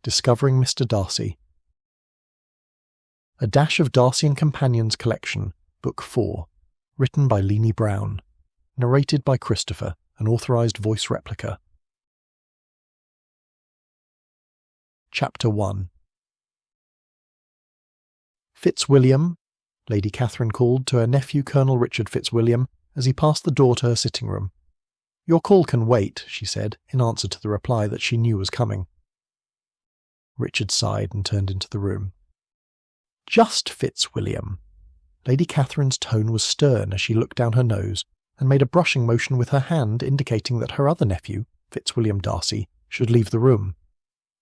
Discovering Mr. Darcy. A Dash of Darcy and Companions Collection, Book 4, written by Leanie Brown, narrated by Christopher, an authorised voice replica. Chapter 1. Fitzwilliam, Lady Catherine called to her nephew Colonel Richard Fitzwilliam as he passed the door to her sitting room. "Your call can wait," she said, in answer to the reply that she knew was coming. Richard sighed and turned into the room. "Just Fitzwilliam." Lady Catherine's tone was stern as she looked down her nose and made a brushing motion with her hand indicating that her other nephew, Fitzwilliam Darcy, should leave the room.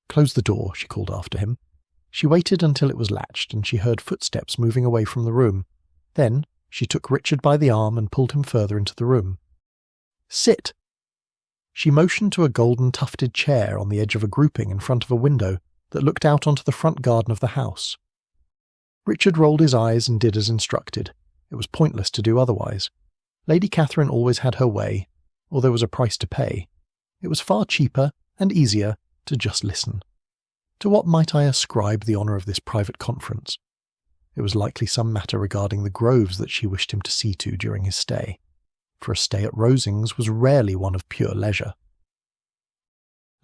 "Close the door," she called after him. She waited until it was latched and she heard footsteps moving away from the room. Then she took Richard by the arm and pulled him further into the room. "Sit!" She motioned to a golden tufted chair on the edge of a grouping in front of a window that looked out onto the front garden of the house. Richard rolled his eyes and did as instructed. It was pointless to do otherwise. Lady Catherine always had her way, or there was a price to pay. It was far cheaper and easier to just listen. To what might I ascribe the honour of this private conference? It was likely some matter regarding the groves that she wished him to see to during his stay, for a stay at Rosings was rarely one of pure leisure.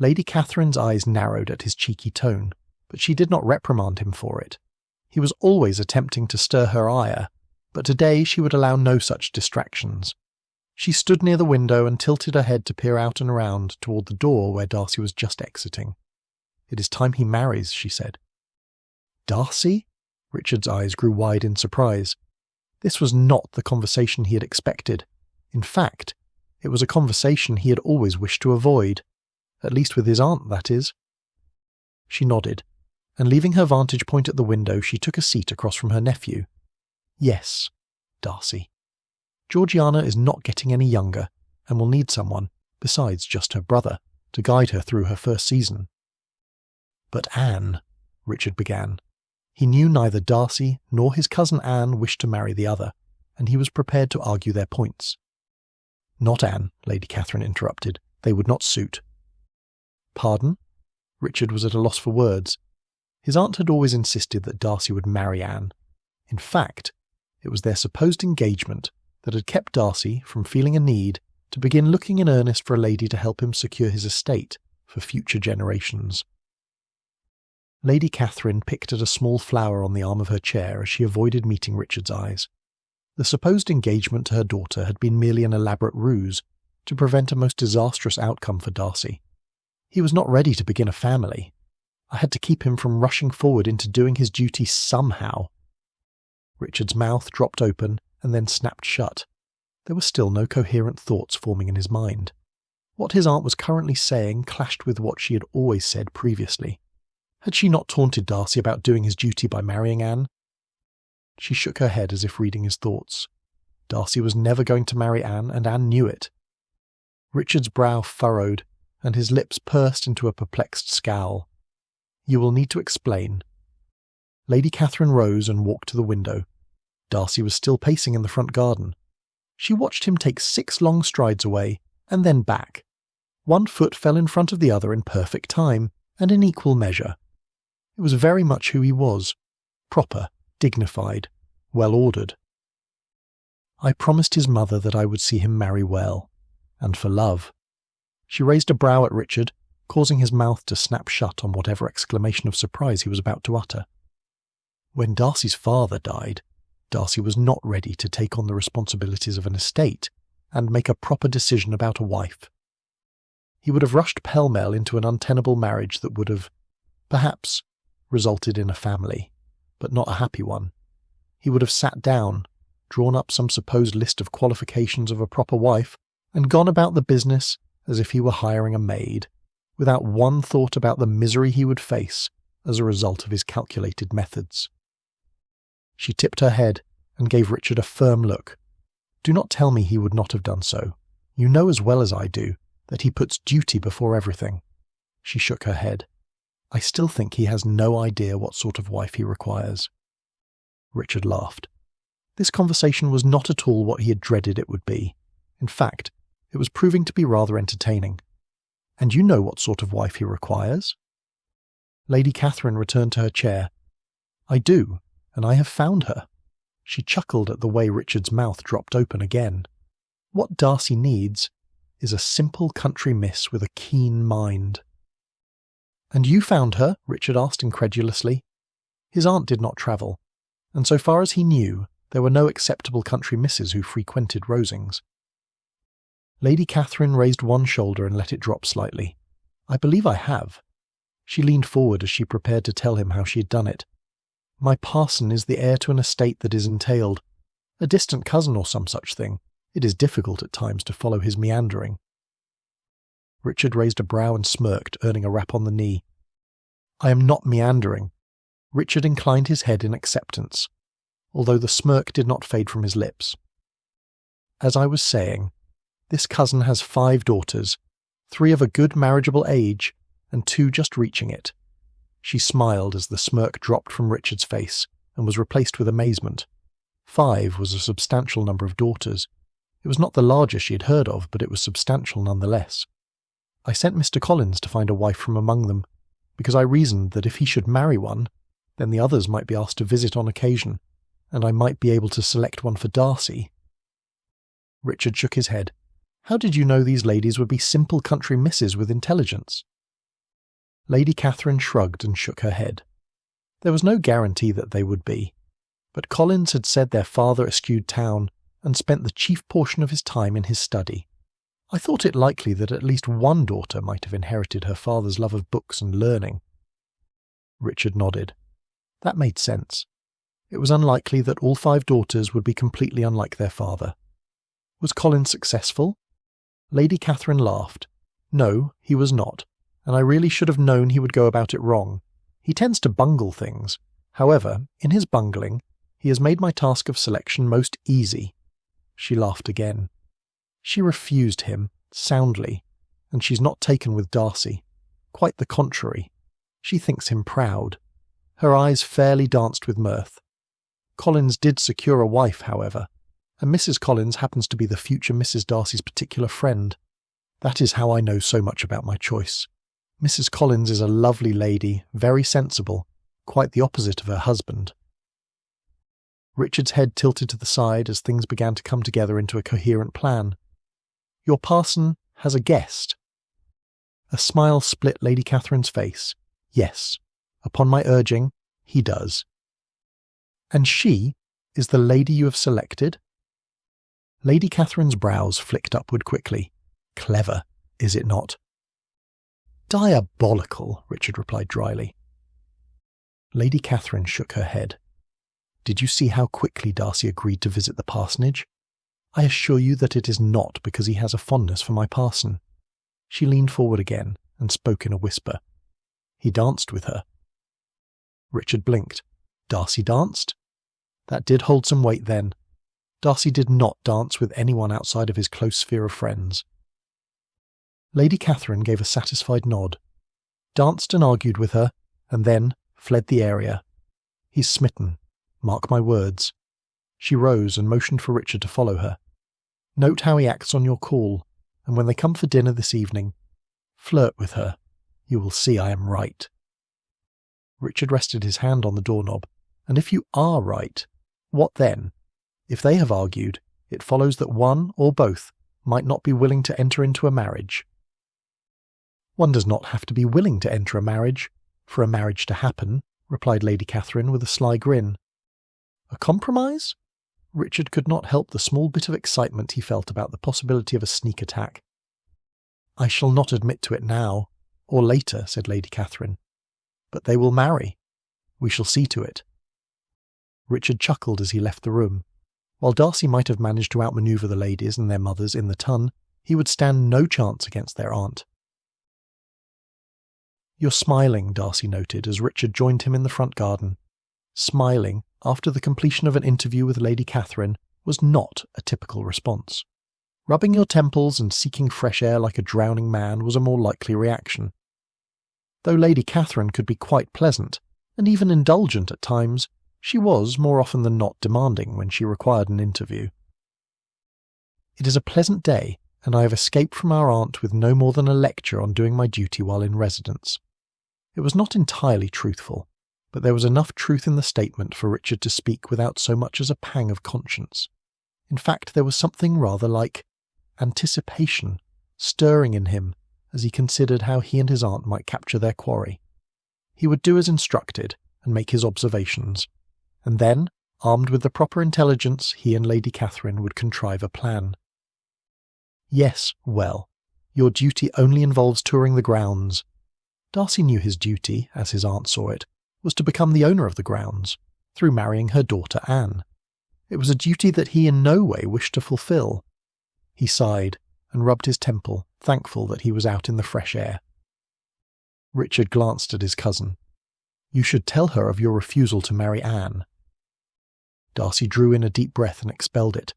Lady Catherine's eyes narrowed at his cheeky tone, but she did not reprimand him for it. He was always attempting to stir her ire, but today she would allow no such distractions. She stood near the window and tilted her head to peer out and around toward the door where Darcy was just exiting. "It is time he marries," she said. "Darcy?" Richard's eyes grew wide in surprise. This was not the conversation he had expected. In fact, it was a conversation he had always wished to avoid. At least with his aunt, that is. She nodded, and leaving her vantage point at the window, she took a seat across from her nephew. "Yes, Darcy. Georgiana is not getting any younger, and will need someone, besides just her brother, to guide her through her first season." "But Anne," Richard began. He knew neither Darcy nor his cousin Anne wished to marry the other, and he was prepared to argue their points. "Not Anne," Lady Catherine interrupted. "They would not suit." "Pardon?" Richard was at a loss for words. His aunt had always insisted that Darcy would marry Anne. In fact, it was their supposed engagement that had kept Darcy from feeling a need to begin looking in earnest for a lady to help him secure his estate for future generations. Lady Catherine picked at a small flower on the arm of her chair as she avoided meeting Richard's eyes. The supposed engagement to her daughter had been merely an elaborate ruse to prevent a most disastrous outcome for Darcy. He was not ready to begin a family. I had to keep him from rushing forward into doing his duty somehow. Richard's mouth dropped open and then snapped shut. There were still no coherent thoughts forming in his mind. What his aunt was currently saying clashed with what she had always said previously. Had she not taunted Darcy about doing his duty by marrying Anne? She shook her head as if reading his thoughts. Darcy was never going to marry Anne, and Anne knew it. Richard's brow furrowed, and his lips pursed into a perplexed scowl. "You will need to explain." Lady Catherine rose and walked to the window. Darcy was still pacing in the front garden. She watched him take 6 long strides away, and then back. One foot fell in front of the other in perfect time, and in equal measure. It was very much who he was, proper, dignified, well-ordered. "I promised his mother that I would see him marry well, and for love." She raised a brow at Richard, causing his mouth to snap shut on whatever exclamation of surprise he was about to utter. When Darcy's father died, Darcy was not ready to take on the responsibilities of an estate and make a proper decision about a wife. He would have rushed pell-mell into an untenable marriage that would have, perhaps, resulted in a family, but not a happy one. He would have sat down, drawn up some supposed list of qualifications of a proper wife, and gone about the business as if he were hiring a maid, without one thought about the misery he would face as a result of his calculated methods. She tipped her head and gave Richard a firm look. "Do not tell me he would not have done so. You know as well as I do that he puts duty before everything." She shook her head. "I still think he has no idea what sort of wife he requires." Richard laughed. This conversation was not at all what he had dreaded it would be. In fact, it was proving to be rather entertaining. "And you know what sort of wife he requires?" Lady Catherine returned to her chair. "I do, and I have found her." She chuckled at the way Richard's mouth dropped open again. "What Darcy needs is a simple country miss with a keen mind." "And you found her?" Richard asked incredulously. His aunt did not travel, and so far as he knew, there were no acceptable country misses who frequented Rosings. Lady Catherine raised one shoulder and let it drop slightly. "I believe I have." She leaned forward as she prepared to tell him how she had done it. "My parson is the heir to an estate that is entailed. A distant cousin or some such thing. It is difficult at times to follow his meandering." Richard raised a brow and smirked, earning a rap on the knee. "I am not meandering." Richard inclined his head in acceptance, although the smirk did not fade from his lips. "As I was saying, this cousin has 5 daughters, 3 of a good marriageable age, and 2 just reaching it." She smiled as the smirk dropped from Richard's face and was replaced with amazement. 5 was a substantial number of daughters. It was not the largest she had heard of, but it was substantial nonetheless. "I sent Mr. Collins to find a wife from among them, because I reasoned that if he should marry one, then the others might be asked to visit on occasion, and I might be able to select one for Darcy." Richard shook his head. "How did you know these ladies would be simple country misses with intelligence?" Lady Catherine shrugged and shook her head. There was no guarantee that they would be, but Collins had said their father eschewed town and spent the chief portion of his time in his study. I thought it likely that at least one daughter might have inherited her father's love of books and learning. Richard nodded. That made sense. It was unlikely that all 5 daughters would be completely unlike their father. Was Collins successful? Lady Catherine laughed. "No, he was not, and I really should have known he would go about it wrong. He tends to bungle things. However, in his bungling, he has made my task of selection most easy." She laughed again. "She refused him, soundly, and she's not taken with Darcy. Quite the contrary. She thinks him proud." Her eyes fairly danced with mirth. "Collins did secure a wife, however, and Mrs. Collins happens to be the future Mrs. Darcy's particular friend. That is how I know so much about my choice. Mrs. Collins is a lovely lady, very sensible, quite the opposite of her husband." Richard's head tilted to the side as things began to come together into a coherent plan. "Your parson has a guest." A smile split Lady Catherine's face. "Yes, upon my urging, he does." "And she is the lady you have selected?" Lady Catherine's brows flicked upward quickly. "Clever, is it not?" "Diabolical," Richard replied dryly. Lady Catherine shook her head. "Did you see how quickly Darcy agreed to visit the parsonage? I assure you that it is not because he has a fondness for my parson." She leaned forward again and spoke in a whisper. "He danced with her." Richard blinked. "Darcy danced?" That did hold some weight then. Darcy did not dance with anyone outside of his close sphere of friends. Lady Catherine gave a satisfied nod. "Danced and argued with her, and then fled the area. He's smitten. Mark my words." She rose and motioned for Richard to follow her. "Note how he acts on your call, and when they come for dinner this evening, flirt with her. You will see I am right." Richard rested his hand on the doorknob. "And if you are right, what then? If they have argued, it follows that one or both might not be willing to enter into a marriage." "One does not have to be willing to enter a marriage for a marriage to happen," replied Lady Catherine with a sly grin. "A compromise?" Richard could not help the small bit of excitement he felt about the possibility of a sneak attack. "I shall not admit to it now, or later," said Lady Catherine. "But they will marry. We shall see to it." Richard chuckled as he left the room. While Darcy might have managed to outmaneuver the ladies and their mothers in the ton, he would stand no chance against their aunt. "You're smiling," Darcy noted as Richard joined him in the front garden. Smiling, after the completion of an interview with Lady Catherine, was not a typical response. Rubbing your temples and seeking fresh air like a drowning man was a more likely reaction. Though Lady Catherine could be quite pleasant, and even indulgent at times, she was, more often than not, demanding when she required an interview. "It is a pleasant day, and I have escaped from our aunt with no more than a lecture on doing my duty while in residence. It was not entirely truthful, but there was enough truth in the statement for Richard to speak without so much as a pang of conscience. In fact, there was something rather like anticipation stirring in him as he considered how he and his aunt might capture their quarry. He would do as instructed and make his observations, and then, armed with the proper intelligence, he and Lady Catherine would contrive a plan. Yes, well, your duty only involves touring the grounds. Darcy knew his duty, as his aunt saw it, was to become the owner of the grounds, through marrying her daughter Anne. It was a duty that he in no way wished to fulfil. He sighed and rubbed his temple, thankful that he was out in the fresh air. Richard glanced at his cousin. You should tell her of your refusal to marry Anne. Darcy drew in a deep breath and expelled it.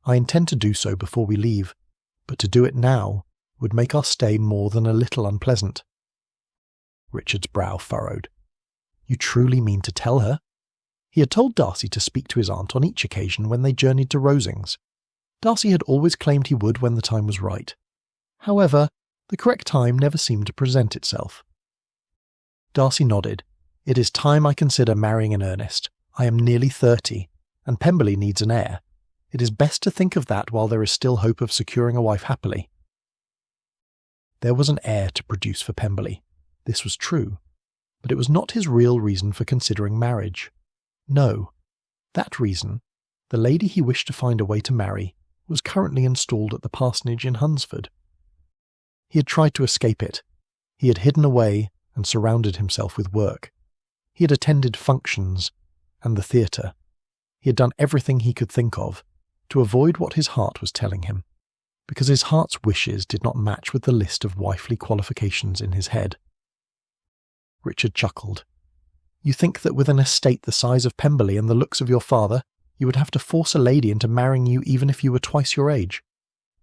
I intend to do so before we leave, but to do it now would make our stay more than a little unpleasant. Richard's brow furrowed. You truly mean to tell her? He had told Darcy to speak to his aunt on each occasion when they journeyed to Rosings. Darcy had always claimed he would when the time was right. However, the correct time never seemed to present itself. Darcy nodded. It is time I consider marrying in earnest. I am nearly 30, and Pemberley needs an heir. It is best to think of that while there is still hope of securing a wife happily. There was an heir to produce for Pemberley. This was true, but it was not his real reason for considering marriage. No, that reason, the lady he wished to find a way to marry, was currently installed at the parsonage in Hunsford. He had tried to escape it. He had hidden away and surrounded himself with work. He had attended functions and the theatre. He had done everything he could think of to avoid what his heart was telling him, because his heart's wishes did not match with the list of wifely qualifications in his head. Richard chuckled. You think that with an estate the size of Pemberley and the looks of your father, you would have to force a lady into marrying you even if you were twice your age?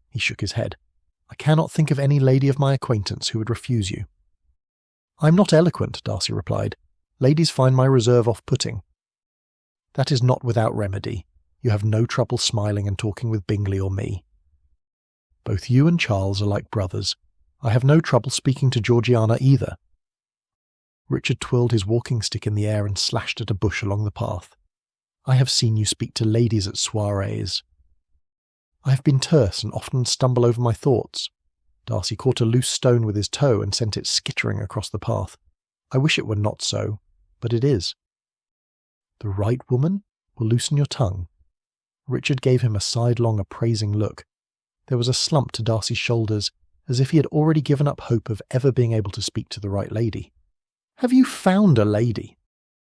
He shook his head. I cannot think of any lady of my acquaintance who would refuse you. I am not eloquent, Darcy replied. Ladies find my reserve off-putting. That is not without remedy. You have no trouble smiling and talking with Bingley or me. Both you and Charles are like brothers. I have no trouble speaking to Georgiana either. Richard twirled his walking stick in the air and slashed at a bush along the path. I have seen you speak to ladies at soirees. I have been terse and often stumble over my thoughts. Darcy caught a loose stone with his toe and sent it skittering across the path. I wish it were not so, but it is. The right woman will loosen your tongue. Richard gave him a sidelong, appraising look. There was a slump to Darcy's shoulders, as if he had already given up hope of ever being able to speak to the right lady. Have you found a lady?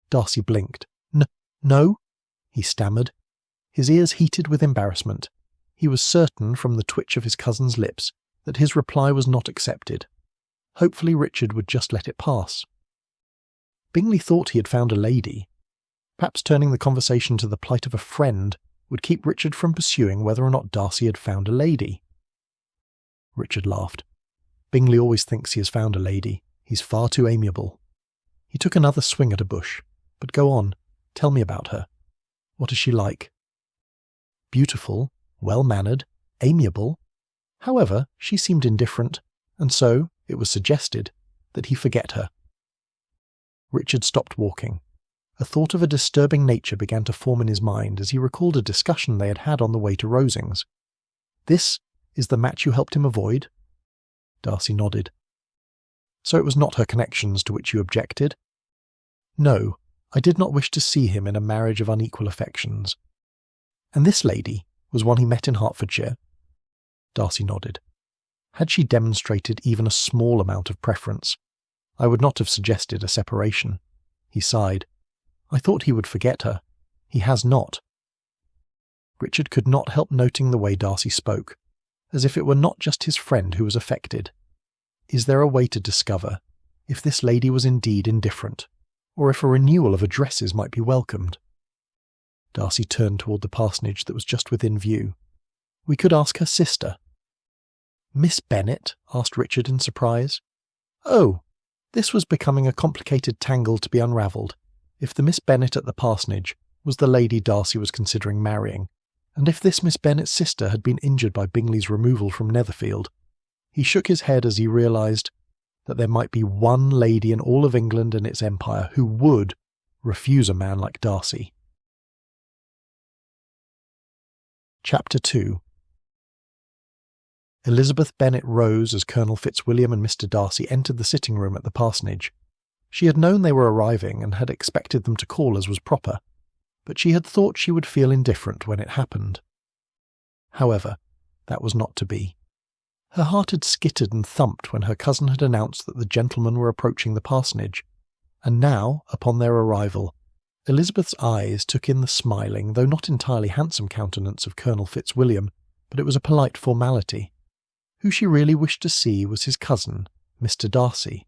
Darcy blinked. No, he stammered. His ears heated with embarrassment. He was certain from the twitch of his cousin's lips that his reply was not accepted. Hopefully Richard would just let it pass. Bingley thought he had found a lady. Perhaps turning the conversation to the plight of a friend would keep Richard from pursuing whether or not Darcy had found a lady. Richard laughed. Bingley always thinks he has found a lady. He's far too amiable. He took another swing at a bush. But go on, tell me about her. What is she like? Beautiful, well-mannered, amiable. However, she seemed indifferent, and so it was suggested that he forget her. Richard stopped walking. A thought of a disturbing nature began to form in his mind as he recalled a discussion they had had on the way to Rosings. This is the match you helped him avoid? Darcy nodded. So it was not her connections to which you objected? No, I did not wish to see him in a marriage of unequal affections. And this lady was one he met in Hertfordshire? Darcy nodded. Had she demonstrated even a small amount of preference, I would not have suggested a separation. He sighed. I thought he would forget her. He has not. Richard could not help noting the way Darcy spoke, as if it were not just his friend who was affected. Is there a way to discover if this lady was indeed indifferent, or if a renewal of addresses might be welcomed? Darcy turned toward the parsonage that was just within view. We could ask her sister. Miss Bennet? Asked Richard in surprise. Oh, this was becoming a complicated tangle to be unravelled. If the Miss Bennet at the parsonage was the lady Darcy was considering marrying, and if this Miss Bennet's sister had been injured by Bingley's removal from Netherfield. He shook his head as he realised that there might be one lady in all of England and its empire who would refuse a man like Darcy. Chapter 2. Elizabeth Bennet rose as Colonel Fitzwilliam and Mr. Darcy entered the sitting room at the parsonage. She had known they were arriving and had expected them to call as was proper, but she had thought she would feel indifferent when it happened. However, that was not to be. Her heart had skittered and thumped when her cousin had announced that the gentlemen were approaching the parsonage, and now, upon their arrival, Elizabeth's eyes took in the smiling, though not entirely handsome countenance of Colonel Fitzwilliam, but it was a polite formality. Who she really wished to see was his cousin, Mr. Darcy.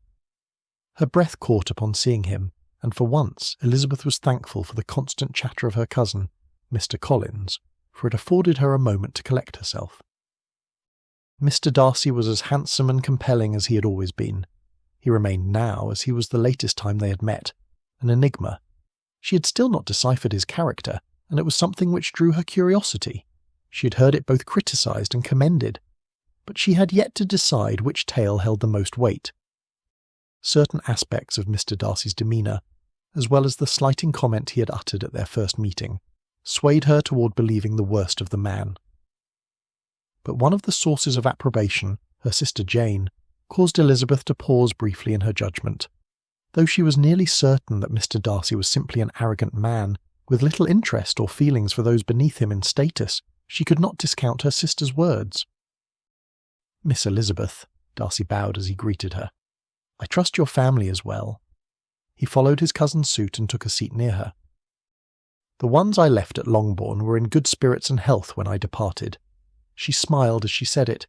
Her breath caught upon seeing him, and for once Elizabeth was thankful for the constant chatter of her cousin, Mr. Collins, for it afforded her a moment to collect herself. Mr. Darcy was as handsome and compelling as he had always been. He remained now, as he was the latest time they had met, an enigma. She had still not deciphered his character, and it was something which drew her curiosity. She had heard it both criticised and commended, but she had yet to decide which tale held the most weight. Certain aspects of Mr. Darcy's demeanour, as well as the slighting comment he had uttered at their first meeting, swayed her toward believing the worst of the man. But one of the sources of approbation, her sister Jane, caused Elizabeth to pause briefly in her judgment. Though she was nearly certain that Mr. Darcy was simply an arrogant man, with little interest or feelings for those beneath him in status, she could not discount her sister's words. "Miss Elizabeth," Darcy bowed as he greeted her. "I trust your family is well." He followed his cousin's suit and took a seat near her. "The ones I left at Longbourn were in good spirits and health when I departed." She smiled as she said it,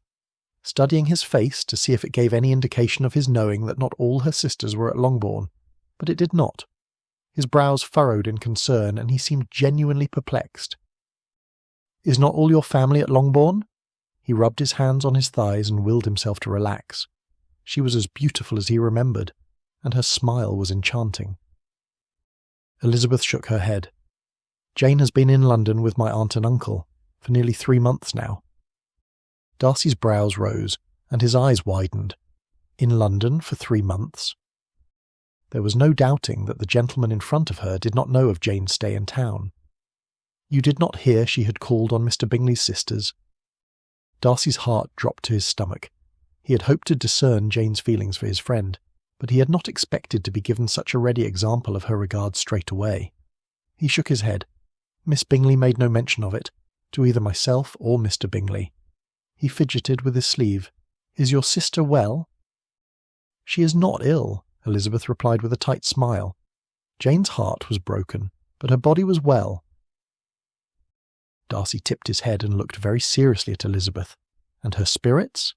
studying his face to see if it gave any indication of his knowing that not all her sisters were at Longbourn, but it did not. His brows furrowed in concern, and he seemed genuinely perplexed. "Is not all your family at Longbourn?" He rubbed his hands on his thighs and willed himself to relax. She was as beautiful as he remembered, and her smile was enchanting. Elizabeth shook her head. "Jane has been in London with my aunt and uncle for nearly 3 months now." Darcy's brows rose, and his eyes widened. In London for 3 months? There was no doubting that the gentleman in front of her did not know of Jane's stay in town. "You did not hear she had called on Mr. Bingley's sisters?" Darcy's heart dropped to his stomach. He had hoped to discern Jane's feelings for his friend, but he had not expected to be given such a ready example of her regard straight away. He shook his head. "Miss Bingley made no mention of it, to either myself or Mr. Bingley." He fidgeted with his sleeve. "Is your sister well?" "She is not ill," Elizabeth replied with a tight smile. Jane's heart was broken, but her body was well. Darcy tipped his head and looked very seriously at Elizabeth. And her spirits?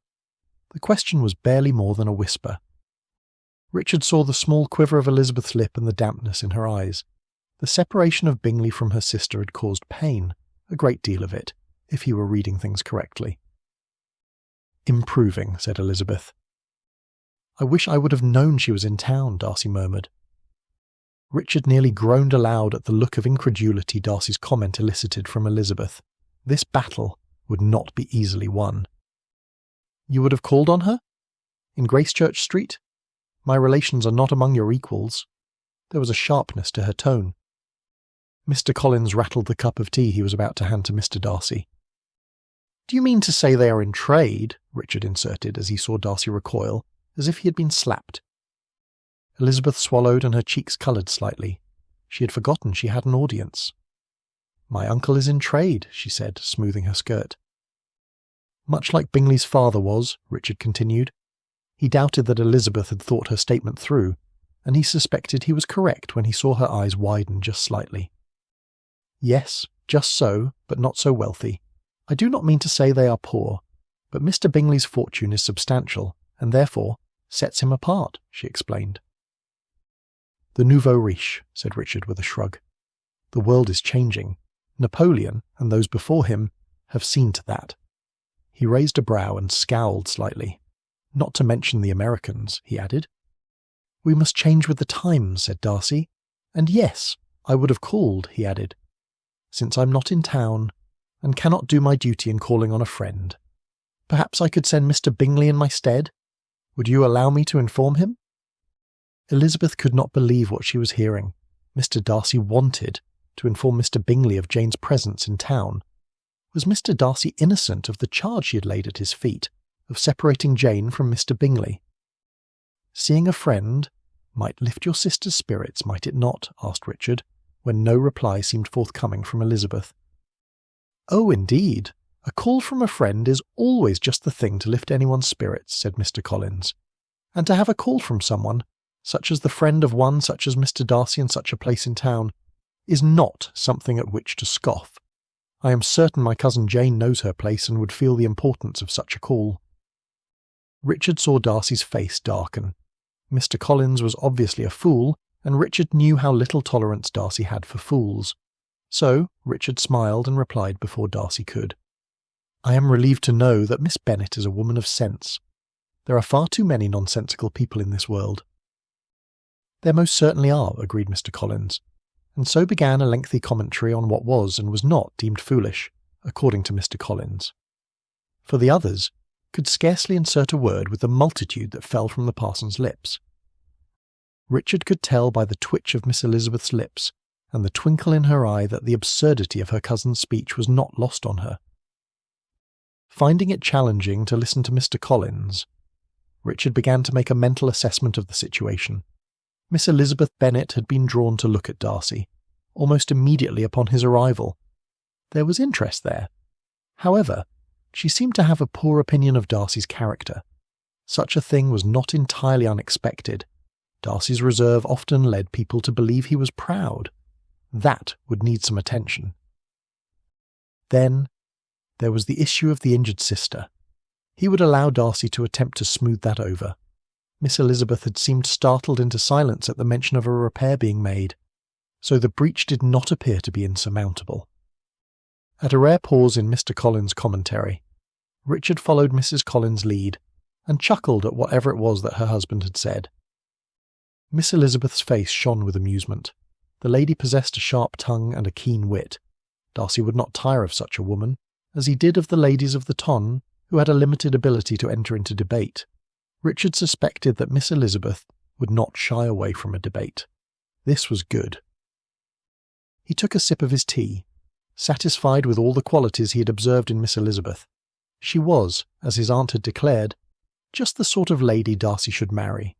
The question was barely more than a whisper. Richard saw the small quiver of Elizabeth's lip and the dampness in her eyes. The separation of Bingley from her sister had caused pain, a great deal of it, if he were reading things correctly. "Improving," said Elizabeth. "I wish I would have known she was in town," Darcy murmured. Richard nearly groaned aloud at the look of incredulity Darcy's comment elicited from Elizabeth. This battle would not be easily won. "You would have called on her? In Gracechurch Street? My relations are not among your equals." There was a sharpness to her tone. Mr. Collins rattled the cup of tea he was about to hand to Mr. Darcy. "Do you mean to say they are in trade?" Richard inserted as he saw Darcy recoil, as if he had been slapped. Elizabeth swallowed and her cheeks coloured slightly. She had forgotten she had an audience. "My uncle is in trade," she said, smoothing her skirt. "Much like Bingley's father was," Richard continued. He doubted that Elizabeth had thought her statement through, and he suspected he was correct when he saw her eyes widen just slightly. "Yes, just so, but not so wealthy. I do not mean to say they are poor, but Mr. Bingley's fortune is substantial, and therefore sets him apart," she explained. "The nouveau riche," said Richard with a shrug. "The world is changing. Napoleon, and those before him, have seen to that." He raised a brow and scowled slightly. "Not to mention the Americans," he added. "We must change with the times," said Darcy. "And yes, I would have called," he added, "since I'm not in town, and cannot do my duty in calling on a friend. Perhaps I could send Mr. Bingley in my stead? Would you allow me to inform him?" Elizabeth could not believe what she was hearing. Mr. Darcy wanted to inform Mr. Bingley of Jane's presence in town. Was Mr. Darcy innocent of the charge she had laid at his feet, of separating Jane from Mr. Bingley? "Seeing a friend might lift your sister's spirits, might it not?" asked Richard, when no reply seemed forthcoming from Elizabeth. "Oh, indeed. A call from a friend is always just the thing to lift anyone's spirits," said Mr. Collins. "And to have a call from someone, such as the friend of one such as Mr. Darcy in such a place in town, is not something at which to scoff. I am certain my cousin Jane knows her place and would feel the importance of such a call." Richard saw Darcy's face darken. Mr. Collins was obviously a fool, and Richard knew how little tolerance Darcy had for fools. So Richard smiled and replied before Darcy could. "I am relieved to know that Miss Bennet is a woman of sense. There are far too many nonsensical people in this world." "There most certainly are," agreed Mr. Collins, and so began a lengthy commentary on what was and was not deemed foolish, according to Mr. Collins. For the others could scarcely insert a word with the multitude that fell from the parson's lips. Richard could tell by the twitch of Miss Elizabeth's lips and the twinkle in her eye that the absurdity of her cousin's speech was not lost on her. Finding it challenging to listen to Mr. Collins, Richard began to make a mental assessment of the situation. Miss Elizabeth Bennet had been drawn to look at Darcy, almost immediately upon his arrival. There was interest there. However, she seemed to have a poor opinion of Darcy's character. Such a thing was not entirely unexpected. Darcy's reserve often led people to believe he was proud. That would need some attention. Then there was the issue of the injured sister. He would allow Darcy to attempt to smooth that over. Miss Elizabeth had seemed startled into silence at the mention of a repair being made, so the breach did not appear to be insurmountable. At a rare pause in Mr. Collins' commentary, Richard followed Mrs. Collins' lead, and chuckled at whatever it was that her husband had said. Miss Elizabeth's face shone with amusement. The lady possessed a sharp tongue and a keen wit. Darcy would not tire of such a woman, as he did of the ladies of the ton, who had a limited ability to enter into debate. Richard suspected that Miss Elizabeth would not shy away from a debate. This was good. He took a sip of his tea, satisfied with all the qualities he had observed in Miss Elizabeth. She was, as his aunt had declared, just the sort of lady Darcy should marry,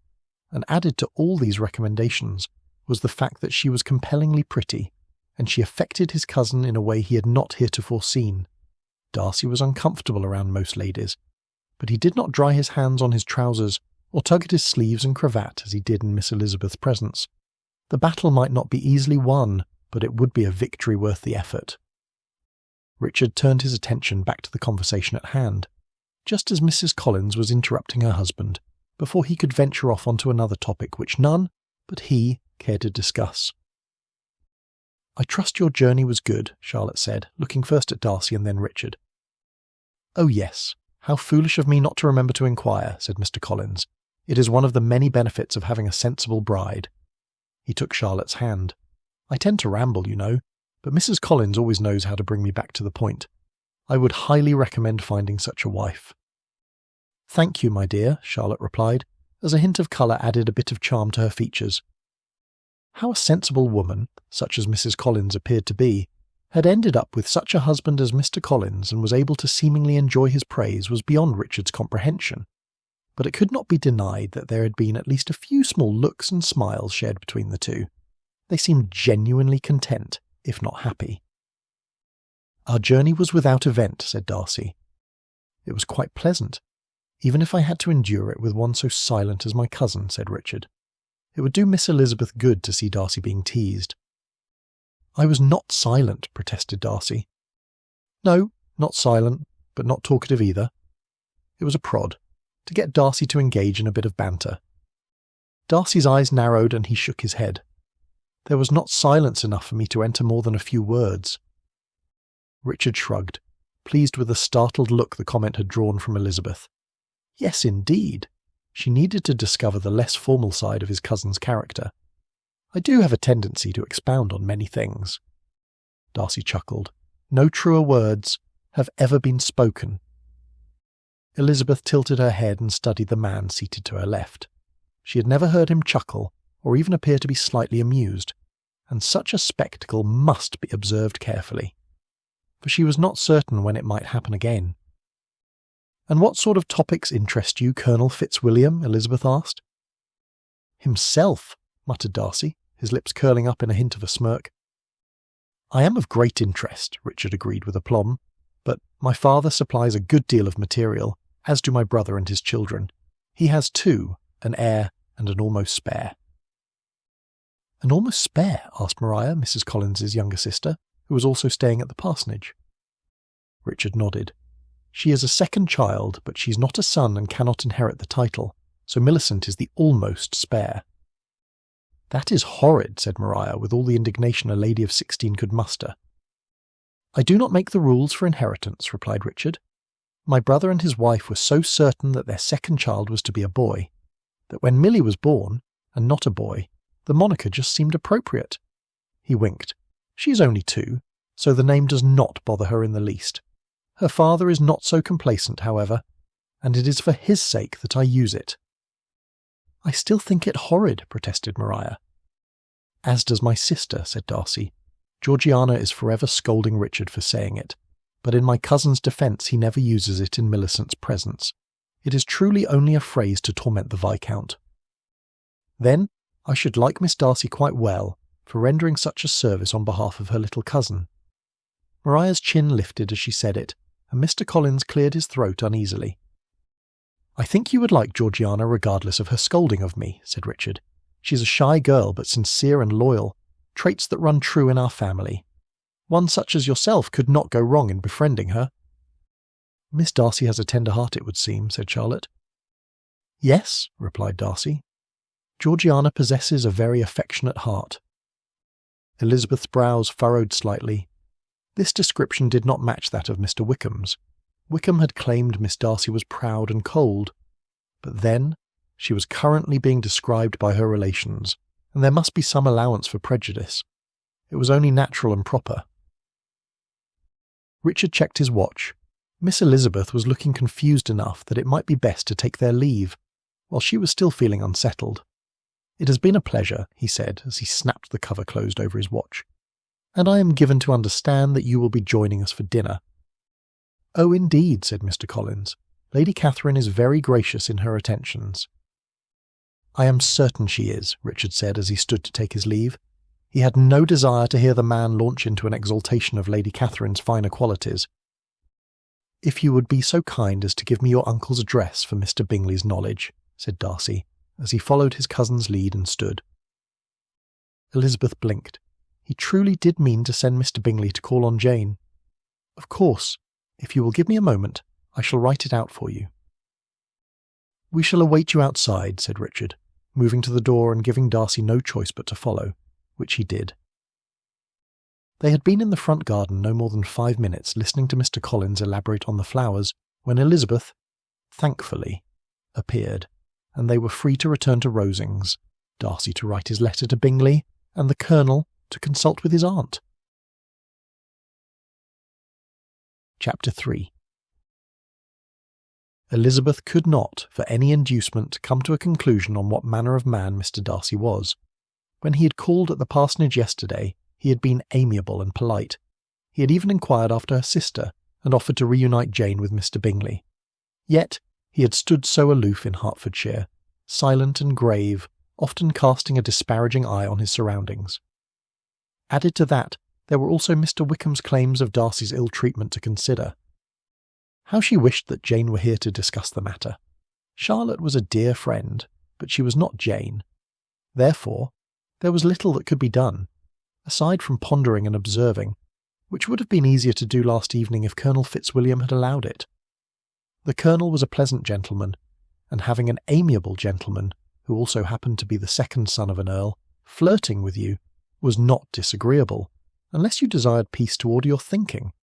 and added to all these recommendations was the fact that she was compellingly pretty, and she affected his cousin in a way he had not heretofore seen. Darcy was uncomfortable around most ladies, but he did not dry his hands on his trousers or tug at his sleeves and cravat as he did in Miss Elizabeth's presence. The battle might not be easily won, but it would be a victory worth the effort. Richard turned his attention back to the conversation at hand, just as Mrs. Collins was interrupting her husband, before he could venture off onto another topic which none but he cared to discuss. "I trust your journey was good," Charlotte said, looking first at Darcy and then Richard. "Oh yes, how foolish of me not to remember to inquire," said Mr. Collins. "It is one of the many benefits of having a sensible bride." He took Charlotte's hand. "I tend to ramble, you know, but Mrs. Collins always knows how to bring me back to the point. I would highly recommend finding such a wife." "Thank you, my dear," Charlotte replied, as a hint of colour added a bit of charm to her features. How a sensible woman, such as Mrs. Collins appeared to be, had ended up with such a husband as Mr. Collins and was able to seemingly enjoy his praise was beyond Richard's comprehension. But it could not be denied that there had been at least a few small looks and smiles shared between the two. They seemed genuinely content, if not happy. "Our journey was without event," said Darcy. "It was quite pleasant, even if I had to endure it with one so silent as my cousin," said Richard. It would do Miss Elizabeth good to see Darcy being teased. "I was not silent," protested Darcy. "No, not silent, but not talkative either." It was a prod, to get Darcy to engage in a bit of banter. Darcy's eyes narrowed and he shook his head. "There was not silence enough for me to enter more than a few words." Richard shrugged, pleased with the startled look the comment had drawn from Elizabeth. Yes, indeed. She needed to discover the less formal side of his cousin's character. "I do have a tendency to expound on many things." Darcy chuckled. "No truer words have ever been spoken." Elizabeth tilted her head and studied the man seated to her left. She had never heard him chuckle, or even appear to be slightly amused, and such a spectacle must be observed carefully, for she was not certain when it might happen again. "And what sort of topics interest you, Colonel Fitzwilliam?" Elizabeth asked. "Himself," muttered Darcy, his lips curling up in a hint of a smirk. "I am of great interest," Richard agreed with aplomb, "but my father supplies a good deal of material, as do my brother and his children. He has two, an heir and an almost spare." "An almost spare?" asked Maria, Mrs. Collins's younger sister, who was also staying at the parsonage. Richard nodded. "She is a second child, but she's not a son and cannot inherit the title, so Millicent is the almost spare." "That is horrid," said Maria, with all the indignation a lady of 16 could muster. "I do not make the rules for inheritance," replied Richard. "My brother and his wife were so certain that their second child was to be a boy, that when Millie was born, and not a boy, the moniker just seemed appropriate." He winked. "She is only 2, so the name does not bother her in the least. Her father is not so complacent, however, and it is for his sake that I use it." "I still think it horrid," protested Maria. "As does my sister," said Darcy. "Georgiana is forever scolding Richard for saying it, but in my cousin's defence he never uses it in Millicent's presence. It is truly only a phrase to torment the Viscount." "Then I should like Miss Darcy quite well for rendering such a service on behalf of her little cousin." Maria's chin lifted as she said it, and Mr. Collins cleared his throat uneasily. "I think you would like Georgiana regardless of her scolding of me," said Richard. "She's a shy girl, but sincere and loyal, traits that run true in our family. One such as yourself could not go wrong in befriending her." "Miss Darcy has a tender heart, it would seem," said Charlotte. "Yes," replied Darcy. "Georgiana possesses a very affectionate heart." Elizabeth's brows furrowed slightly. This description did not match that of Mr. Wickham's. Wickham had claimed Miss Darcy was proud and cold, but then she was currently being described by her relations, and there must be some allowance for prejudice. It was only natural and proper. Richard checked his watch. Miss Elizabeth was looking confused enough that it might be best to take their leave, while she was still feeling unsettled. "It has been a pleasure," he said as he snapped the cover closed over his watch, "and I am given to understand that you will be joining us for dinner." "Oh, indeed," said Mr. Collins. "Lady Catherine is very gracious in her attentions." "I am certain she is," Richard said as he stood to take his leave. He had no desire to hear the man launch into an exaltation of Lady Catherine's finer qualities. "If you would be so kind as to give me your uncle's address for Mr. Bingley's knowledge," said Darcy, as he followed his cousin's lead and stood. Elizabeth blinked. He truly did mean to send Mr. Bingley to call on Jane. "Of course, if you will give me a moment, I shall write it out for you." "We shall await you outside," said Richard, moving to the door and giving Darcy no choice but to follow, which he did. They had been in the front garden no more than 5 minutes listening to Mr. Collins elaborate on the flowers, when Elizabeth, thankfully, appeared, and they were free to return to Rosings, Darcy to write his letter to Bingley, and the Colonel to consult with his aunt. Chapter 3. Elizabeth could not, for any inducement, come to a conclusion on what manner of man Mr. Darcy was. When he had called at the parsonage yesterday, he had been amiable and polite. He had even inquired after her sister, and offered to reunite Jane with Mr. Bingley. Yet he had stood so aloof in Hertfordshire, silent and grave, often casting a disparaging eye on his surroundings. Added to that, there were also Mr. Wickham's claims of Darcy's ill treatment to consider. How she wished that Jane were here to discuss the matter. Charlotte was a dear friend, but she was not Jane. Therefore, there was little that could be done, aside from pondering and observing, which would have been easier to do last evening if Colonel Fitzwilliam had allowed it. The Colonel was a pleasant gentleman, and having an amiable gentleman, who also happened to be the second son of an earl, flirting with you, was not disagreeable, unless you desired peace to order your thinking.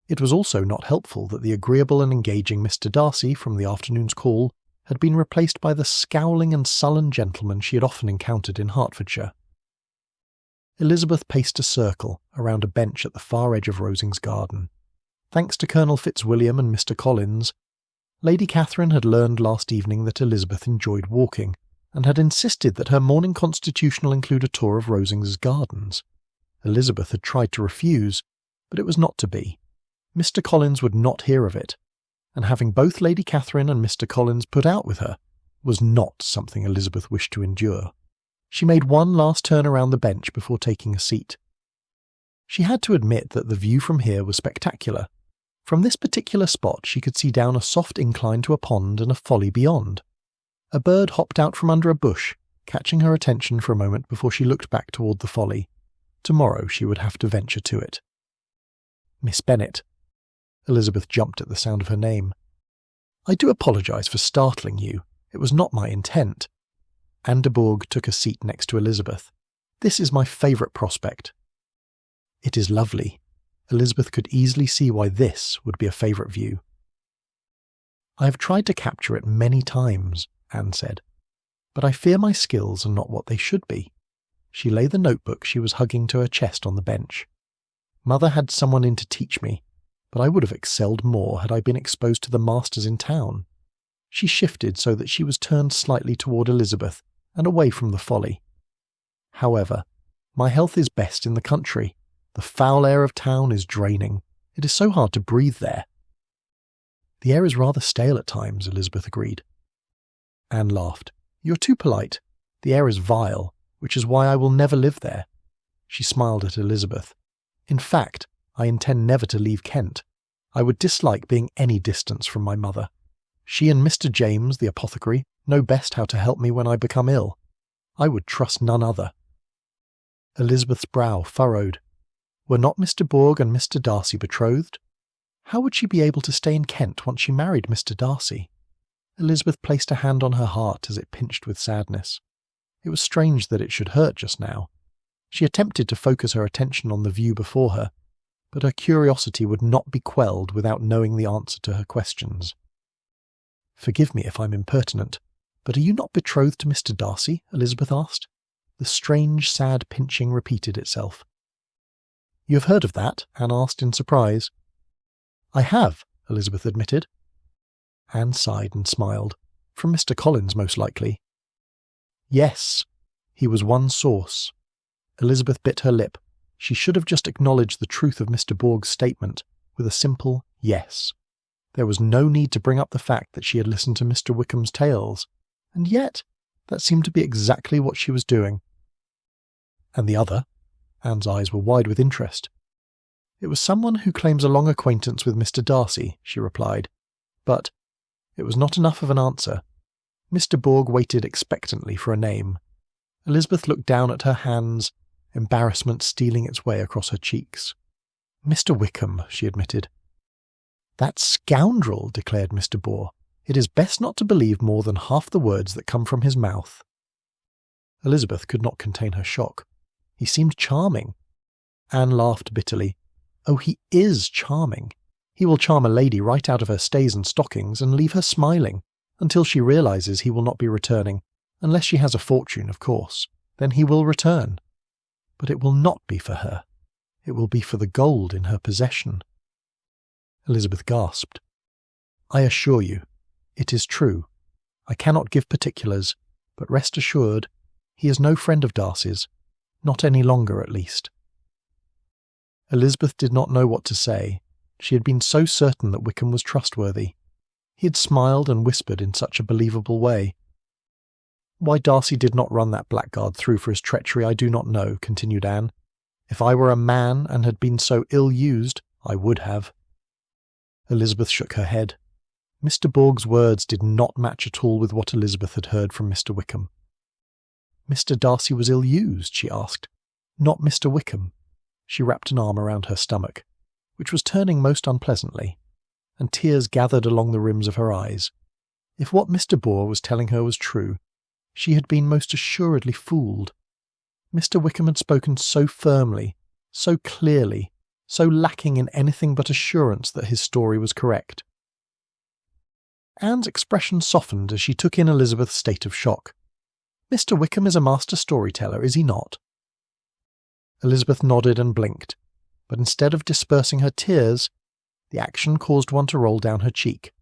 It was also not helpful that the agreeable and engaging Mr. Darcy from the afternoon's call had been replaced by the scowling and sullen gentleman she had often encountered in Hertfordshire. Elizabeth paced a circle around a bench at the far edge of Rosings' garden. Thanks to Colonel Fitzwilliam and Mr. Collins, Lady Catherine had learned last evening that Elizabeth enjoyed walking, and had insisted that her morning constitutional include a tour of Rosings' gardens. Elizabeth had tried to refuse, but it was not to be. Mr. Collins would not hear of it, and having both Lady Catherine and Mr. Collins put out with her was not something Elizabeth wished to endure. She made one last turn around the bench before taking a seat. She had to admit that the view from here was spectacular. From this particular spot she could see down a soft incline to a pond and a folly beyond. A bird hopped out from under a bush, catching her attention for a moment before she looked back toward the folly. Tomorrow she would have to venture to it. Miss Bennet. Elizabeth jumped at the sound of her name. I do apologise for startling you. It was not my intent. Anne de Bourgh took a seat next to Elizabeth. This is my favourite prospect. It is lovely. Elizabeth could easily see why this would be a favourite view. I have tried to capture it many times, Anne said, but I fear my skills are not what they should be. She laid the notebook she was hugging to her chest on the bench. Mother had someone in to teach me, but I would have excelled more had I been exposed to the masters in town. She shifted so that she was turned slightly toward Elizabeth and away from the folly. However, my health is best in the country. The foul air of town is draining. It is so hard to breathe there. The air is rather stale at times, Elizabeth agreed. Anne laughed. You're too polite. The air is vile, which is why I will never live there. She smiled at Elizabeth. In fact, I intend never to leave Kent. I would dislike being any distance from my mother. She and Mr. James, the apothecary, know best how to help me when I become ill. I would trust none other. Elizabeth's brow furrowed. Were not Mr. Bourgh and Mr. Darcy betrothed? How would she be able to stay in Kent once she married Mr. Darcy? Elizabeth placed a hand on her heart as it pinched with sadness. It was strange that it should hurt just now. She attempted to focus her attention on the view before her, but her curiosity would not be quelled without knowing the answer to her questions. Forgive me if I'm impertinent, but are you not betrothed to Mr. Darcy? Elizabeth asked. The strange, sad pinching repeated itself. You have heard of that? Anne asked in surprise. I have, Elizabeth admitted. Anne sighed and smiled. From Mr. Collins, most likely. Yes, he was one source. Elizabeth bit her lip. She should have just acknowledged the truth of Mr. Bourgh's statement with a simple yes. There was no need to bring up the fact that she had listened to Mr. Wickham's tales, and yet that seemed to be exactly what she was doing. And the other? Anne's eyes were wide with interest. It was someone who claims a long acquaintance with Mr. Darcy, she replied. But it was not enough of an answer. Mr. Bourgh waited expectantly for a name. Elizabeth looked down at her hands, embarrassment stealing its way across her cheeks. Mr. Wickham, she admitted. That scoundrel, declared Mr. Bourgh. It is best not to believe more than half the words that come from his mouth. Elizabeth could not contain her shock. He seemed charming. Anne laughed bitterly. Oh, he is charming. He will charm a lady right out of her stays and stockings and leave her smiling, until she realizes he will not be returning, unless she has a fortune, of course. Then he will return. But it will not be for her. It will be for the gold in her possession. Elizabeth gasped. I assure you, it is true. I cannot give particulars, but rest assured, he is no friend of Darcy's. Not any longer, at least. Elizabeth did not know what to say. She had been so certain that Wickham was trustworthy. He had smiled and whispered in such a believable way. Why Darcy did not run that blackguard through for his treachery I do not know, continued Anne. If I were a man and had been so ill-used, I would have. Elizabeth shook her head. Mr. Bourgh's words did not match at all with what Elizabeth had heard from Mr. Wickham. Mr. Darcy was ill-used, she asked. Not Mr. Wickham. She wrapped an arm around her stomach, which was turning most unpleasantly, and tears gathered along the rims of her eyes. If what Mr. Bourgh was telling her was true, she had been most assuredly fooled. Mr. Wickham had spoken so firmly, so clearly, so lacking in anything but assurance that his story was correct. Anne's expression softened as she took in Elizabeth's state of shock. Mr. Wickham is a master storyteller, is he not? Elizabeth nodded and blinked, but instead of dispersing her tears, The action caused one to roll down her cheek.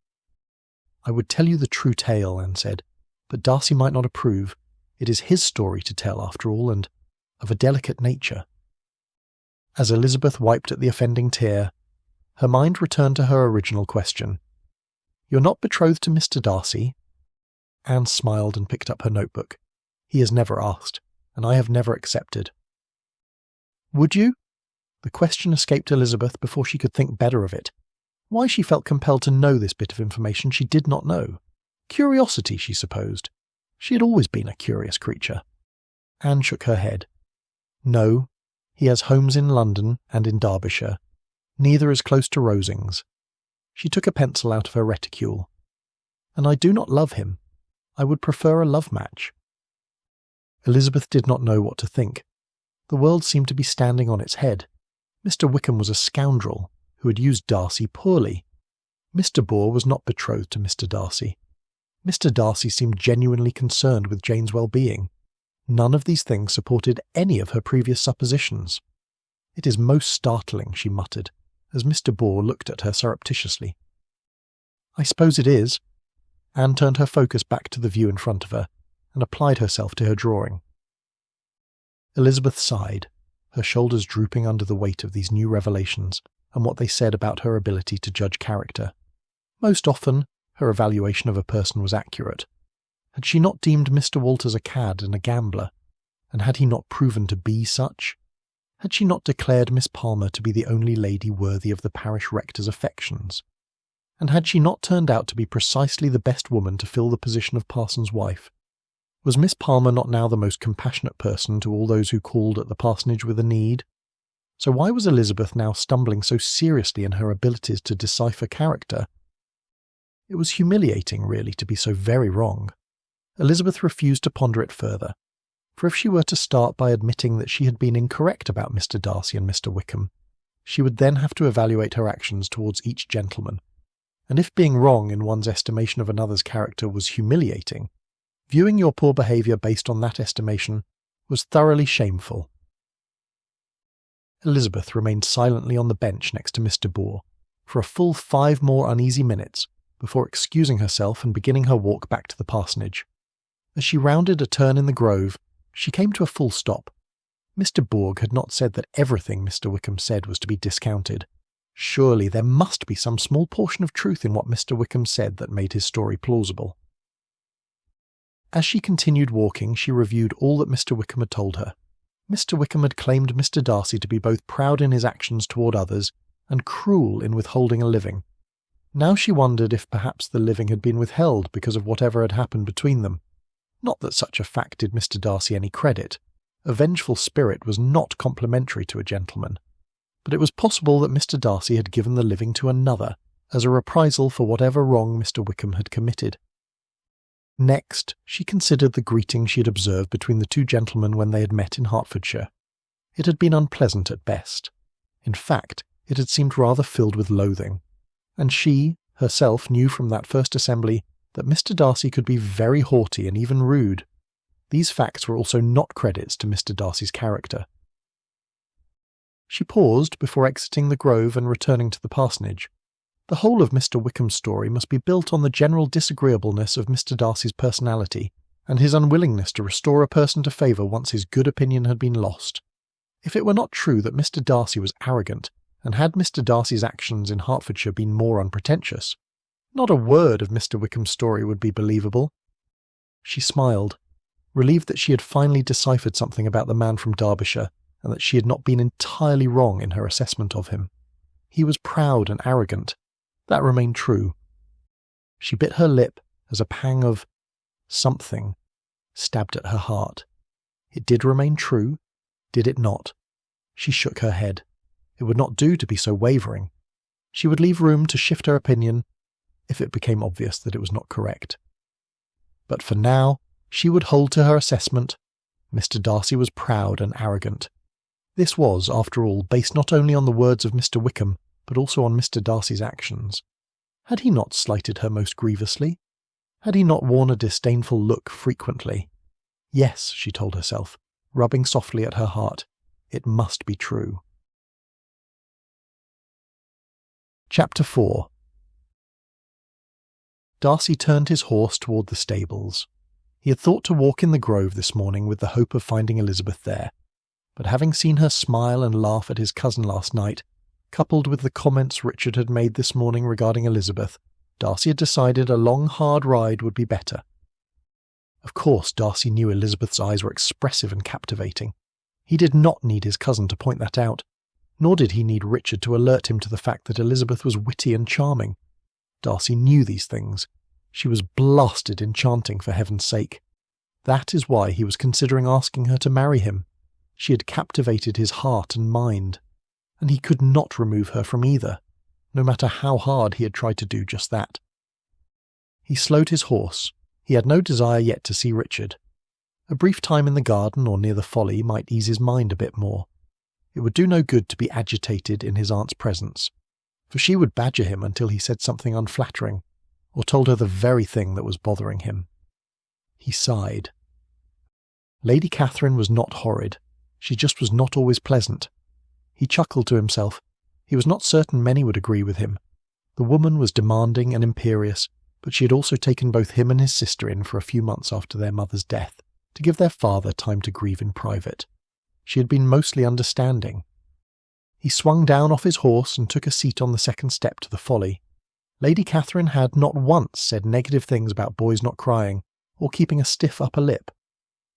"I would tell you the true tale," Anne said, "but Darcy might not approve. It is his story to tell, after all, and of a delicate nature." As Elizabeth wiped at the offending tear, her mind returned to her original question. "You're not betrothed to Mr. Darcy?" Anne smiled and picked up her notebook. "He has never asked, and I have never accepted." "Would you?" The question escaped Elizabeth before she could think better of it. Why she felt compelled to know this bit of information she did not know. Curiosity, she supposed. She had always been a curious creature. Anne shook her head. "No, he has homes in London and in Derbyshire. Neither is close to Rosings." She took a pencil out of her reticule. "And I do not love him. I would prefer a love match." Elizabeth did not know what to think. The world seemed to be standing on its head. Mr. Wickham was a scoundrel who had used Darcy poorly. Mr. Boor was not betrothed to Mr. Darcy. Mr. Darcy seemed genuinely concerned with Jane's well-being. None of these things supported any of her previous suppositions. "It is most startling," she muttered, as Mr. Boor looked at her surreptitiously. "I suppose it is." Anne turned her focus back to the view in front of her, and applied herself to her drawing. Elizabeth sighed, her shoulders drooping under the weight of these new revelations and what they said about her ability to judge character. Most often, her evaluation of a person was accurate. Had she not deemed Mr. Walters a cad and a gambler? And had he not proven to be such? Had she not declared Miss Palmer to be the only lady worthy of the parish rector's affections? And had she not turned out to be precisely the best woman to fill the position of parson's wife? Was Miss Palmer not now the most compassionate person to all those who called at the parsonage with a need? So why was Elizabeth now stumbling so seriously in her abilities to decipher character? It was humiliating, really, to be so very wrong. Elizabeth refused to ponder it further, for if she were to start by admitting that she had been incorrect about Mr. Darcy and Mr. Wickham, she would then have to evaluate her actions towards each gentleman. And if being wrong in one's estimation of another's character was humiliating, viewing your poor behaviour based on that estimation was thoroughly shameful. Elizabeth remained silently on the bench next to Mr. Boor for a full 5 more uneasy minutes before excusing herself and beginning her walk back to the parsonage. As she rounded a turn in the grove, she came to a full stop. Mr. Boor had not said that everything Mr. Wickham said was to be discounted. Surely there must be some small portion of truth in what Mr. Wickham said that made his story plausible. As she continued walking, she reviewed all that Mr. Wickham had told her. Mr. Wickham had claimed Mr. Darcy to be both proud in his actions toward others and cruel in withholding a living. Now she wondered if perhaps the living had been withheld because of whatever had happened between them. Not that such a fact did Mr. Darcy any credit. A vengeful spirit was not complimentary to a gentleman. But it was possible that Mr. Darcy had given the living to another, as a reprisal for whatever wrong Mr. Wickham had committed. Next, she considered the greeting she had observed between the two gentlemen when they had met in Hertfordshire. It had been unpleasant at best. In fact, it had seemed rather filled with loathing. And she, herself, knew from that first assembly that Mr. Darcy could be very haughty and even rude. These facts were also not credits to Mr. Darcy's character. She paused before exiting the grove and returning to the parsonage. The whole of Mr. Wickham's story must be built on the general disagreeableness of Mr. Darcy's personality, and his unwillingness to restore a person to favour once his good opinion had been lost. If it were not true that Mr. Darcy was arrogant, and had Mr. Darcy's actions in Hertfordshire been more unpretentious, not a word of Mr. Wickham's story would be believable. She smiled, relieved that she had finally deciphered something about the man from Derbyshire, and that she had not been entirely wrong in her assessment of him. He was proud and arrogant. That remained true. She bit her lip as a pang of something stabbed at her heart. It did remain true, did it not? She shook her head. It would not do to be so wavering. She would leave room to shift her opinion if it became obvious that it was not correct. But for now, she would hold to her assessment. Mr. Darcy was proud and arrogant. This was, after all, based not only on the words of Mr. Wickham, but also on Mr. Darcy's actions. Had he not slighted her most grievously? Had he not worn a disdainful look frequently? Yes, she told herself, rubbing softly at her heart. It must be true. Chapter 4. Darcy turned his horse toward the stables. He had thought to walk in the grove this morning with the hope of finding Elizabeth there, but having seen her smile and laugh at his cousin last night, coupled with the comments Richard had made this morning regarding Elizabeth, Darcy had decided a long, hard ride would be better. Of course, Darcy knew Elizabeth's eyes were expressive and captivating. He did not need his cousin to point that out, nor did he need Richard to alert him to the fact that Elizabeth was witty and charming. Darcy knew these things. She was blasted enchanting, for heaven's sake. That is why he was considering asking her to marry him. She had captivated his heart and mind, and he could not remove her from either, no matter how hard he had tried to do just that. He slowed his horse. He had no desire yet to see Richard. A brief time in the garden or near the folly might ease his mind a bit more. It would do no good to be agitated in his aunt's presence, for she would badger him until he said something unflattering, or told her the very thing that was bothering him. He sighed. Lady Catherine was not horrid. She just was not always pleasant. He chuckled to himself. He was not certain many would agree with him. The woman was demanding and imperious, but she had also taken both him and his sister in for a few months after their mother's death, to give their father time to grieve in private. She had been mostly understanding. He swung down off his horse and took a seat on the second step to the folly. Lady Catherine had not once said negative things about boys not crying, or keeping a stiff upper lip.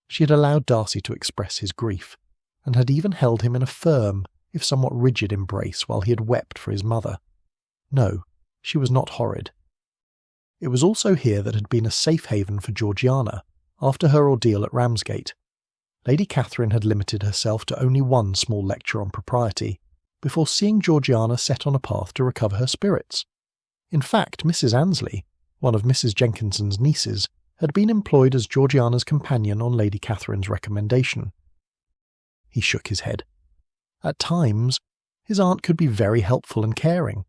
She had allowed Darcy to express his grief, and had even held him in a firm, if somewhat rigid embrace while he had wept for his mother. No, she was not horrid. It was also here that had been a safe haven for Georgiana, after her ordeal at Ramsgate. Lady Catherine had limited herself to only one small lecture on propriety, before seeing Georgiana set on a path to recover her spirits. In fact, Mrs. Annesley, one of Mrs. Jenkinson's nieces, had been employed as Georgiana's companion on Lady Catherine's recommendation. He shook his head. At times, his aunt could be very helpful and caring.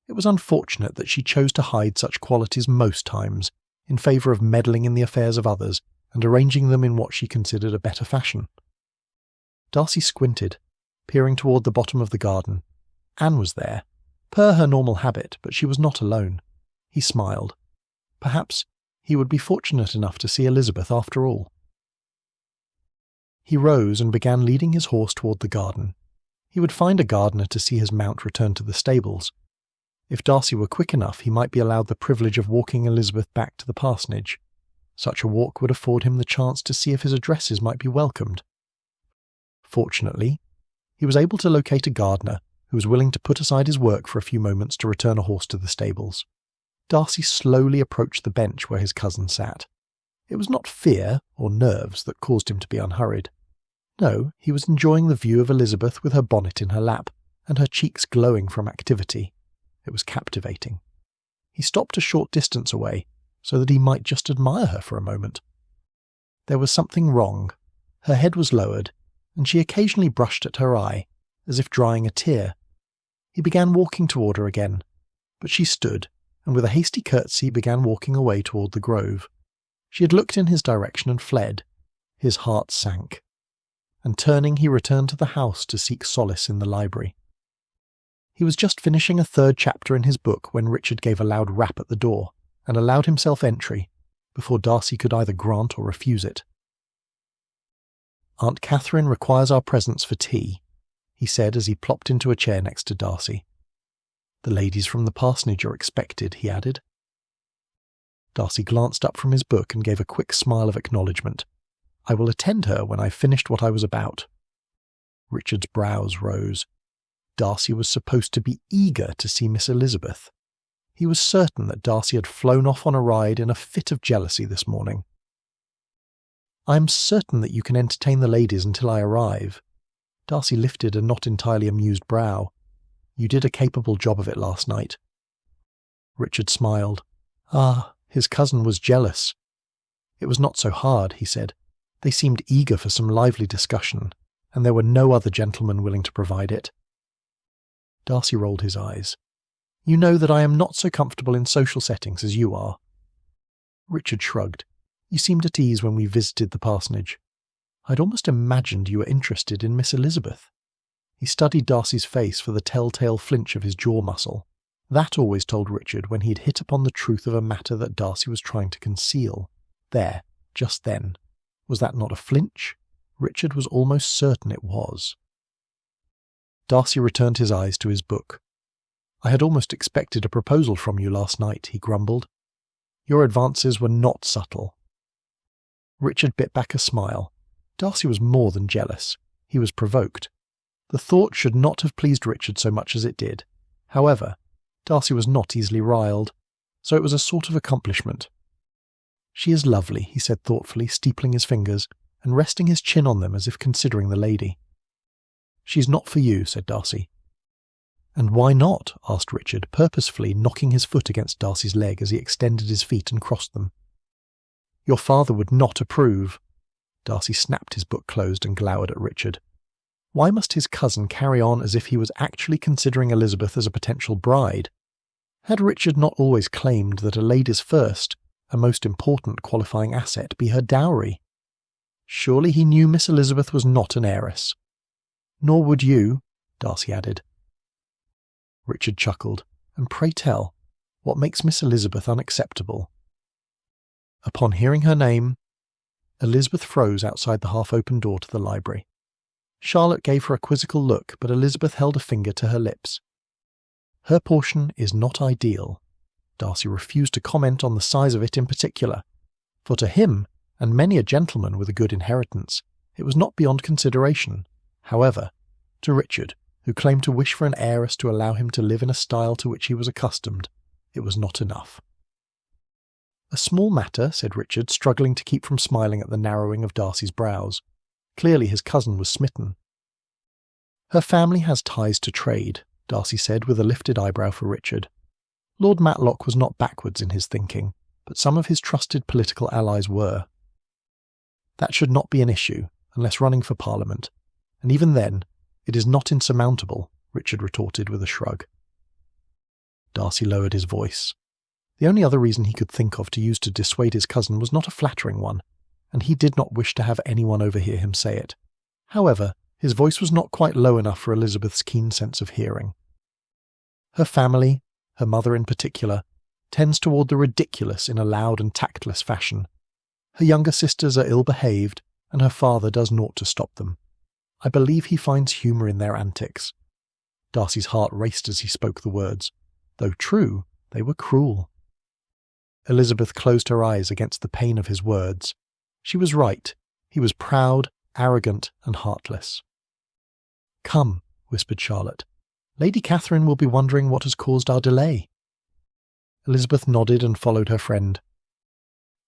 It was unfortunate that she chose to hide such qualities most times, in favour of meddling in the affairs of others and arranging them in what she considered a better fashion. Darcy squinted, peering toward the bottom of the garden. Anne was there, per her normal habit, but she was not alone. He smiled. Perhaps he would be fortunate enough to see Elizabeth after all. He rose and began leading his horse toward the garden. He would find a gardener to see his mount return to the stables. If Darcy were quick enough, he might be allowed the privilege of walking Elizabeth back to the parsonage. Such a walk would afford him the chance to see if his addresses might be welcomed. Fortunately, he was able to locate a gardener who was willing to put aside his work for a few moments to return a horse to the stables. Darcy slowly approached the bench where his cousin sat. It was not fear or nerves that caused him to be unhurried. No, he was enjoying the view of Elizabeth with her bonnet in her lap, and her cheeks glowing from activity. It was captivating. He stopped a short distance away, so that he might just admire her for a moment. There was something wrong. Her head was lowered, and she occasionally brushed at her eye, as if drying a tear. He began walking toward her again, but she stood, and with a hasty curtsy began walking away toward the grove. She had looked in his direction and fled. His heart sank. And turning, he returned to the house to seek solace in the library. He was just finishing a third chapter in his book when Richard gave a loud rap at the door, and allowed himself entry, before Darcy could either grant or refuse it. "Aunt Catherine requires our presence for tea," he said as he plopped into a chair next to Darcy. "The ladies from the parsonage are expected," he added. Darcy glanced up from his book and gave a quick smile of acknowledgement. "I will attend her when I've finished what I was about." Richard's brows rose. Darcy was supposed to be eager to see Miss Elizabeth. He was certain that Darcy had flown off on a ride in a fit of jealousy this morning. "I am certain that you can entertain the ladies until I arrive." Darcy lifted a not entirely amused brow. "You did a capable job of it last night." Richard smiled. Ah, his cousin was jealous. "It was not so hard," he said. "They seemed eager for some lively discussion, and there were no other gentlemen willing to provide it." Darcy rolled his eyes. "You know that I am not so comfortable in social settings as you are." Richard shrugged. "You seemed at ease when we visited the parsonage. I'd almost imagined you were interested in Miss Elizabeth." He studied Darcy's face for the telltale flinch of his jaw muscle. That always told Richard when he'd hit upon the truth of a matter that Darcy was trying to conceal. There, just then. Was that not a flinch? Richard was almost certain it was. Darcy returned his eyes to his book. "I had almost expected a proposal from you last night," he grumbled. "Your advances were not subtle." Richard bit back a smile. Darcy was more than jealous. He was provoked. The thought should not have pleased Richard so much as it did. However, Darcy was not easily riled, so it was a sort of accomplishment. "She is lovely," he said thoughtfully, steepling his fingers, and resting his chin on them as if considering the lady. "She's not for you," said Darcy. "And why not?" asked Richard, purposefully knocking his foot against Darcy's leg as he extended his feet and crossed them. "Your father would not approve." Darcy snapped his book closed and glowered at Richard. Why must his cousin carry on as if he was actually considering Elizabeth as a potential bride? Had Richard not always claimed that a lady's first, a most important qualifying asset, be her dowry? Surely he knew Miss Elizabeth was not an heiress. "Nor would you," Darcy added. Richard chuckled. "And pray tell, what makes Miss Elizabeth unacceptable?" Upon hearing her name, Elizabeth froze outside the half-open door to the library. Charlotte gave her a quizzical look, but Elizabeth held a finger to her lips. "Her portion is not ideal." Darcy refused to comment on the size of it in particular, for to him, and many a gentleman with a good inheritance, it was not beyond consideration. However, to Richard, who claimed to wish for an heiress to allow him to live in a style to which he was accustomed, it was not enough. "A small matter," said Richard, struggling to keep from smiling at the narrowing of Darcy's brows. Clearly his cousin was smitten. "Her family has ties to trade," Darcy said with a lifted eyebrow for Richard. Lord Matlock was not backwards in his thinking, but some of his trusted political allies were. "That should not be an issue, unless running for Parliament, and even then, it is not insurmountable," Richard retorted with a shrug. Darcy lowered his voice. The only other reason he could think of to use to dissuade his cousin was not a flattering one, and he did not wish to have anyone overhear him say it. However, his voice was not quite low enough for Elizabeth's keen sense of hearing. "Her family, her mother in particular, tends toward the ridiculous in a loud and tactless fashion. Her younger sisters are ill-behaved, and her father does naught to stop them. I believe he finds humour in their antics." Darcy's heart raced as he spoke the words. Though true, they were cruel. Elizabeth closed her eyes against the pain of his words. She was right. He was proud, arrogant, and heartless. "Come," whispered Charlotte. "Lady Catherine will be wondering what has caused our delay." Elizabeth nodded and followed her friend.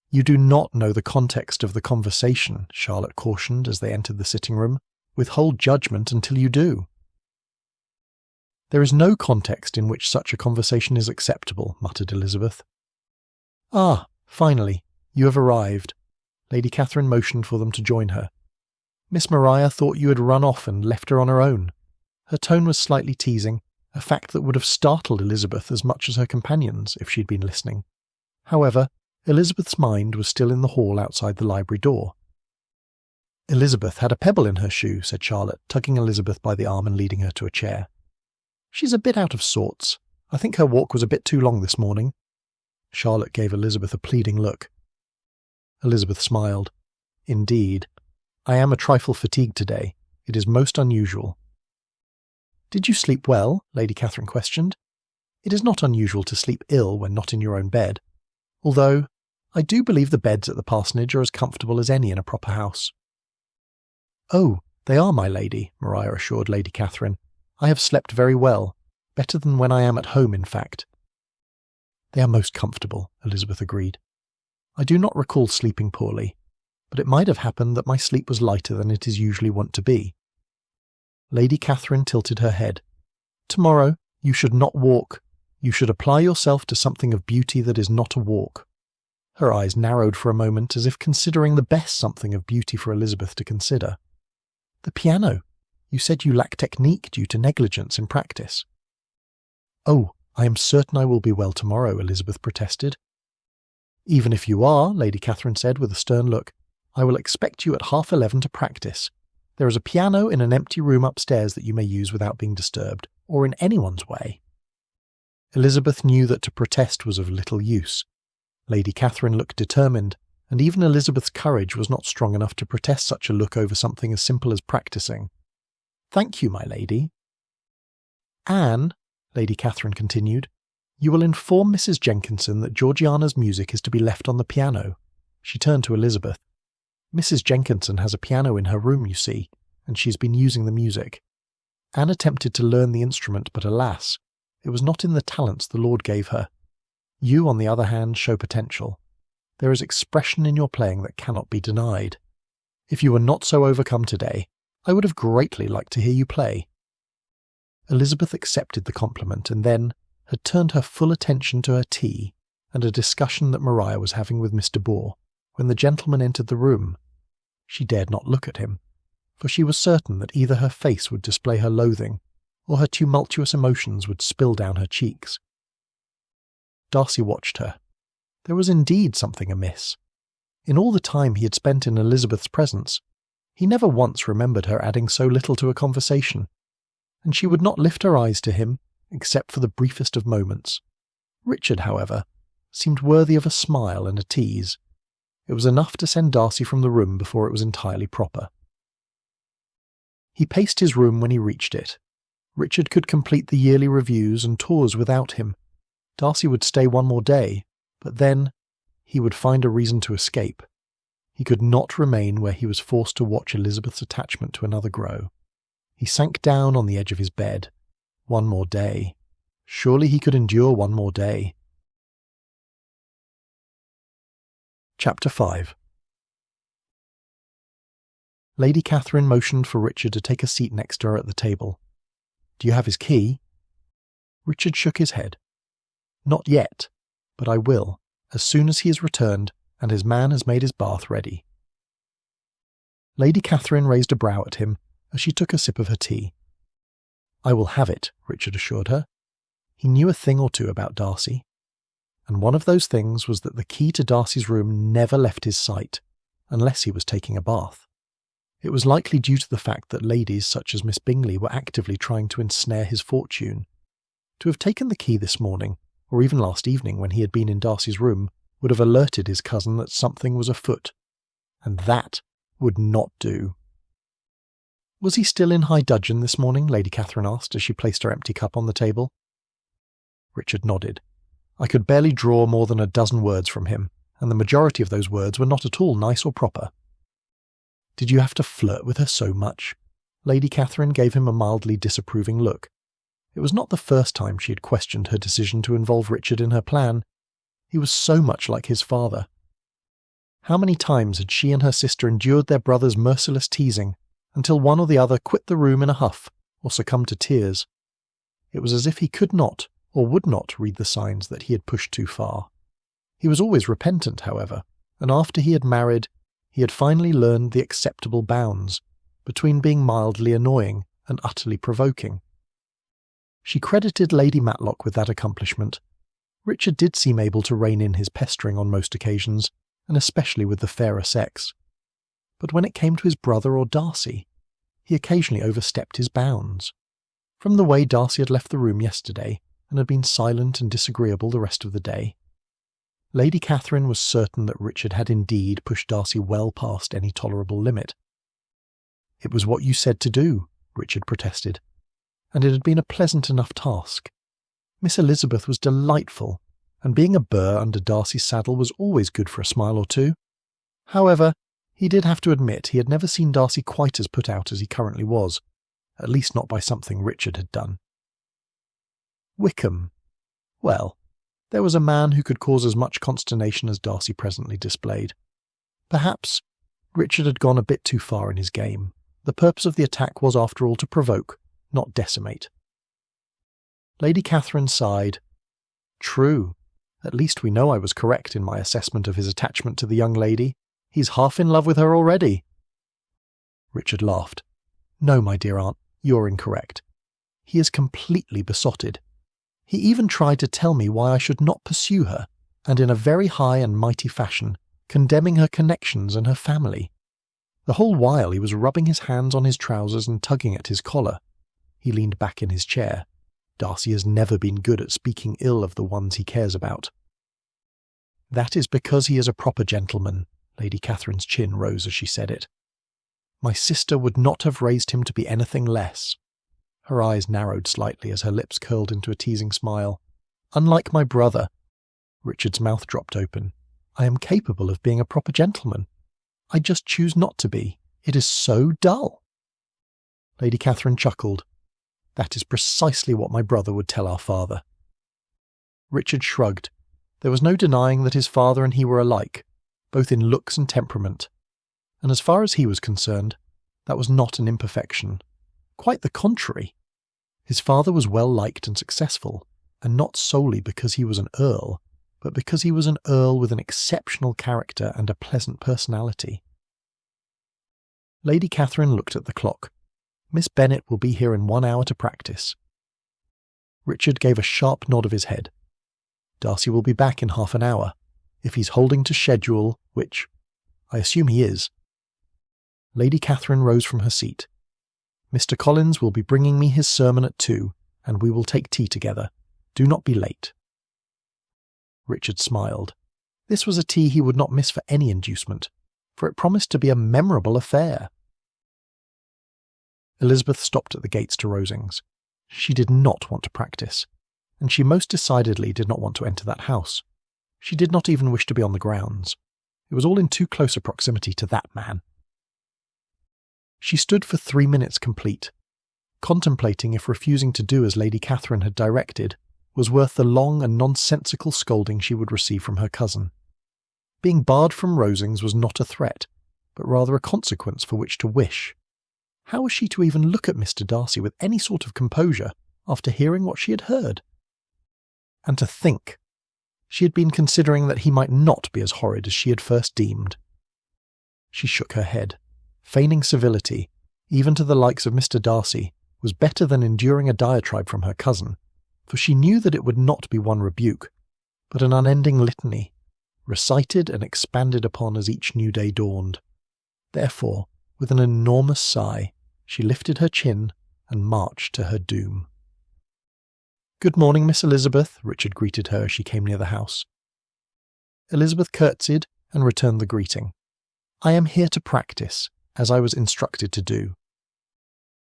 "You do not know the context of the conversation," Charlotte cautioned as they entered the sitting-room. "Withhold judgment until you do." "There is no context in which such a conversation is acceptable," muttered Elizabeth. "Ah, finally, you have arrived." Lady Catherine motioned for them to join her. "Miss Maria thought you had run off and left her on her own." Her tone was slightly teasing, a fact that would have startled Elizabeth as much as her companions if she'd been listening. However, Elizabeth's mind was still in the hall outside the library door. "Elizabeth had a pebble in her shoe," said Charlotte, tugging Elizabeth by the arm and leading her to a chair. "She's a bit out of sorts. I think her walk was a bit too long this morning." Charlotte gave Elizabeth a pleading look. Elizabeth smiled. "Indeed. I am a trifle fatigued today. It is most unusual." "Did you sleep well?" Lady Catherine questioned. "It is not unusual to sleep ill when not in your own bed. Although, I do believe the beds at the parsonage are as comfortable as any in a proper house." "Oh, they are, my lady," Maria assured Lady Catherine. "I have slept very well. Better than when I am at home, in fact." "They are most comfortable," Elizabeth agreed. "I do not recall sleeping poorly, but it might have happened that my sleep was lighter than it is usually wont to be." Lady Catherine tilted her head. "Tomorrow, you should not walk. You should apply yourself to something of beauty that is not a walk." Her eyes narrowed for a moment as if considering the best something of beauty for Elizabeth to consider. "The piano. You said you lack technique due to negligence in practice." "Oh, I am certain I will be well tomorrow," Elizabeth protested. "Even if you are," Lady Catherine said with a stern look, "I will expect you at 11:30 to practice. There is a piano in an empty room upstairs that you may use without being disturbed, or in anyone's way." Elizabeth knew that to protest was of little use. Lady Catherine looked determined, and even Elizabeth's courage was not strong enough to protest such a look over something as simple as practising. "Thank you, my lady." "Anne," Lady Catherine continued, "you will inform Mrs. Jenkinson that Georgiana's music is to be left on the piano." She turned to Elizabeth. "Mrs. Jenkinson has a piano in her room, you see, and she's been using the music. Anne attempted to learn the instrument, but alas, it was not in the talents the Lord gave her. You, on the other hand, show potential. There is expression in your playing that cannot be denied. If you were not so overcome today, I would have greatly liked to hear you play." Elizabeth accepted the compliment and then had turned her full attention to her tea and a discussion that Maria was having with Mr. Bohr when the gentleman entered the room. She dared not look at him, for she was certain that either her face would display her loathing or her tumultuous emotions would spill down her cheeks. Darcy watched her. There was indeed something amiss. In all the time he had spent in Elizabeth's presence, he never once remembered her adding so little to a conversation, and she would not lift her eyes to him except for the briefest of moments. Richard, however, seemed worthy of a smile and a tease. It was enough to send Darcy from the room before it was entirely proper. He paced his room when he reached it. Richard could complete the yearly reviews and tours without him. Darcy would stay one more day, but then he would find a reason to escape. He could not remain where he was forced to watch Elizabeth's attachment to another grow. He sank down on the edge of his bed. One more day. Surely he could endure one more day. Chapter 5. Lady Catherine motioned for Richard to take a seat next to her at the table. "Do you have his key?" Richard shook his head. "Not yet, but I will, as soon as he has returned and his man has made his bath ready." Lady Catherine raised a brow at him as she took a sip of her tea. "I will have it," Richard assured her. He knew a thing or two about Darcy, and one of those things was that the key to Darcy's room never left his sight, unless he was taking a bath. It was likely due to the fact that ladies such as Miss Bingley were actively trying to ensnare his fortune. To have taken the key this morning, or even last evening when he had been in Darcy's room, would have alerted his cousin that something was afoot, and that would not do. "Was he still in high dudgeon this morning?" Lady Catherine asked as she placed her empty cup on the table. Richard nodded. "I could barely draw more than a dozen words from him, and the majority of those words were not at all nice or proper." "Did you have to flirt with her so much?" Lady Catherine gave him a mildly disapproving look. It was not the first time she had questioned her decision to involve Richard in her plan. He was so much like his father. How many times had she and her sister endured their brother's merciless teasing, until one or the other quit the room in a huff or succumbed to tears? It was as if he could not or would not read the signs that he had pushed too far. He was always repentant, however, and after he had married, he had finally learned the acceptable bounds between being mildly annoying and utterly provoking. She credited Lady Matlock with that accomplishment. Richard did seem able to rein in his pestering on most occasions, and especially with the fairer sex. But when it came to his brother or Darcy, he occasionally overstepped his bounds. From the way Darcy had left the room yesterday, and had been silent and disagreeable the rest of the day, Lady Catherine was certain that Richard had indeed pushed Darcy well past any tolerable limit. "It was what you said to do," Richard protested, "and it had been a pleasant enough task. Miss Elizabeth was delightful, and being a burr under Darcy's saddle was always good for a smile or two." However, he did have to admit he had never seen Darcy quite as put out as he currently was, at least not by something Richard had done. Wickham. Well, there was a man who could cause as much consternation as Darcy presently displayed. Perhaps Richard had gone a bit too far in his game. The purpose of the attack was, after all, to provoke, not decimate. Lady Catherine sighed. "True. At least we know I was correct in my assessment of his attachment to the young lady. He's half in love with her already." Richard laughed. "No, my dear aunt, you're incorrect. He is completely besotted. He even tried to tell me why I should not pursue her, and in a very high and mighty fashion, condemning her connections and her family. The whole while he was rubbing his hands on his trousers and tugging at his collar. He leaned back in his chair. Darcy has never been good at speaking ill of the ones he cares about. That is because he is a proper gentleman. Lady Catherine's chin rose as she said it. My sister would not have raised him to be anything less. Her eyes narrowed slightly as her lips curled into a teasing smile. Unlike my brother. Richard's mouth dropped open. I am capable of being a proper gentleman. I just choose not to be. It is so dull. Lady Catherine chuckled. That is precisely what my brother would tell our father. Richard shrugged. There was no denying that his father and he were alike, both in looks and temperament. And as far as he was concerned, that was not an imperfection. Quite the contrary. His father was well liked and successful, and not solely because he was an earl, but because he was an earl with an exceptional character and a pleasant personality. Lady Catherine looked at the clock. Miss Bennet will be here in 1 hour to practice. Richard gave a sharp nod of his head. Darcy will be back in half an hour, if he's holding to schedule, which I assume he is. Lady Catherine rose from her seat. Mr. Collins will be bringing me his sermon at 2, and we will take tea together. Do not be late. Richard smiled. This was a tea he would not miss for any inducement, for it promised to be a memorable affair. Elizabeth stopped at the gates to Rosings. She did not want to practice, and she most decidedly did not want to enter that house. She did not even wish to be on the grounds. It was all in too close a proximity to that man. She stood for 3 minutes complete, contemplating if refusing to do as Lady Catherine had directed was worth the long and nonsensical scolding she would receive from her cousin. Being barred from Rosings was not a threat, but rather a consequence for which to wish. How was she to even look at Mr. Darcy with any sort of composure after hearing what she had heard? And to think, she had been considering that he might not be as horrid as she had first deemed. She shook her head. Feigning civility, even to the likes of Mr. Darcy, was better than enduring a diatribe from her cousin, for she knew that it would not be one rebuke, but an unending litany, recited and expanded upon as each new day dawned. Therefore, with an enormous sigh, she lifted her chin and marched to her doom. "Good morning, Miss Elizabeth," Richard greeted her as she came near the house. Elizabeth curtsied and returned the greeting. "I am here to practice, as I was instructed to do."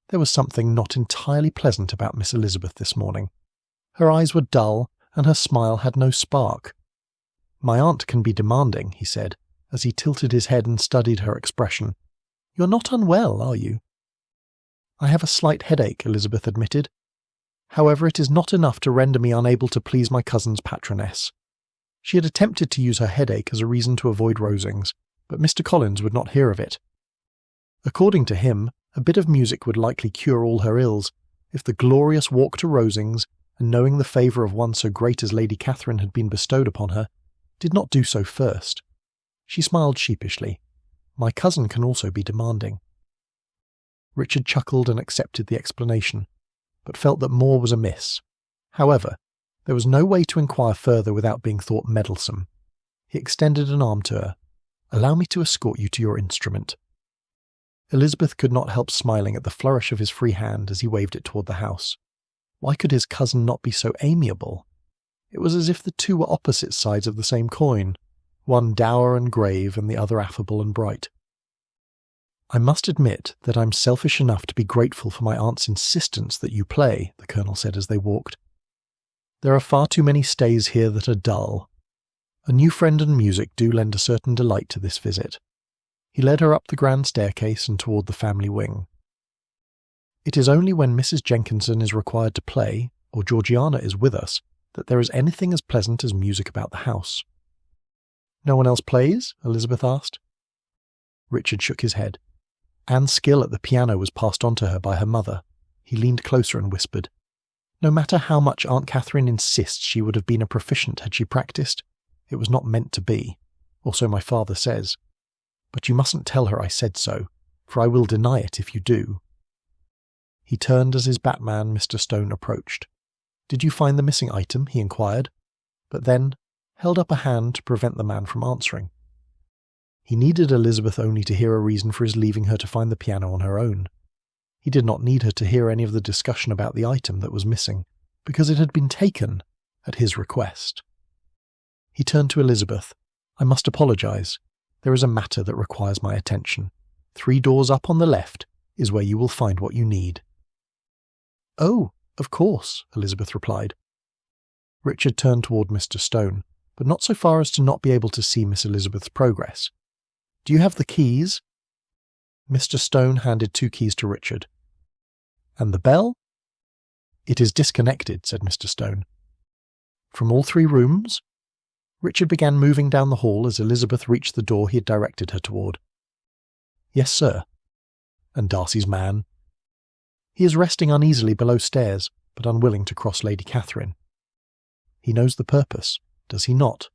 There was something not entirely pleasant about Miss Elizabeth this morning. Her eyes were dull, and her smile had no spark. "My aunt can be demanding," he said, as he tilted his head and studied her expression. "You're not unwell, are you?" "I have a slight headache," Elizabeth admitted. "However, it is not enough to render me unable to please my cousin's patroness." She had attempted to use her headache as a reason to avoid Rosings, but Mr. Collins would not hear of it. According to him, a bit of music would likely cure all her ills, if the glorious walk to Rosings, and knowing the favour of one so great as Lady Catherine had been bestowed upon her, did not do so first. She smiled sheepishly. "My cousin can also be demanding." Richard chuckled and accepted the explanation, but felt that more was amiss. However, there was no way to inquire further without being thought meddlesome. He extended an arm to her. "Allow me to escort you to your instrument." Elizabeth could not help smiling at the flourish of his free hand as he waved it toward the house. Why could his cousin not be so amiable? It was as if the two were opposite sides of the same coin, one dour and grave and the other affable and bright. "I must admit that I'm selfish enough to be grateful for my aunt's insistence that you play," the Colonel said as they walked. "There are far too many stays here that are dull. A new friend and music do lend a certain delight to this visit." He led her up the grand staircase and toward the family wing. "It is only when Mrs. Jenkinson is required to play, or Georgiana is with us, that there is anything as pleasant as music about the house." "No one else plays?" Elizabeth asked. Richard shook his head. Anne's skill at the piano was passed on to her by her mother. He leaned closer and whispered, "No matter how much Aunt Catherine insists she would have been a proficient had she practised, it was not meant to be, or so my father says. But you mustn't tell her I said so, for I will deny it if you do." He turned as his batman, Mr. Stone, approached. "Did you find the missing item?" he inquired, but then held up a hand to prevent the man from answering. He needed Elizabeth only to hear a reason for his leaving her to find the piano on her own. He did not need her to hear any of the discussion about the item that was missing, because it had been taken at his request. He turned to Elizabeth. "I must apologise. There is a matter that requires my attention. 3 doors up on the left is where you will find what you need." "Oh, of course," Elizabeth replied. Richard turned toward Mr. Stone, but not so far as to not be able to see Miss Elizabeth's progress. "Do you have the keys?" Mr. Stone handed 2 keys to Richard. "And the bell?" "It is disconnected," said Mr. Stone. "From all 3 rooms?" Richard began moving down the hall as Elizabeth reached the door he had directed her toward. "Yes, sir." "And Darcy's man?" "He is resting uneasily below stairs, but unwilling to cross Lady Catherine." "He knows the purpose, does he not?"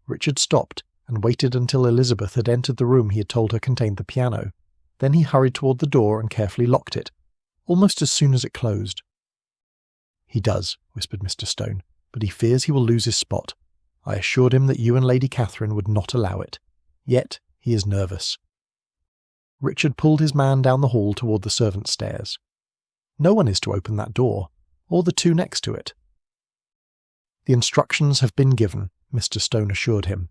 Richard stopped and waited until Elizabeth had entered the room he had told her contained the piano. Then he hurried toward the door and carefully locked it, almost as soon as it closed. "He does," whispered Mr. Stone, "but he fears he will lose his spot. I assured him that you and Lady Catherine would not allow it. Yet he is nervous." Richard pulled his man down the hall toward the servants' stairs. "No one is to open that door, or the 2 next to it." "The instructions have been given," Mr. Stone assured him.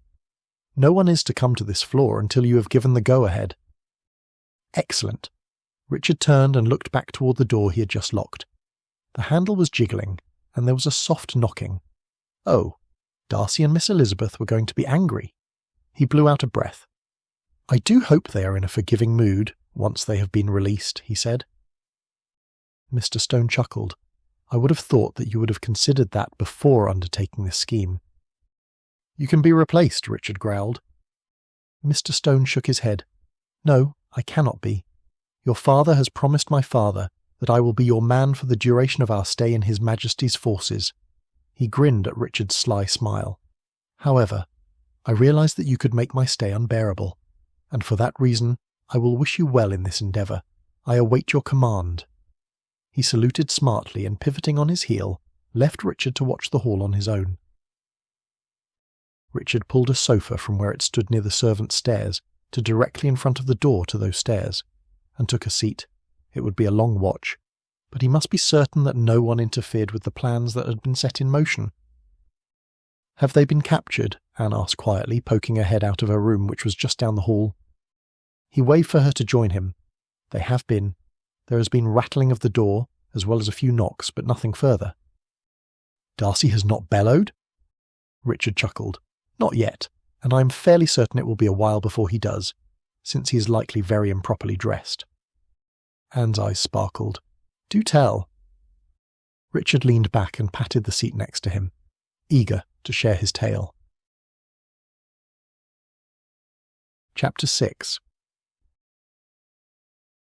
"No one is to come to this floor until you have given the go-ahead." "Excellent." Richard turned and looked back toward the door he had just locked. The handle was jiggling, and there was a soft knocking. Oh, Darcy and Miss Elizabeth were going to be angry. He blew out a breath. "I do hope they are in a forgiving mood, once they have been released," he said. Mr. Stone chuckled. "I would have thought that you would have considered that before undertaking this scheme." "You can be replaced," Richard growled. Mr. Stone shook his head. "No, I cannot be. Your father has promised my father that I will be your man for the duration of our stay in His Majesty's forces." He grinned at Richard's sly smile. "However, I realise that you could make my stay unbearable, and for that reason I will wish you well in this endeavour. I await your command." He saluted smartly and, pivoting on his heel, left Richard to watch the hall on his own. Richard pulled a sofa from where it stood near the servants' stairs to directly in front of the door to those stairs, and took a seat. It would be a long watch, but he must be certain that no one interfered with the plans that had been set in motion. "Have they been captured?" Anne asked quietly, poking her head out of her room, which was just down the hall. He waved for her to join him. "They have been. There has been rattling of the door, as well as a few knocks, but nothing further." "Darcy has not bellowed?" Richard chuckled. "Not yet, and I am fairly certain it will be a while before he does, since he is likely very improperly dressed." Anne's eyes sparkled. "Do tell." Richard leaned back and patted the seat next to him, eager to share his tale. Chapter 6.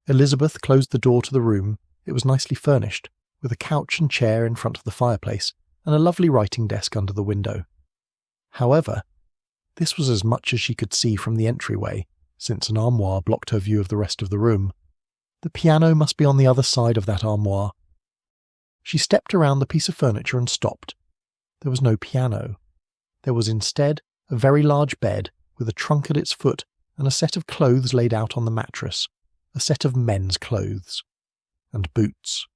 Elizabeth closed the door to the room. It was nicely furnished, with a couch and chair in front of the fireplace, and a lovely writing desk under the window. However, this was as much as she could see from the entryway, since an armoire blocked her view of the rest of the room. The piano must be on the other side of that armoire. She stepped around the piece of furniture and stopped. There was no piano. There was instead a very large bed with a trunk at its foot and a set of clothes laid out on the mattress, a set of men's clothes. And boots.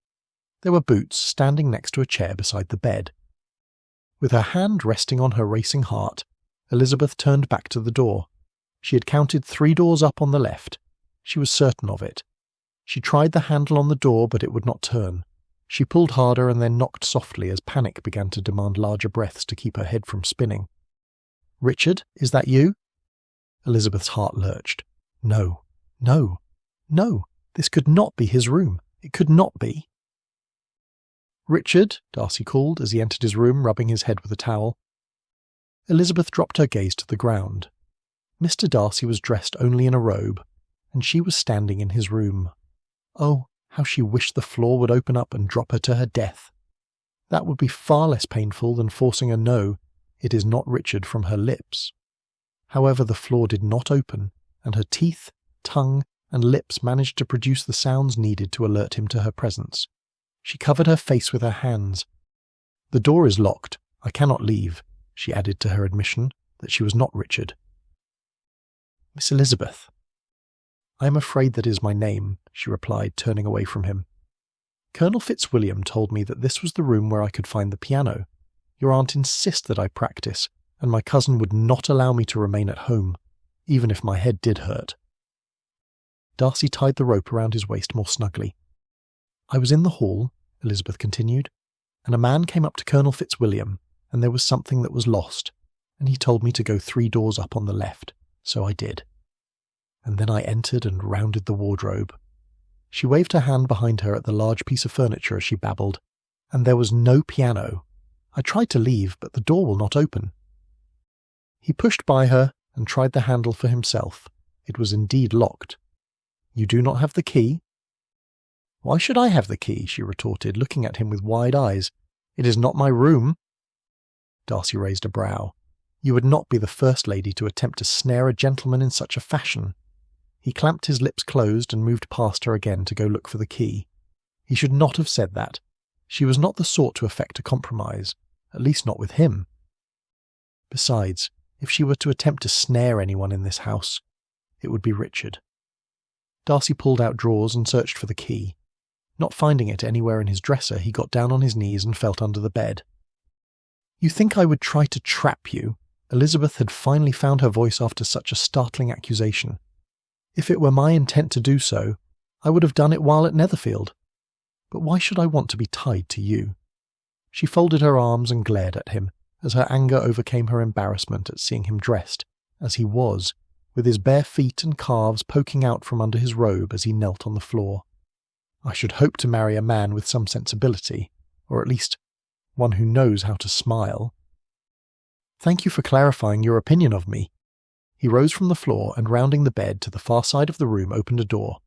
There were boots standing next to a chair beside the bed. With her hand resting on her racing heart, Elizabeth turned back to the door. She had counted 3 doors up on the left. She was certain of it. She tried the handle on the door, but it would not turn. She pulled harder and then knocked softly as panic began to demand larger breaths to keep her head from spinning. "Richard, is that you?" Elizabeth's heart lurched. No, no, no, this could not be his room. It could not be. "Richard," Darcy called as he entered his room, rubbing his head with a towel. Elizabeth dropped her gaze to the ground. Mr. Darcy was dressed only in a robe, and she was standing in his room. Oh, how she wished the floor would open up and drop her to her death. That would be far less painful than forcing a "no, it is not Richard" from her lips. However, the floor did not open, and her teeth, tongue, and lips managed to produce the sounds needed to alert him to her presence. She covered her face with her hands. "The door is locked. I cannot leave," she added to her admission that she was not Richard. "Miss Elizabeth." "I am afraid that is my name," she replied, turning away from him. Colonel Fitzwilliam told me that this was the room where I could find the piano. Your aunt insists that I practice, and my cousin would not allow me to remain at home, even if my head did hurt." Darcy tied the rope around his waist more snugly. "I was in the hall," Elizabeth continued, "and a man came up to Colonel Fitzwilliam, and there was something that was lost, and he told me to go 3 doors up on the left, so I did. And then I entered and rounded the wardrobe." She waved her hand behind her at the large piece of furniture as she babbled, "and there was no piano. I tried to leave, but the door will not open." He pushed by her and tried the handle for himself. It was indeed locked. "You do not have the key?" "Why should I have the key?" she retorted, looking at him with wide eyes. "It is not my room." Darcy raised a brow. "You would not be the first lady to attempt to snare a gentleman in such a fashion." He clamped his lips closed and moved past her again to go look for the key. He should not have said that. She was not the sort to effect a compromise, at least not with him. Besides, if she were to attempt to snare anyone in this house, it would be Richard. Darcy pulled out drawers and searched for the key. Not finding it anywhere in his dresser, he got down on his knees and felt under the bed. "You think I would try to trap you?" Elizabeth had finally found her voice after such a startling accusation. "If it were my intent to do so, I would have done it while at Netherfield. But why should I want to be tied to you?" She folded her arms and glared at him, as her anger overcame her embarrassment at seeing him dressed, as he was, with his bare feet and calves poking out from under his robe as he knelt on the floor. "I should hope to marry a man with some sensibility, or at least one who knows how to smile." "Thank you for clarifying your opinion of me." He rose from the floor and, rounding the bed to the far side of the room, opened a door.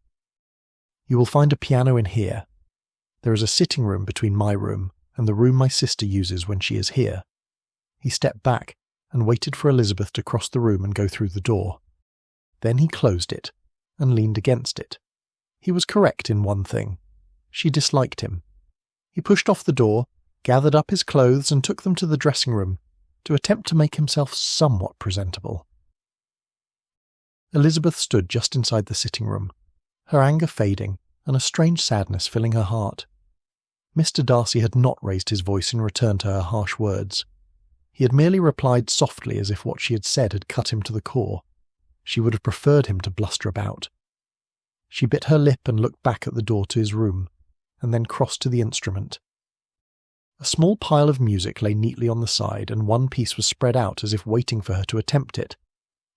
"You will find a piano in here. There is a sitting room between my room and the room my sister uses when she is here." He stepped back and waited for Elizabeth to cross the room and go through the door. Then he closed it and leaned against it. He was correct in one thing. She disliked him. He pushed off the door, gathered up his clothes and took them to the dressing room to attempt to make himself somewhat presentable. Elizabeth stood just inside the sitting room, her anger fading and a strange sadness filling her heart. Mr. Darcy had not raised his voice in return to her harsh words. He had merely replied softly as if what she had said had cut him to the core. She would have preferred him to bluster about. She bit her lip and looked back at the door to his room, and then crossed to the instrument. A small pile of music lay neatly on the side, and one piece was spread out as if waiting for her to attempt it.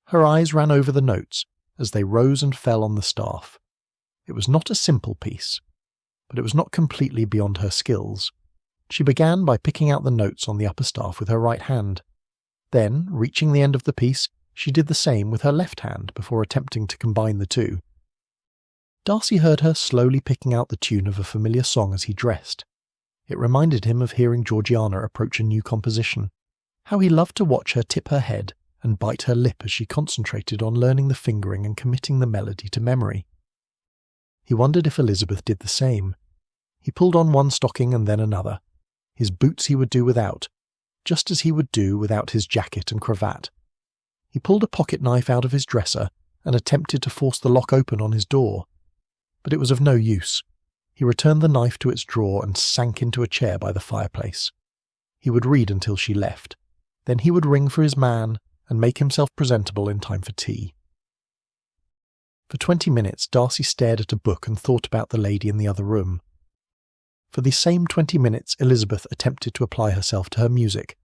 Her eyes ran over the notes as they rose and fell on the staff. It was not a simple piece, but it was not completely beyond her skills. She began by picking out the notes on the upper staff with her right hand. Then, reaching the end of the piece, she did the same with her left hand before attempting to combine the two. Darcy heard her slowly picking out the tune of a familiar song as he dressed. It reminded him of hearing Georgiana approach a new composition. How he loved to watch her tip her head and bite her lip as she concentrated on learning the fingering and committing the melody to memory. He wondered if Elizabeth did the same. He pulled on one stocking and then another. His boots he would do without, just as he would do without his jacket and cravat. He pulled a pocket knife out of his dresser and attempted to force the lock open on his door. But it was of no use. He returned the knife to its drawer and sank into a chair by the fireplace. He would read until she left. Then he would ring for his man and make himself presentable in time for tea. For 20 minutes Darcy stared at a book and thought about the lady in the other room. For the same 20 minutes Elizabeth attempted to apply herself to her music,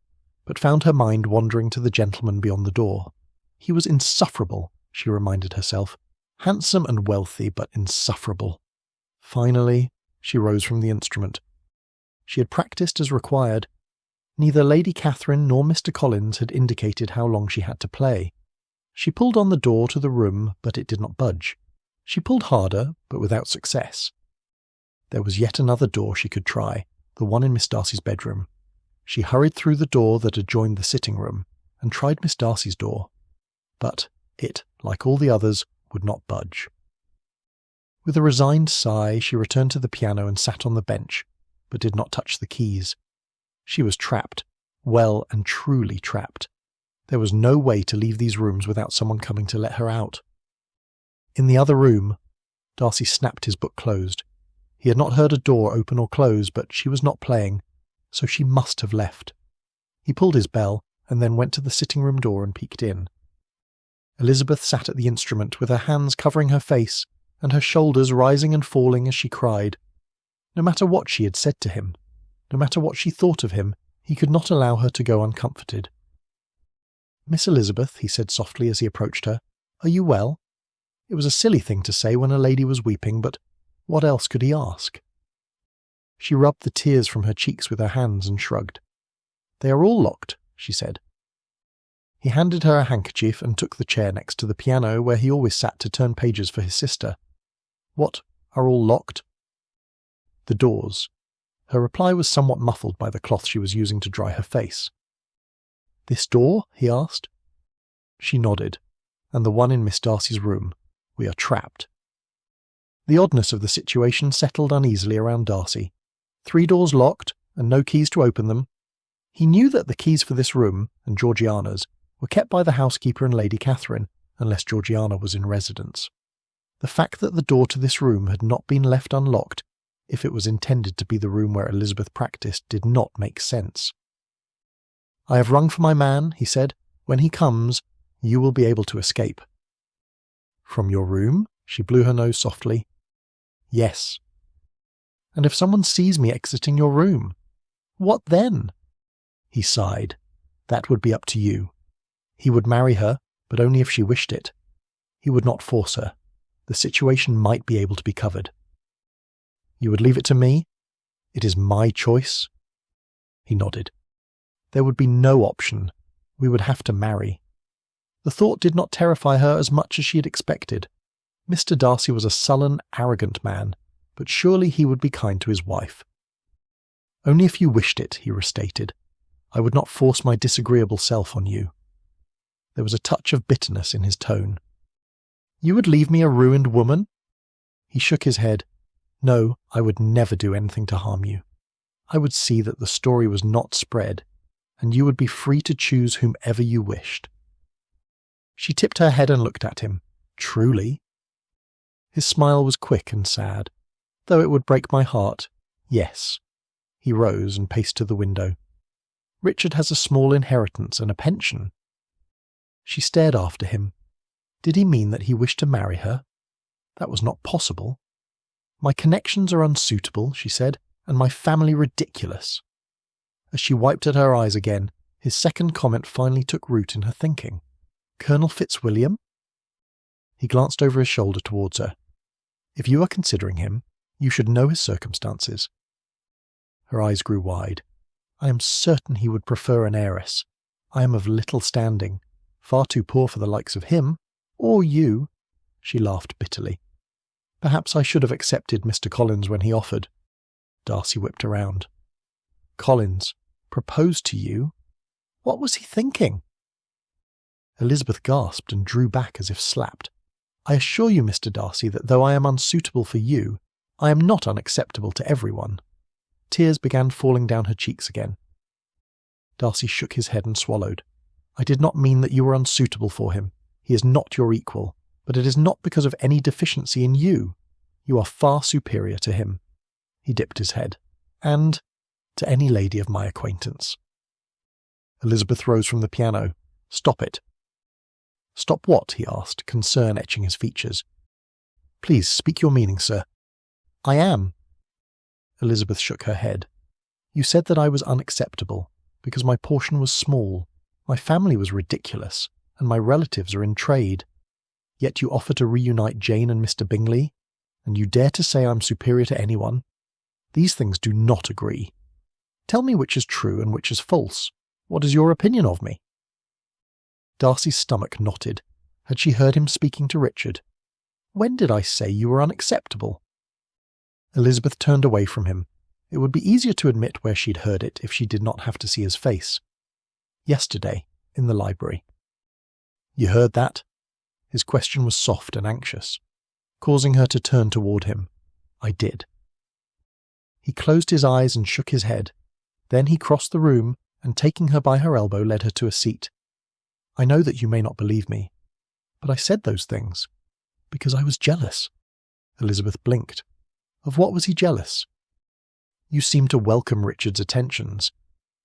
but found her mind wandering to the gentleman beyond the door. He was insufferable, she reminded herself. Handsome and wealthy, but insufferable. Finally, she rose from the instrument. She had practised as required. Neither Lady Catherine nor Mr. Collins had indicated how long she had to play. She pulled on the door to the room, but it did not budge. She pulled harder, but without success. There was yet another door she could try, the one in Miss Darcy's bedroom. She hurried through the door that adjoined the sitting room, and tried Miss Darcy's door. But it, like all the others, would not budge. With a resigned sigh, she returned to the piano and sat on the bench, but did not touch the keys. She was trapped, well and truly trapped. There was no way to leave these rooms without someone coming to let her out. In the other room, Darcy snapped his book closed. He had not heard a door open or close, but she was not playing, so she must have left. He pulled his bell and then went to the sitting-room door and peeked in. Elizabeth sat at the instrument with her hands covering her face and her shoulders rising and falling as she cried. No matter what she had said to him, no matter what she thought of him, he could not allow her to go uncomforted. "Miss Elizabeth," he said softly as he approached her, "are you well?" It was a silly thing to say when a lady was weeping, but what else could he ask? She rubbed the tears from her cheeks with her hands and shrugged. "They are all locked," she said. He handed her a handkerchief and took the chair next to the piano where he always sat to turn pages for his sister. "What, are all locked?" "The doors." Her reply was somewhat muffled by the cloth she was using to dry her face. "This door?" he asked. She nodded. "And the one in Miss Darcy's room. We are trapped." The oddness of the situation settled uneasily around Darcy. 3 doors locked, and no keys to open them. He knew that the keys for this room, and Georgiana's, were kept by the housekeeper and Lady Catherine, unless Georgiana was in residence. The fact that the door to this room had not been left unlocked, if it was intended to be the room where Elizabeth practised, did not make sense. "I have rung for my man," he said. "When he comes, you will be able to escape." "From your room?" She blew her nose softly. "Yes." "And if someone sees me exiting your room? What then?" He sighed. "That would be up to you. He would marry her, but only if she wished it. He would not force her. The situation might be able to be covered." "You would leave it to me? It is my choice?" He nodded. "There would be no option. We would have to marry." The thought did not terrify her as much as she had expected. Mr. Darcy was a sullen, arrogant man, but surely he would be kind to his wife. "Only if you wished it," he restated. "I would not force my disagreeable self on you." There was a touch of bitterness in his tone. "You would leave me a ruined woman?" He shook his head. "No, I would never do anything to harm you. I would see that the story was not spread, and you would be free to choose whomever you wished." She tipped her head and looked at him. "Truly?" His smile was quick and sad. "Though it would break my heart, yes." He rose and paced to the window. "Richard has a small inheritance and a pension." She stared after him. Did he mean that he wished to marry her? That was not possible. "My connections are unsuitable," she said, "and my family ridiculous." As she wiped at her eyes again, his second comment finally took root in her thinking. "Colonel Fitzwilliam?" He glanced over his shoulder towards her. "If you are considering him, you should know his circumstances." Her eyes grew wide. "I am certain he would prefer an heiress. I am of little standing, far too poor for the likes of him, or you." She laughed bitterly. "Perhaps I should have accepted Mr. Collins when he offered." Darcy whipped around. "Collins proposed to you? What was he thinking?" Elizabeth gasped and drew back as if slapped. "I assure you, Mr. Darcy, that though I am unsuitable for you, I am not unacceptable to everyone." Tears began falling down her cheeks again. Darcy shook his head and swallowed. "I did not mean that you were unsuitable for him. He is not your equal, but it is not because of any deficiency in you. You are far superior to him." He dipped his head. "And to any lady of my acquaintance." Elizabeth rose from the piano. "Stop it." "Stop what?" he asked, concern etching his features. "Please speak your meaning, sir." "I am." Elizabeth shook her head. "You said that I was unacceptable, because my portion was small, my family was ridiculous, and my relatives are in trade. Yet you offer to reunite Jane and Mr. Bingley, and you dare to say I'm superior to anyone. These things do not agree. Tell me which is true and which is false. What is your opinion of me?" Darcy's stomach knotted. Had she heard him speaking to Richard? "When did I say you were unacceptable?" Elizabeth turned away from him. It would be easier to admit where she'd heard it if she did not have to see his face. "Yesterday, in the library." "You heard that?" His question was soft and anxious, causing her to turn toward him. "I did." He closed his eyes and shook his head. Then he crossed the room and, taking her by her elbow, led her to a seat. "I know that you may not believe me, but I said those things because I was jealous." Elizabeth blinked. Of what was he jealous? You seemed to welcome Richard's attentions,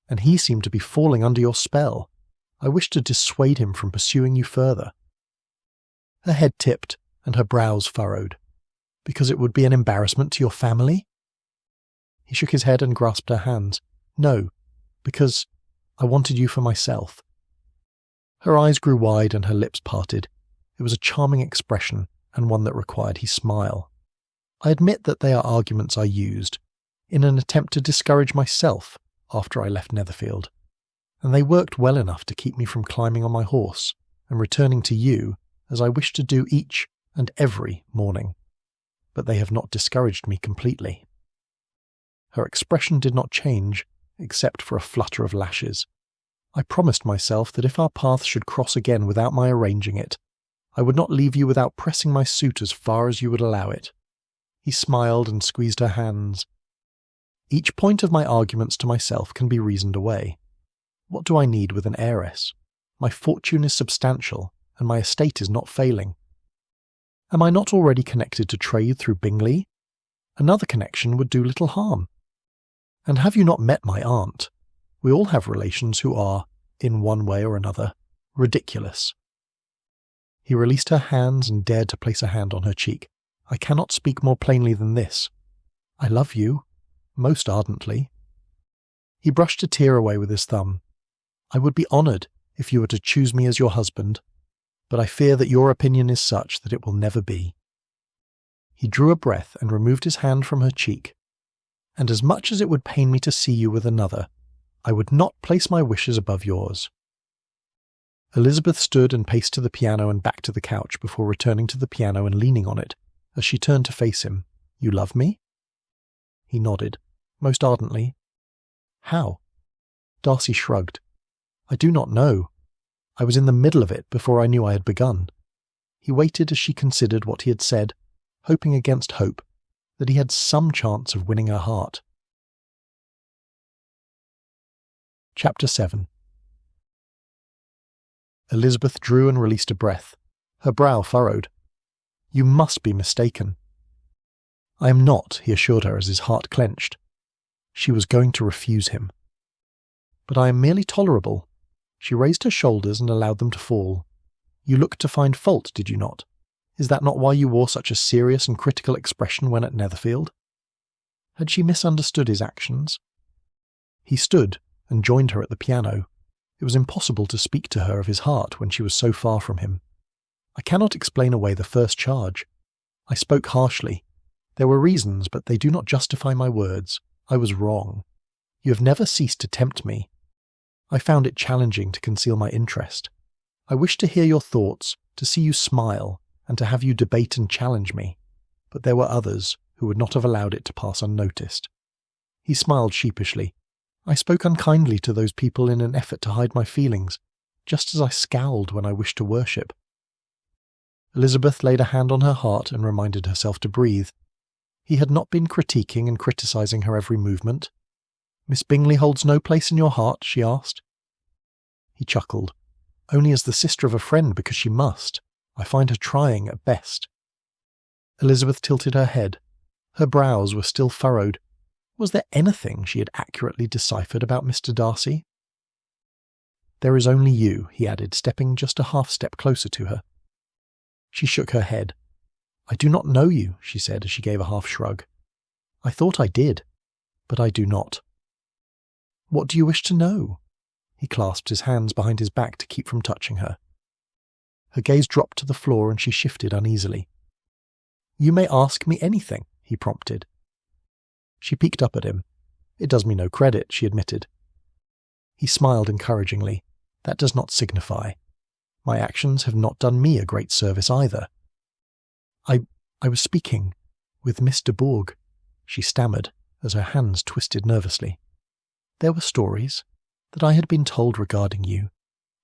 and he seemed to be falling under your spell. I wished to dissuade him from pursuing you further. Her head tipped, and her brows furrowed. Because it would be an embarrassment to your family? He shook his head and grasped her hands. No, because I wanted you for myself. Her eyes grew wide and her lips parted. It was a charming expression, and one that required he smile. I admit that they are arguments I used, in an attempt to discourage myself after I left Netherfield, and they worked well enough to keep me from climbing on my horse and returning to you as I wished to do each and every morning. But they have not discouraged me completely. Her expression did not change, except for a flutter of lashes. I promised myself that if our paths should cross again without my arranging it, I would not leave you without pressing my suit as far as you would allow it. He smiled and squeezed her hands. Each point of my arguments to myself can be reasoned away. What do I need with an heiress? My fortune is substantial, and my estate is not failing. Am I not already connected to trade through Bingley? Another connection would do little harm. And have you not met my aunt? We all have relations who are, in one way or another, ridiculous. He released her hands and dared to place a hand on her cheek. I cannot speak more plainly than this. I love you, most ardently. He brushed a tear away with his thumb. I would be honoured if you were to choose me as your husband, but I fear that your opinion is such that it will never be. He drew a breath and removed his hand from her cheek. And as much as it would pain me to see you with another, I would not place my wishes above yours. Elizabeth stood and paced to the piano and back to the couch before returning to the piano and leaning on it, as she turned to face him. You love me? He nodded, most ardently. How? Darcy shrugged. I do not know. I was in the middle of it before I knew I had begun. He waited as she considered what he had said, hoping against hope that he had some chance of winning her heart. Chapter 7. Elizabeth drew and released a breath. Her brow furrowed. You must be mistaken. I am not, he assured her as his heart clenched. She was going to refuse him. But I am merely tolerable. She raised her shoulders and allowed them to fall. You looked to find fault, did you not? Is that not why you wore such a serious and critical expression when at Netherfield? Had she misunderstood his actions? He stood and joined her at the piano. It was impossible to speak to her of his heart when she was so far from him. I cannot explain away the first charge. I spoke harshly. There were reasons, but they do not justify my words. I was wrong. You have never ceased to tempt me. I found it challenging to conceal my interest. I wished to hear your thoughts, to see you smile, and to have you debate and challenge me. But there were others who would not have allowed it to pass unnoticed. He smiled sheepishly. I spoke unkindly to those people in an effort to hide my feelings, just as I scowled when I wished to worship. Elizabeth laid a hand on her heart and reminded herself to breathe. He had not been critiquing and criticising her every movement. Miss Bingley holds no place in your heart? She asked. He chuckled. Only as the sister of a friend, because she must. I find her trying at best. Elizabeth tilted her head. Her brows were still furrowed. Was there anything she had accurately deciphered about Mr. Darcy? There is only you, he added, stepping just a half-step closer to her. She shook her head. I do not know you, she said as she gave a half-shrug. I thought I did, but I do not. What do you wish to know? He clasped his hands behind his back to keep from touching her. Her gaze dropped to the floor and she shifted uneasily. You may ask me anything, he prompted. She peeked up at him. It does me no credit, she admitted. He smiled encouragingly. That does not signify. My actions have not done me a great service either. I was speaking with Miss de Bourgh, she stammered as her hands twisted nervously. There were stories that I had been told regarding you,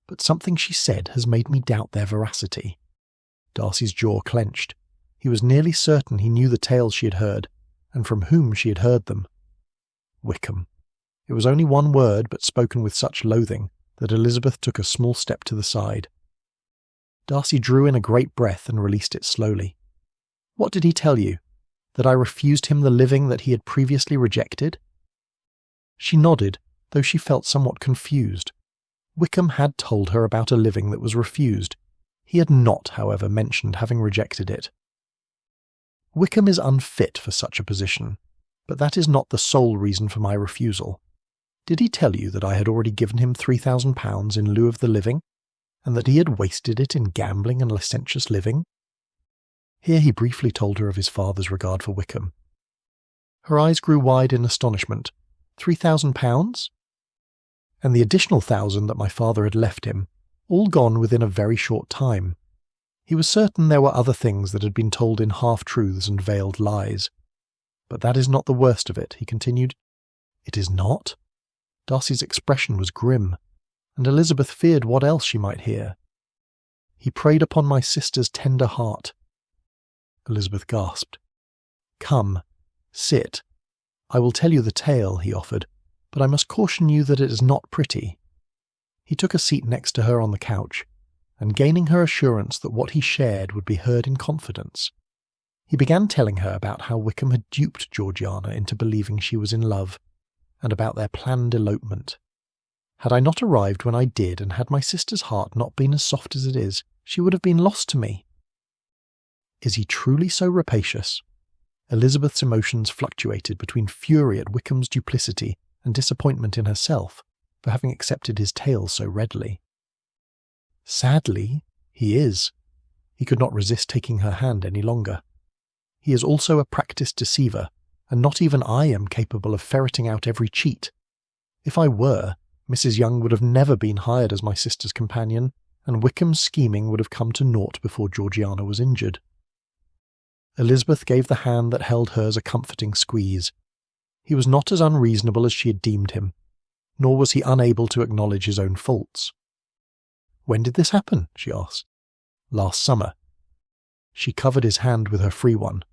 but something she said has made me doubt their veracity. Darcy's jaw clenched. He was nearly certain he knew the tales she had heard, and from whom she had heard them. Wickham. It was only one word, but spoken with such loathing that Elizabeth took a small step to the side. Darcy drew in a great breath and released it slowly. What did he tell you? That I refused him the living that he had previously rejected? She nodded, though she felt somewhat confused. Wickham had told her about a living that was refused. He had not, however, mentioned having rejected it. Wickham is unfit for such a position, but that is not the sole reason for my refusal. Did he tell you that I had already given him £3,000 in lieu of the living, and that he had wasted it in gambling and licentious living? Here he briefly told her of his father's regard for Wickham. Her eyes grew wide in astonishment. £3,000? And the additional 1,000 that my father had left him, all gone within a very short time. He was certain there were other things that had been told in half-truths and veiled lies. But that is not the worst of it, he continued. It is not? Darcy's expression was grim, and Elizabeth feared what else she might hear. He preyed upon my sister's tender heart. Elizabeth gasped. Come, sit. I will tell you the tale, he offered, but I must caution you that it is not pretty. He took a seat next to her on the couch, and gaining her assurance that what he shared would be heard in confidence, he began telling her about how Wickham had duped Georgiana into believing she was in love, and about their planned elopement. Had I not arrived when I did, and had my sister's heart not been as soft as it is, she would have been lost to me. Is he truly so rapacious? Elizabeth's emotions fluctuated between fury at Wickham's duplicity and disappointment in herself for having accepted his tale so readily. Sadly, he is. He could not resist taking her hand any longer. He is also a practised deceiver, and not even I am capable of ferreting out every cheat. If I were, Mrs. Young would have never been hired as my sister's companion, and Wickham's scheming would have come to naught before Georgiana was injured. Elizabeth gave the hand that held hers a comforting squeeze. He was not as unreasonable as she had deemed him, nor was he unable to acknowledge his own faults. "When did this happen?" she asked. "Last summer." She covered his hand with her free one.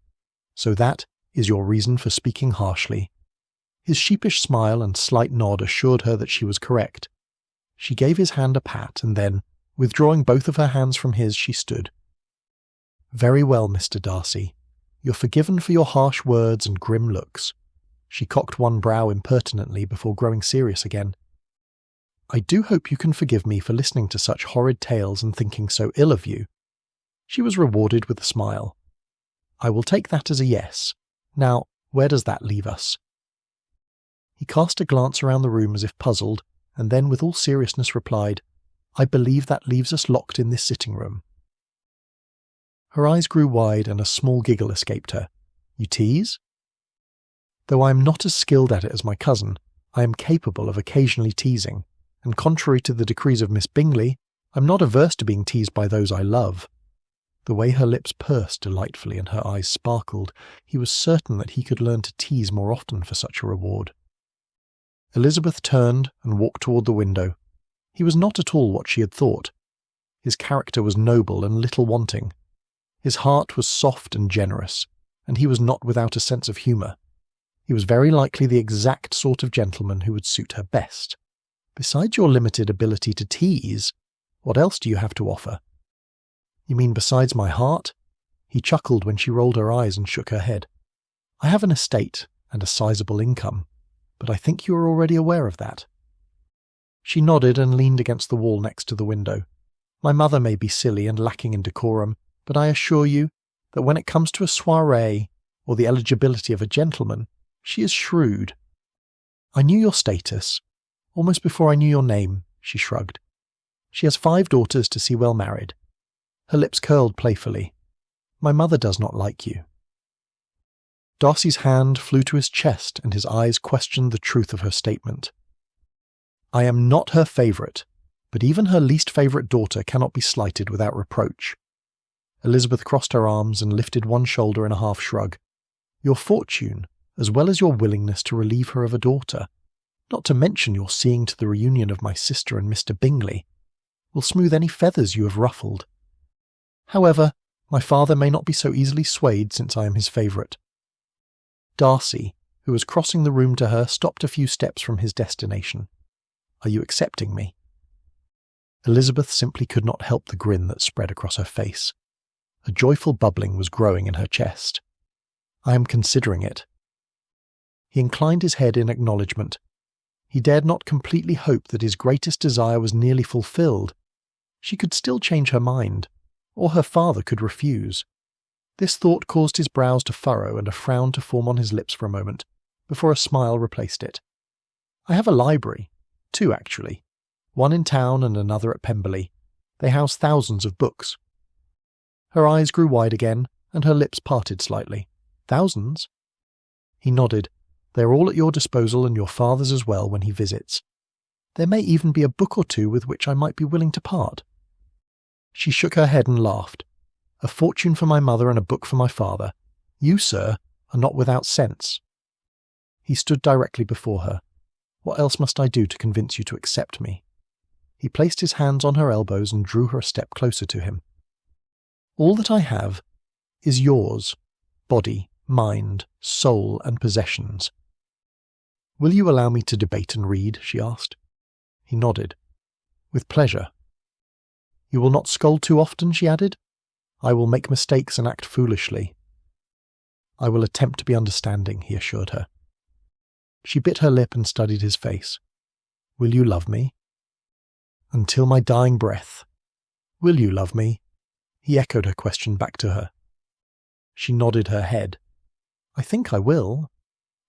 "So that is your reason for speaking harshly." His sheepish smile and slight nod assured her that she was correct. She gave his hand a pat, and then, withdrawing both of her hands from his, she stood. "Very well, Mr. Darcy. You're forgiven for your harsh words and grim looks." She cocked one brow impertinently before growing serious again. "I do hope you can forgive me for listening to such horrid tales and thinking so ill of you." She was rewarded with a smile. "I will take that as a yes. Now, where does that leave us?" He cast a glance around the room as if puzzled, and then with all seriousness replied, "I believe that leaves us locked in this sitting room." Her eyes grew wide and a small giggle escaped her. "You tease?" "Though I am not as skilled at it as my cousin, I am capable of occasionally teasing, and contrary to the decrees of Miss Bingley, I'm not averse to being teased by those I love." The way her lips pursed delightfully and her eyes sparkled, he was certain that he could learn to tease more often for such a reward. Elizabeth turned and walked toward the window. He was not at all what she had thought. His character was noble and little wanting. His heart was soft and generous, and he was not without a sense of humour. He was very likely the exact sort of gentleman who would suit her best. Besides your limited ability to tease, what else do you have to offer? You mean besides my heart? He chuckled when she rolled her eyes and shook her head. I have an estate and a sizable income, but I think you are already aware of that. She nodded and leaned against the wall next to the window. My mother may be silly and lacking in decorum, but I assure you that when it comes to a soirée or the eligibility of a gentleman, she is shrewd. I knew your status, almost before I knew your name, she shrugged. She has 5 daughters to see well married. Her lips curled playfully. My mother does not like you. Darcy's hand flew to his chest and his eyes questioned the truth of her statement. I am not her favourite, but even her least favourite daughter cannot be slighted without reproach. Elizabeth crossed her arms and lifted one shoulder in a half shrug. Your fortune, as well as your willingness to relieve her of a daughter, not to mention your seeing to the reunion of my sister and Mr. Bingley, will smooth any feathers you have ruffled. However, my father may not be so easily swayed since I am his favourite. Darcy, who was crossing the room to her, stopped a few steps from his destination. Are you accepting me? Elizabeth simply could not help the grin that spread across her face. A joyful bubbling was growing in her chest. I am considering it. He inclined his head in acknowledgement. He dared not completely hope that his greatest desire was nearly fulfilled. She could still change her mind, or her father could refuse. This thought caused his brows to furrow and a frown to form on his lips for a moment, before a smile replaced it. I have a library, 2 actually, one in town and another at Pemberley. They house thousands of books. Her eyes grew wide again, and her lips parted slightly. Thousands? He nodded. They are all at your disposal and your father's as well when he visits. There may even be a book or 2 with which I might be willing to part. She shook her head and laughed. A fortune for my mother and a book for my father. You, sir, are not without sense. He stood directly before her. What else must I do to convince you to accept me? He placed his hands on her elbows and drew her a step closer to him. All that I have is yours, body, mind, soul, and possessions. Will you allow me to debate and read? She asked. He nodded. With pleasure. You will not scold too often, she added. I will make mistakes and act foolishly. I will attempt to be understanding, he assured her. She bit her lip and studied his face. Will you love me? Until my dying breath. Will you love me? He echoed her question back to her. She nodded her head. I think I will.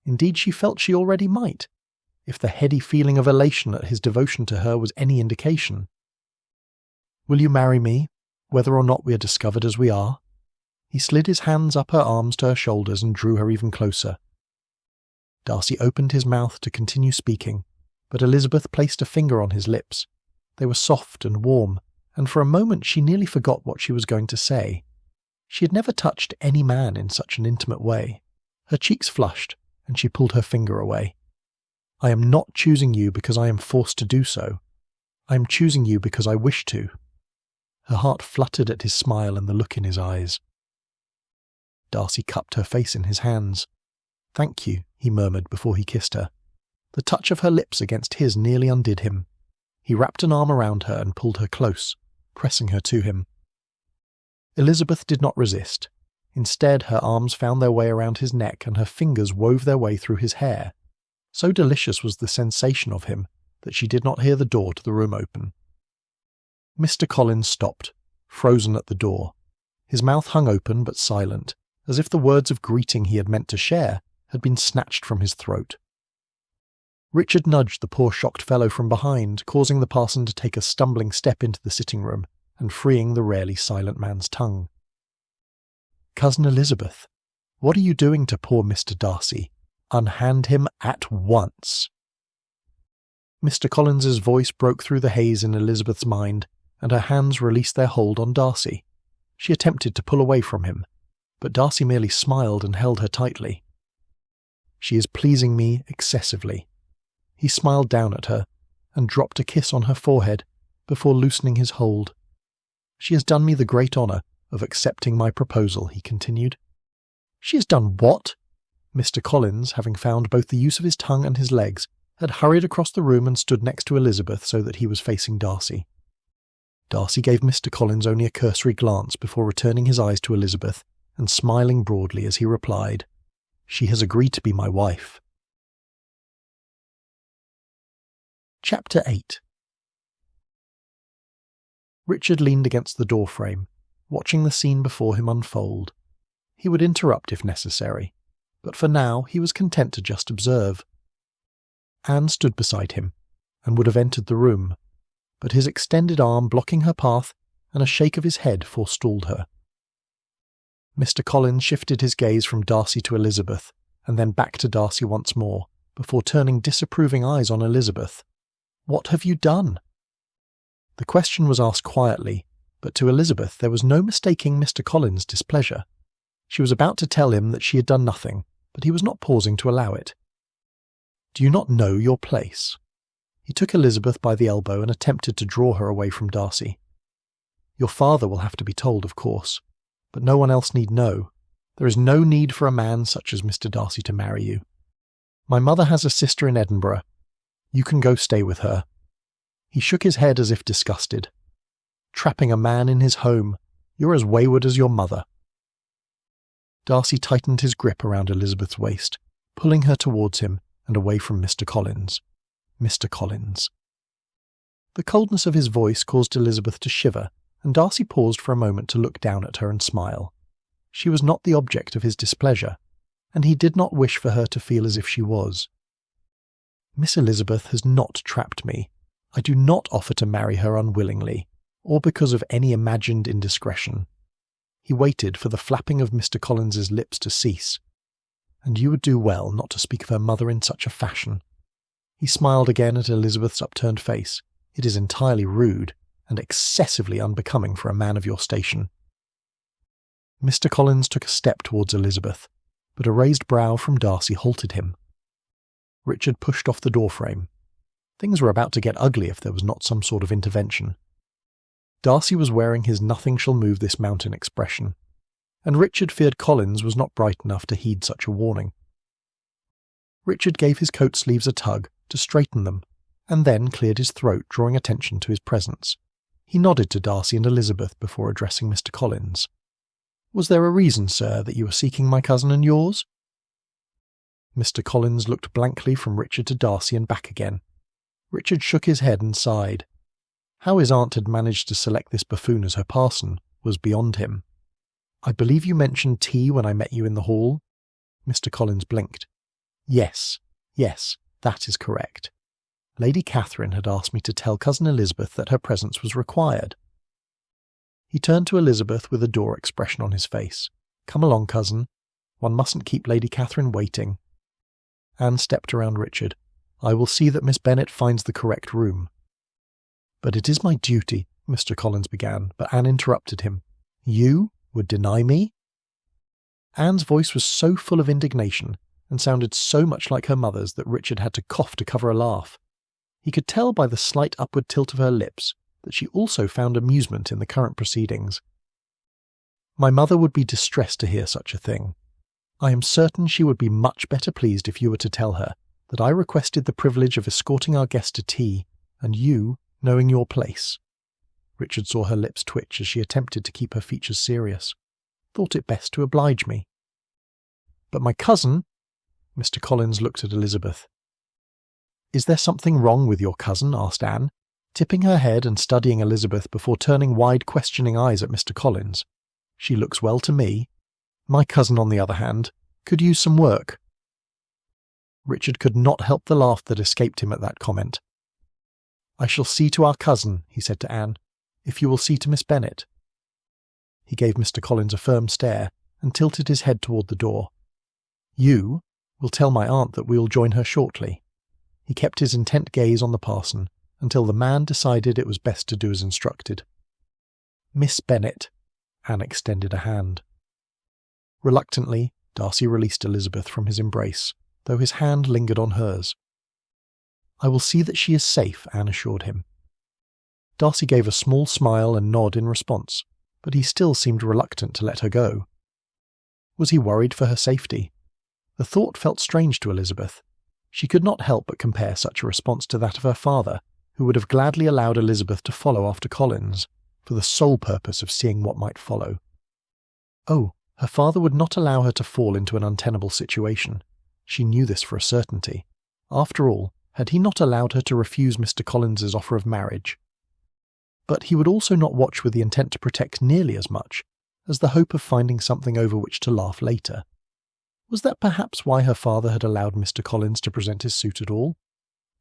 Indeed, she felt she already might, if the heady feeling of elation at his devotion to her was any indication. Will you marry me, whether or not we are discovered as we are? He slid his hands up her arms to her shoulders and drew her even closer. Darcy opened his mouth to continue speaking, but Elizabeth placed a finger on his lips. They were soft and warm, and for a moment she nearly forgot what she was going to say. She had never touched any man in such an intimate way. Her cheeks flushed, and she pulled her finger away. I am not choosing you because I am forced to do so. I am choosing you because I wish to. Her heart fluttered at his smile and the look in his eyes. Darcy cupped her face in his hands. Thank you, he murmured before he kissed her. The touch of her lips against his nearly undid him. He wrapped an arm around her and pulled her close, pressing her to him. Elizabeth did not resist. Instead, her arms found their way around his neck and her fingers wove their way through his hair. So delicious was the sensation of him that she did not hear the door to the room open. Mr. Collins stopped, frozen at the door. His mouth hung open but silent, as if the words of greeting he had meant to share had been snatched from his throat. Richard nudged the poor shocked fellow from behind, causing the parson to take a stumbling step into the sitting-room and freeing the rarely silent man's tongue. Cousin Elizabeth, what are you doing to poor Mr. Darcy? Unhand him at once. Mr. Collins's voice broke through the haze in Elizabeth's mind, and her hands released their hold on Darcy. She attempted to pull away from him, but Darcy merely smiled and held her tightly. She is pleasing me excessively. He smiled down at her, and dropped a kiss on her forehead, before loosening his hold. She has done me the great honour of accepting my proposal, he continued. She has done what? Mr. Collins, having found both the use of his tongue and his legs, had hurried across the room and stood next to Elizabeth so that he was facing Darcy. Darcy gave Mr. Collins only a cursory glance before returning his eyes to Elizabeth and smiling broadly as he replied, She has agreed to be my wife. Chapter 8. Richard leaned against the door frame, watching the scene before him unfold. He would interrupt if necessary, but for now he was content to just observe. Anne stood beside him, and would have entered the room, but his extended arm blocking her path and a shake of his head forestalled her. Mr. Collins shifted his gaze from Darcy to Elizabeth, and then back to Darcy once more, before turning disapproving eyes on Elizabeth. What have you done? The question was asked quietly, but to Elizabeth there was no mistaking Mr. Collins' displeasure. She was about to tell him that she had done nothing, but he was not pausing to allow it. Do you not know your place? He took Elizabeth by the elbow and attempted to draw her away from Darcy. Your father will have to be told, of course, but no one else need know. There is no need for a man such as Mr. Darcy to marry you. My mother has a sister in Edinburgh. You can go stay with her. He shook his head as if disgusted. Trapping a man in his home. You're as wayward as your mother. Darcy tightened his grip around Elizabeth's waist, pulling her towards him and away from Mr. Collins. Mr. Collins. The coldness of his voice caused Elizabeth to shiver, and Darcy paused for a moment to look down at her and smile. She was not the object of his displeasure, and he did not wish for her to feel as if she was. Miss Elizabeth has not trapped me. I do not offer to marry her unwillingly, or because of any imagined indiscretion. He waited for the flapping of Mr. Collins's lips to cease. And you would do well not to speak of her mother in such a fashion. He smiled again at Elizabeth's upturned face. It is entirely rude, and excessively unbecoming for a man of your station. Mr. Collins took a step towards Elizabeth, but a raised brow from Darcy halted him. Richard pushed off the doorframe. Things were about to get ugly if there was not some sort of intervention. Darcy was wearing his nothing-shall-move-this-mountain expression, and Richard feared Collins was not bright enough to heed such a warning. Richard gave his coat sleeves a tug to straighten them, and then cleared his throat, drawing attention to his presence. He nodded to Darcy and Elizabeth before addressing Mr. Collins. "Was there a reason, sir, that you were seeking my cousin and yours?" Mr. Collins looked blankly from Richard to Darcy and back again. Richard shook his head and sighed. How his aunt had managed to select this buffoon as her parson was beyond him. "I believe you mentioned tea when I met you in the hall?" Mr. Collins blinked. Yes, that is correct. Lady Catherine had asked me to tell Cousin Elizabeth that her presence was required." He turned to Elizabeth with a door expression on his face. "Come along, cousin. One mustn't keep Lady Catherine waiting." Anne stepped around Richard. "I will see that Miss Bennet finds the correct room." "But it is my duty," Mr. Collins began, but Anne interrupted him. "You would deny me?" Anne's voice was so full of indignation and sounded so much like her mother's that Richard had to cough to cover a laugh. He could tell by the slight upward tilt of her lips that she also found amusement in the current proceedings. "My mother would be distressed to hear such a thing. I am certain she would be much better pleased if you were to tell her that I requested the privilege of escorting our guest to tea, and you, knowing your place." Richard saw her lips twitch as she attempted to keep her features serious. "Thought it best to oblige me." "But my cousin—" Mr. Collins looked at Elizabeth. "Is there something wrong with your cousin?" asked Anne, tipping her head and studying Elizabeth before turning wide questioning eyes at Mr. Collins. "She looks well to me. My cousin, on the other hand, could use some work." Richard could not help the laugh that escaped him at that comment. "I shall see to our cousin," he said to Anne, "if you will see to Miss Bennet." He gave Mr. Collins a firm stare and tilted his head toward the door. "You will tell my aunt that we will join her shortly." He kept his intent gaze on the parson until the man decided it was best to do as instructed. "Miss Bennet." Anne extended a hand. Reluctantly, Darcy released Elizabeth from his embrace, though his hand lingered on hers. "I will see that she is safe," Anne assured him. Darcy gave a small smile and nod in response, but he still seemed reluctant to let her go. Was he worried for her safety? The thought felt strange to Elizabeth. She could not help but compare such a response to that of her father, who would have gladly allowed Elizabeth to follow after Collins, for the sole purpose of seeing what might follow. Oh, her father would not allow her to fall into an untenable situation. She knew this for a certainty. After all, had he not allowed her to refuse Mr. Collins's offer of marriage? But he would also not watch with the intent to protect nearly as much as the hope of finding something over which to laugh later. Was that perhaps why her father had allowed Mr. Collins to present his suit at all?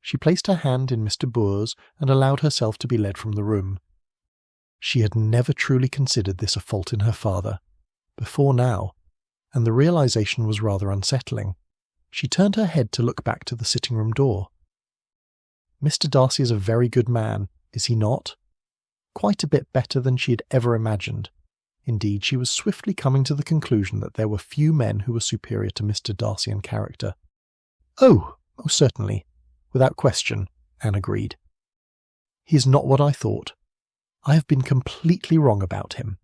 She placed her hand in Mr. Bour's and allowed herself to be led from the room. She had never truly considered this a fault in her father, before now, and the realization was rather unsettling. She turned her head to look back to the sitting-room door. "Mr. Darcy is a very good man, is he not?" Quite a bit better than she had ever imagined. Indeed, she was swiftly coming to the conclusion that there were few men who were superior to Mr. Darcy in character. "Oh, most certainly. Without question," Anne agreed. "He is not what I thought. I have been completely wrong about him."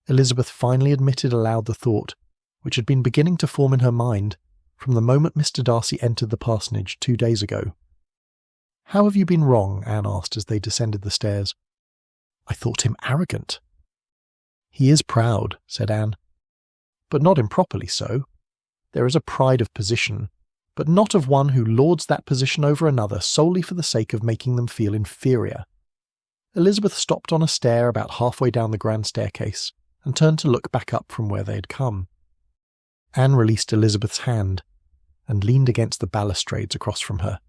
Elizabeth finally admitted aloud the thought, which had been beginning to form in her mind from the moment Mr. Darcy entered the parsonage 2 days ago. "How have you been wrong?" Anne asked as they descended the stairs. "I thought him arrogant." "He is proud," said Anne. but not improperly so. There is a pride of position, but not of one who lords that position over another solely for the sake of making them feel inferior. Elizabeth stopped on a stair about halfway down the grand staircase and turned to look back up from where they had come. Anne released Elizabeth's hand and leaned against the balustrades across from her.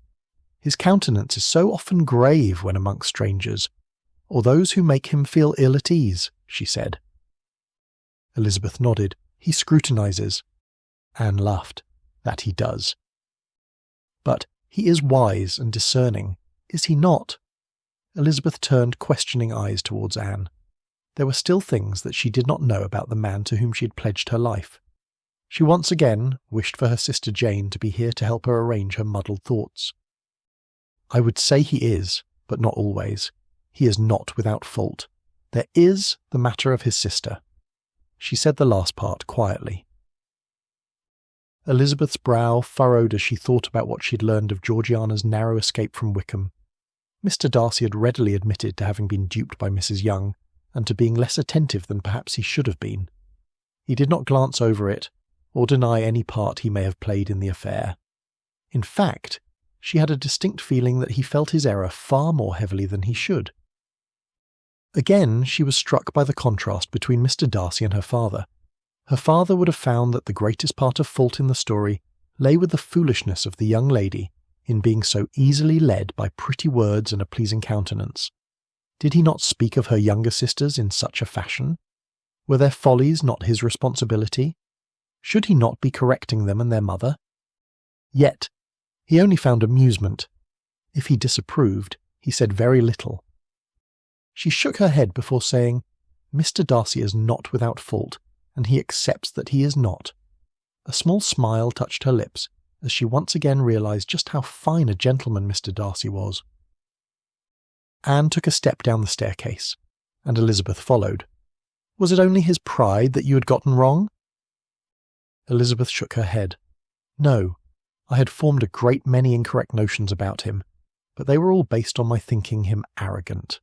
His countenance is so often grave when amongst strangers, or those who make him feel ill at ease, she said. Elizabeth nodded. He scrutinizes. Anne laughed. That he does. But he is wise and discerning, is he not? Elizabeth turned questioning eyes towards Anne. There were still things that she did not know about the man to whom she had pledged her life. She once again wished for her sister Jane to be here to help her arrange her muddled thoughts. I would say he is, but not always. He is not without fault. There is the matter of his sister. She said the last part quietly. Elizabeth's brow furrowed as she thought about what she had learned of Georgiana's narrow escape from Wickham. Mr. Darcy had readily admitted to having been duped by Mrs. Young, and to being less attentive than perhaps he should have been. He did not glance over it, or deny any part he may have played in the affair. In fact, she had a distinct feeling that he felt his error far more heavily than he should. Again, she was struck by the contrast between Mr. Darcy and her father. Her father would have found that the greatest part of fault in the story lay with the foolishness of the young lady in being so easily led by pretty words and a pleasing countenance. Did he not speak of her younger sisters in such a fashion? Were their follies not his responsibility? Should he not be correcting them and their mother? Yet, he only found amusement. If he disapproved, he said very little. She shook her head before saying, Mr. Darcy is not without fault, and he accepts that he is not. A small smile touched her lips as she once again realized just how fine a gentleman Mr. Darcy was. Anne took a step down the staircase, and Elizabeth followed. Was it only his pride that you had gotten wrong? Elizabeth shook her head. No, I had formed a great many incorrect notions about him, but they were all based on my thinking him arrogant.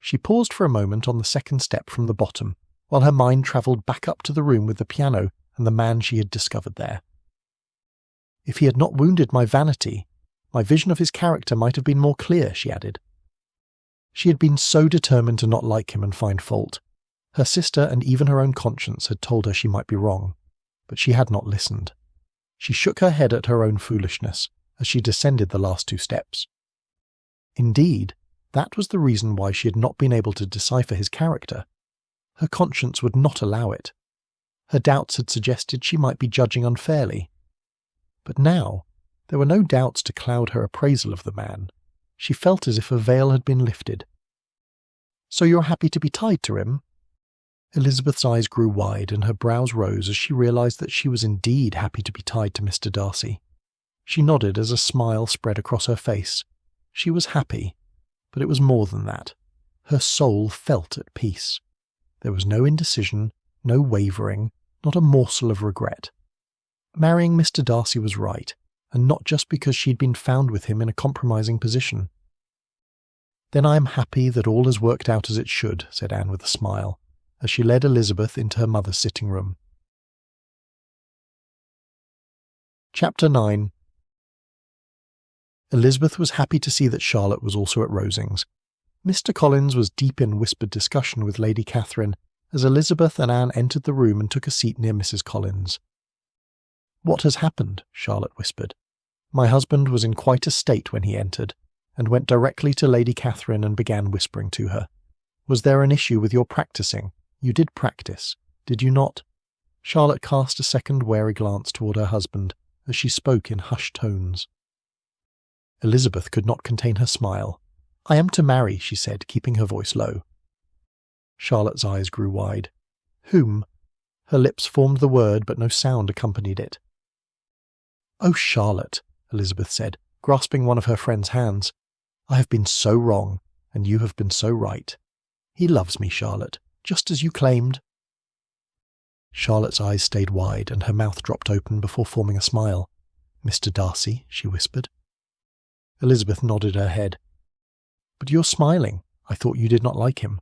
She paused for a moment on the second step from the bottom, while her mind travelled back up to the room with the piano and the man she had discovered there. If he had not wounded my vanity, my vision of his character might have been more clear, she added. She had been so determined to not like him and find fault. Her sister and even her own conscience had told her she might be wrong, but she had not listened. She shook her head at her own foolishness as she descended the last 2 steps. Indeed, that was the reason why she had not been able to decipher his character. Her conscience would not allow it. Her doubts had suggested she might be judging unfairly. But now, there were no doubts to cloud her appraisal of the man. She felt as if a veil had been lifted. So you're happy to be tied to him? Elizabeth's eyes grew wide and her brows rose as she realized that she was indeed happy to be tied to Mr. Darcy. She nodded as a smile spread across her face. She was happy, but it was more than that. Her soul felt at peace. There was no indecision, no wavering, not a morsel of regret. Marrying Mr. Darcy was right, and not just because she'd been found with him in a compromising position. Then I am happy that all has worked out as it should, said Anne with a smile, as she led Elizabeth into her mother's sitting room. Chapter 9. Elizabeth was happy to see that Charlotte was also at Rosings. Mr. Collins was deep in whispered discussion with Lady Catherine as Elizabeth and Anne entered the room and took a seat near Mrs. Collins. What has happened? Charlotte whispered. My husband was in quite a state when he entered, and went directly to Lady Catherine and began whispering to her. Was there an issue with your practising? You did practice, did you not? Charlotte cast a second wary glance toward her husband as she spoke in hushed tones. Elizabeth could not contain her smile. I am to marry, she said, keeping her voice low. Charlotte's eyes grew wide. Whom? Her lips formed the word, but no sound accompanied it. Oh, Charlotte, Elizabeth said, grasping one of her friend's hands. I have been so wrong, and you have been so right. He loves me, Charlotte, just as you claimed. Charlotte's eyes stayed wide, and her mouth dropped open before forming a smile. Mr. Darcy, she whispered. Elizabeth nodded her head. But you're smiling. I thought you did not like him.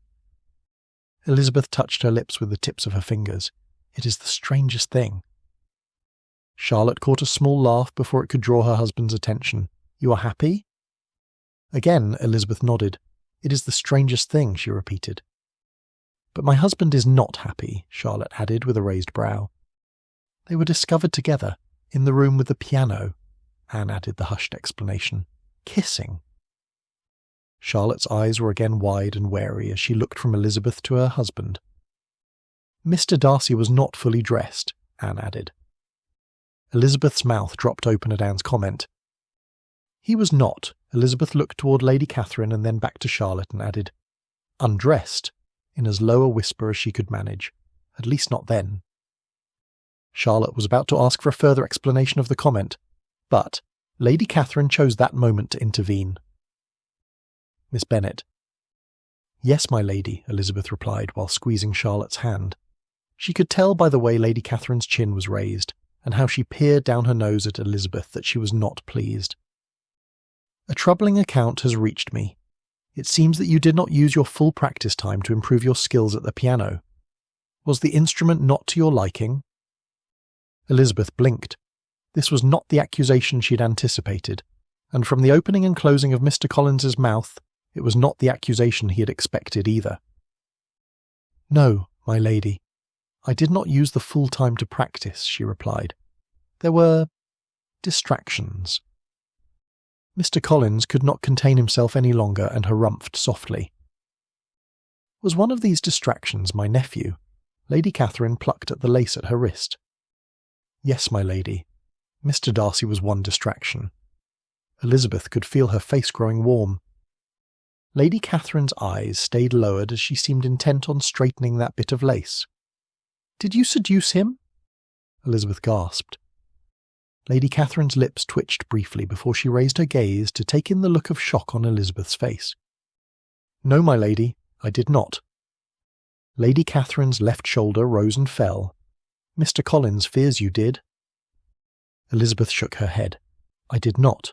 Elizabeth touched her lips with the tips of her fingers. It is the strangest thing." Charlotte caught a small laugh before it could draw her husband's attention. "You are happy?" Again, Elizabeth nodded. "It is the strangest thing," she repeated. "But my husband is not happy," Charlotte added with a raised brow. "They were discovered together, in the room with the piano," Anne added the hushed explanation. "Kissing." Charlotte's eyes were again wide and wary as she looked from Elizabeth to her husband. "Mr. Darcy was not fully dressed," Anne added. Elizabeth's mouth dropped open at Anne's comment. "He was not." Elizabeth looked toward Lady Catherine and then back to Charlotte and added, "undressed," in as low a whisper as she could manage. At least not then. Charlotte was about to ask for a further explanation of the comment, but Lady Catherine chose that moment to intervene. "Miss Bennet." "Yes, my lady," Elizabeth replied while squeezing Charlotte's hand. She could tell by the way Lady Catherine's chin was raised, and how she peered down her nose at Elizabeth that she was not pleased. "A troubling account has reached me. It seems that you did not use your full practice time to improve your skills at the piano. Was the instrument not to your liking?" Elizabeth blinked. This was not the accusation she had anticipated, and from the opening and closing of Mr. Collins's mouth, it was not the accusation he had expected either. "No, my lady, I did not use the full time to practice," she replied. "There were distractions." Mr. Collins could not contain himself any longer and harumphed softly. "Was one of these distractions my nephew?" Lady Catherine plucked at the lace at her wrist. "Yes, my lady. Mr. Darcy was one distraction." Elizabeth could feel her face growing warm. Lady Catherine's eyes stayed lowered as she seemed intent on straightening that bit of lace. "Did you seduce him?" Elizabeth gasped. Lady Catherine's lips twitched briefly before she raised her gaze to take in the look of shock on Elizabeth's face. "No, my lady, I did not." Lady Catherine's left shoulder rose and fell. "Mr. Collins fears you did." Elizabeth shook her head. "I did not."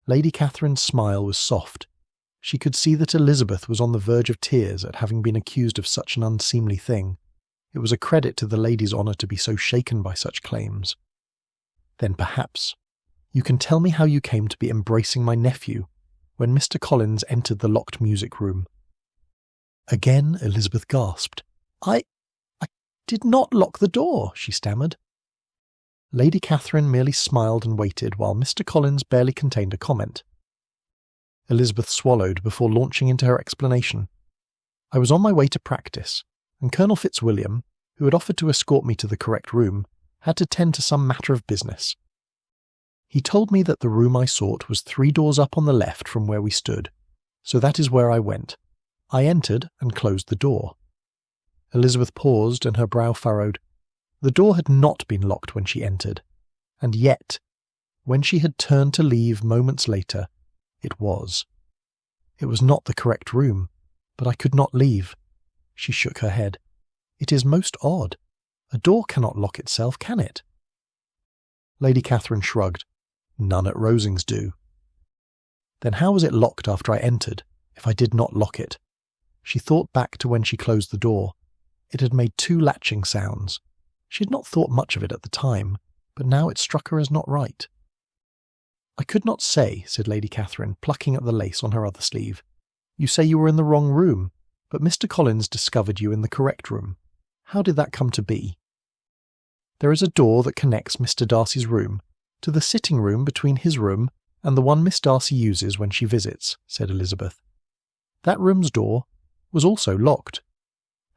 Lady Catherine's smile was soft. She could see that Elizabeth was on the verge of tears at having been accused of such an unseemly thing. It was a credit to the lady's honour to be so shaken by such claims. "Then perhaps you can tell me how you came to be embracing my nephew when Mr. Collins entered the locked music room." Again Elizabeth gasped. I did not lock the door," she stammered. Lady Catherine merely smiled and waited while Mr. Collins barely contained a comment. Elizabeth swallowed before launching into her explanation. "I was on my way to practice, and Colonel Fitzwilliam, who had offered to escort me to the correct room, had to tend to some matter of business. He told me that the room I sought was 3 doors up on the left from where we stood, so that is where I went. I entered and closed the door." Elizabeth paused and her brow furrowed. The door had not been locked when she entered, and yet, when she had turned to leave moments later, it was. It was not the correct room, but I could not leave. She shook her head. "It is most odd. A door cannot lock itself, can it?" Lady Catherine shrugged. "None at Rosings do." "Then how was it locked after I entered, if I did not lock it?" She thought back to when she closed the door. It had made 2 latching sounds. She had not thought much of it at the time, but now it struck her as not right. "I could not say," said Lady Catherine, plucking at the lace on her other sleeve. "You say you were in the wrong room, but Mr. Collins discovered you in the correct room. How did that come to be?" "There is a door that connects Mr. Darcy's room to the sitting room between his room and the one Miss Darcy uses when she visits," said Elizabeth. "That room's door was also locked."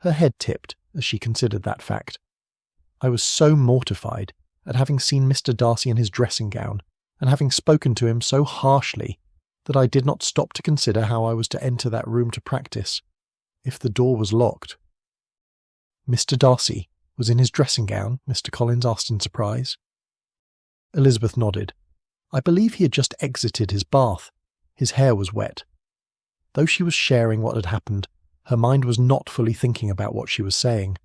Her head tipped as she considered that fact. "I was so mortified at having seen Mr. Darcy in his dressing gown and having spoken to him so harshly that I did not stop to consider how I was to enter that room to practice, if the door was locked." "Mr. Darcy was in his dressing gown?" Mr. Collins asked in surprise. Elizabeth nodded. "I believe he had just exited his bath. His hair was wet." Though she was sharing what had happened, her mind was not fully thinking about what she was saying.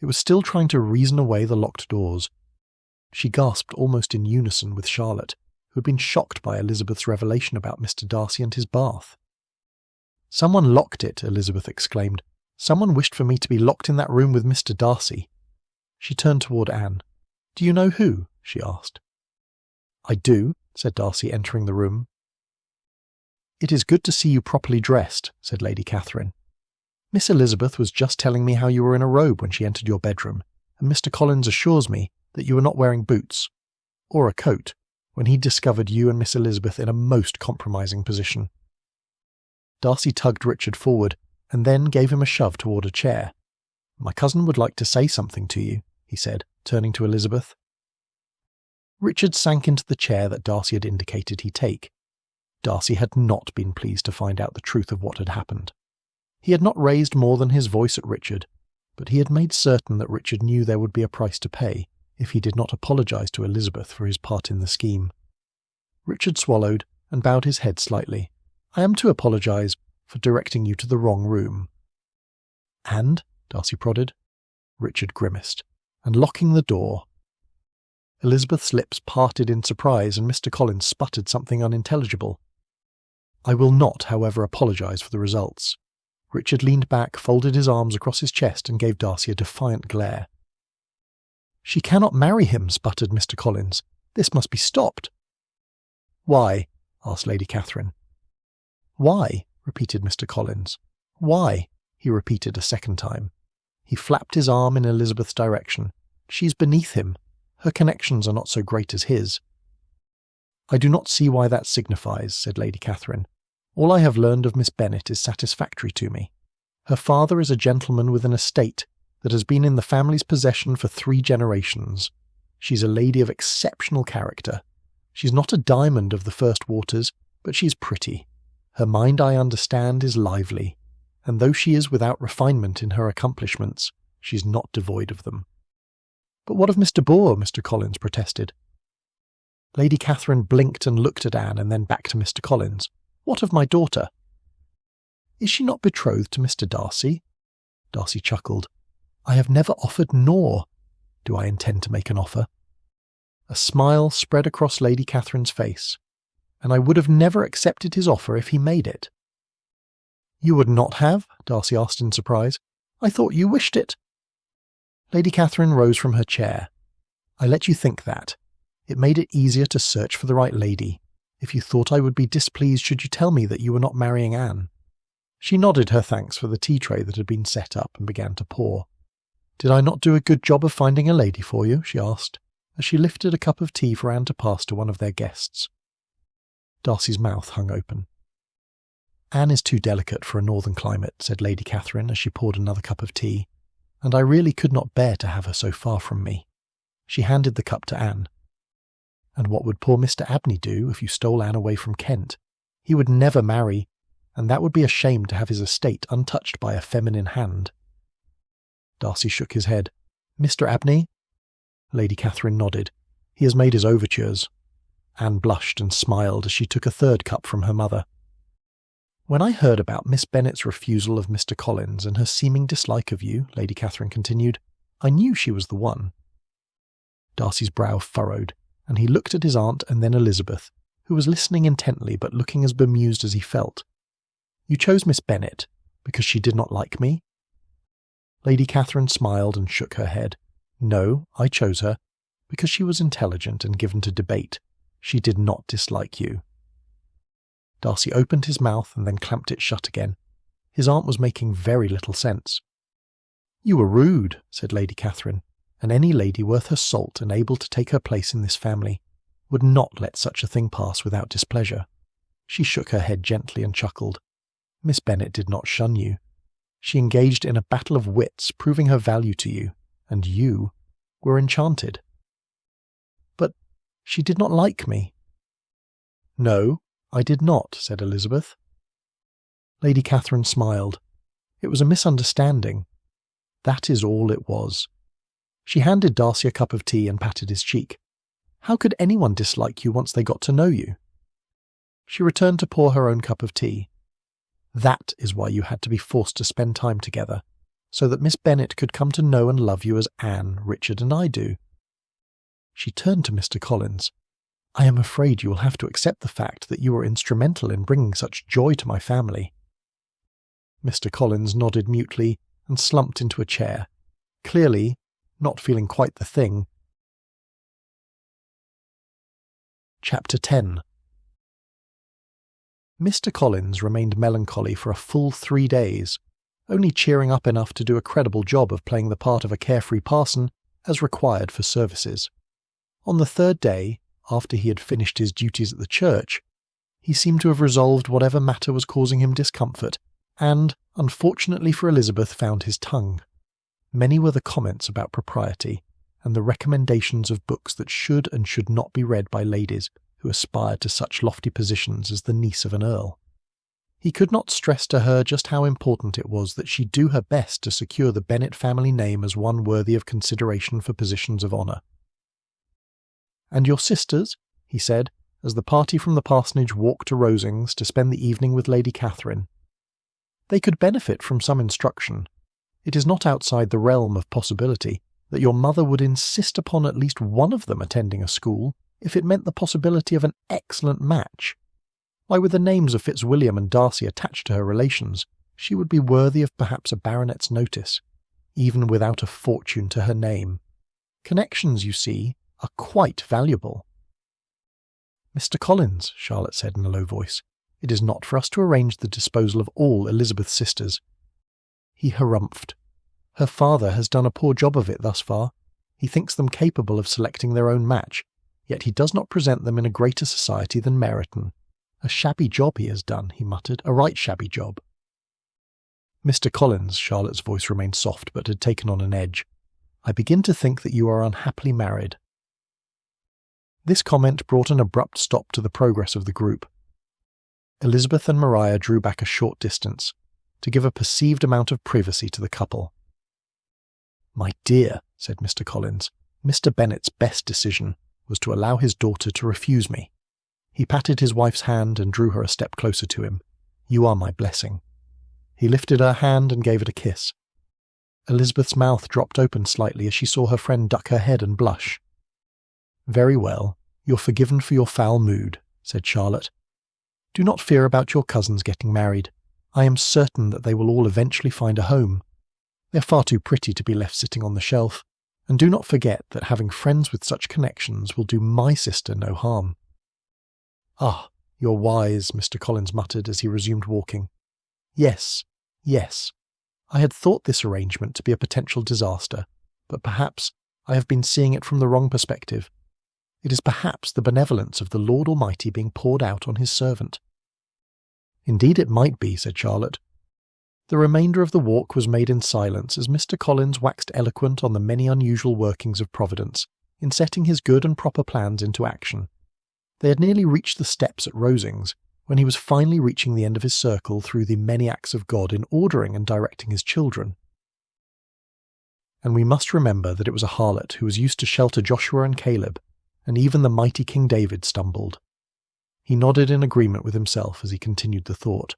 It was still trying to reason away the locked doors. She gasped almost in unison with Charlotte, who had been shocked by Elizabeth's revelation about Mr. Darcy and his bath. "Someone locked it," Elizabeth exclaimed. "Someone wished for me to be locked in that room with Mr. Darcy. She turned toward Anne. "Do you know who?" she asked. "I do," said Darcy, entering the room. "It is good to see you properly dressed," said Lady Catherine. "Miss Elizabeth was just telling me how you were in a robe when she entered your bedroom, and Mr. Collins assures me that you were not wearing boots, or a coat, when he discovered you and Miss Elizabeth in a most compromising position." Darcy tugged Richard forward, and then gave him a shove toward a chair. "My cousin would like to say something to you," he said, turning to Elizabeth. Richard sank into the chair that Darcy had indicated he take. Darcy had not been pleased to find out the truth of what had happened. He had not raised more than his voice at Richard, but he had made certain that Richard knew there would be a price to pay if he did not apologise to Elizabeth for his part in the scheme. Richard swallowed and bowed his head slightly. "I am to apologise for directing you to the wrong room." "And?" Darcy prodded. Richard grimaced, and locking the door. Elizabeth's lips parted in surprise, and Mr. Collins sputtered something unintelligible. "I will not, however, apologise for the results." Richard leaned back, folded his arms across his chest, and gave Darcy a defiant glare. "She cannot marry him," sputtered Mr. Collins. "This must be stopped." "Why?" asked Lady Catherine. "Why?" repeated Mr. Collins. "Why?" he repeated a second time. He flapped his arm in Elizabeth's direction. "She's beneath him. Her connections are not so great as his." "I do not see why that signifies," said Lady Catherine. "All I have learned of Miss Bennet is satisfactory to me. Her father is a gentleman with an estate that has been in the family's possession for 3 generations. She's a lady of exceptional character. She's not a diamond of the first waters, but she's pretty. Her mind, I understand, is lively, and though she is without refinement in her accomplishments, she's not devoid of them." "But what of Miss de Bourgh?" Mr. Collins protested. Lady Catherine blinked and looked at Anne and then back to Mr. Collins. "What of my daughter?" "Is she not betrothed to Mr. Darcy?" Darcy chuckled. "I have never offered, nor do I intend to make an offer." A smile spread across Lady Catherine's face. "And I would have never accepted his offer if he made it." "You would not have?" Darcy asked in surprise. "I thought you wished it." Lady Catherine rose from her chair. "I let you think that. It made it easier to search for the right lady. If you thought I would be displeased should you tell me that you were not marrying Anne." She nodded her thanks for the tea tray that had been set up and began to pour. "Did I not do a good job of finding a lady for you?" she asked, as she lifted a cup of tea for Anne to pass to one of their guests. Darcy's mouth hung open. "Anne is too delicate for a northern climate," said Lady Catherine as she poured another cup of tea, "and I really could not bear to have her so far from me." She handed the cup to Anne. "And what would poor Mr. Abney do if you stole Anne away from Kent? He would never marry, and that would be a shame to have his estate untouched by a feminine hand." Darcy shook his head. "Mr. Abney?" Lady Catherine nodded. "He has made his overtures." Anne blushed and smiled as she took a third cup from her mother. "When I heard about Miss Bennet's refusal of Mr. Collins and her seeming dislike of you," Lady Catherine continued, "I knew she was the one." Darcy's brow furrowed, and he looked at his aunt and then Elizabeth, who was listening intently but looking as bemused as he felt. "You chose Miss Bennet because she did not like me?" Lady Catherine smiled and shook her head. "No, I chose her because she was intelligent and given to debate. She did not dislike you." Darcy opened his mouth and then clamped it shut again. His aunt was making very little sense. "You were rude," said Lady Catherine, "and any lady worth her salt and able to take her place in this family would not let such a thing pass without displeasure." She shook her head gently and chuckled. "Miss Bennet did not shun you. She engaged in a battle of wits, proving her value to you, and you were enchanted." "But she did not like me." "No, I did not," said Elizabeth. Lady Catherine smiled. "It was a misunderstanding. That is all it was." She handed Darcy a cup of tea and patted his cheek. "How could anyone dislike you once they got to know you?" She returned to pour her own cup of tea. "That is why you had to be forced to spend time together, so that Miss Bennet could come to know and love you as Anne, Richard and I do." She turned to Mr. Collins. "I am afraid you will have to accept the fact that you were instrumental in bringing such joy to my family." Mr. Collins nodded mutely and slumped into a chair. Clearly, not feeling quite the thing. Chapter 10. Mr. Collins remained melancholy for a full 3 days, only cheering up enough to do a credible job of playing the part of a carefree parson as required for services. On the 3rd day, after he had finished his duties at the church, he seemed to have resolved whatever matter was causing him discomfort, and, unfortunately for Elizabeth, found his tongue. Many were the comments about propriety, and the recommendations of books that should and should not be read by ladies who aspired to such lofty positions as the niece of an earl. He could not stress to her just how important it was that she do her best to secure the Bennet family name as one worthy of consideration for positions of honour. "And your sisters?" he said, as the party from the parsonage walked to Rosings to spend the evening with Lady Catherine. "They could benefit from some instruction. It is not outside the realm of possibility that your mother would insist upon at least one of them attending a school if it meant the possibility of an excellent match. Why, with the names of Fitzwilliam and Darcy attached to her relations, she would be worthy of perhaps a baronet's notice, even without a fortune to her name. Connections, you see, are quite valuable." "Mr. Collins," Charlotte said in a low voice, "it is not for us to arrange the disposal of all Elizabeth's sisters." He harumphed. "Her father has done a poor job of it thus far. He thinks them capable of selecting their own match, yet he does not present them in a greater society than Meryton. A shabby job he has done," he muttered, "a right shabby job." "Mr. Collins," Charlotte's voice remained soft but had taken on an edge, "I begin to think that you are unhappily married." This comment brought an abrupt stop to the progress of the group. Elizabeth and Maria drew back a short distance, to give a perceived amount of privacy to the couple. "My dear," said Mr. Collins, "Mr. Bennet's best decision was to allow his daughter to refuse me." He patted his wife's hand and drew her a step closer to him. "You are my blessing." He lifted her hand and gave it a kiss. Elizabeth's mouth dropped open slightly as she saw her friend duck her head and blush. "Very well, you're forgiven for your foul mood," said Charlotte. "Do not fear about your cousins getting married. I am certain that they will all eventually find a home. They're far too pretty to be left sitting on the shelf, and do not forget that having friends with such connections will do my sister no harm." "Ah, you're wise," Mr. Collins muttered as he resumed walking. Yes. I had thought this arrangement to be a potential disaster, but perhaps I have been seeing it from the wrong perspective. It is perhaps the benevolence of the Lord Almighty being poured out on his servant." "Indeed it might be," said Charlotte. The remainder of the walk was made in silence as Mr. Collins waxed eloquent on the many unusual workings of Providence in setting his good and proper plans into action. They had nearly reached the steps at Rosings, when he was finally reaching the end of his circle through the many acts of God in ordering and directing his children. And we must remember that it was a harlot who was used to shelter Joshua and Caleb, and even the mighty King David stumbled. He nodded in agreement with himself as he continued the thought.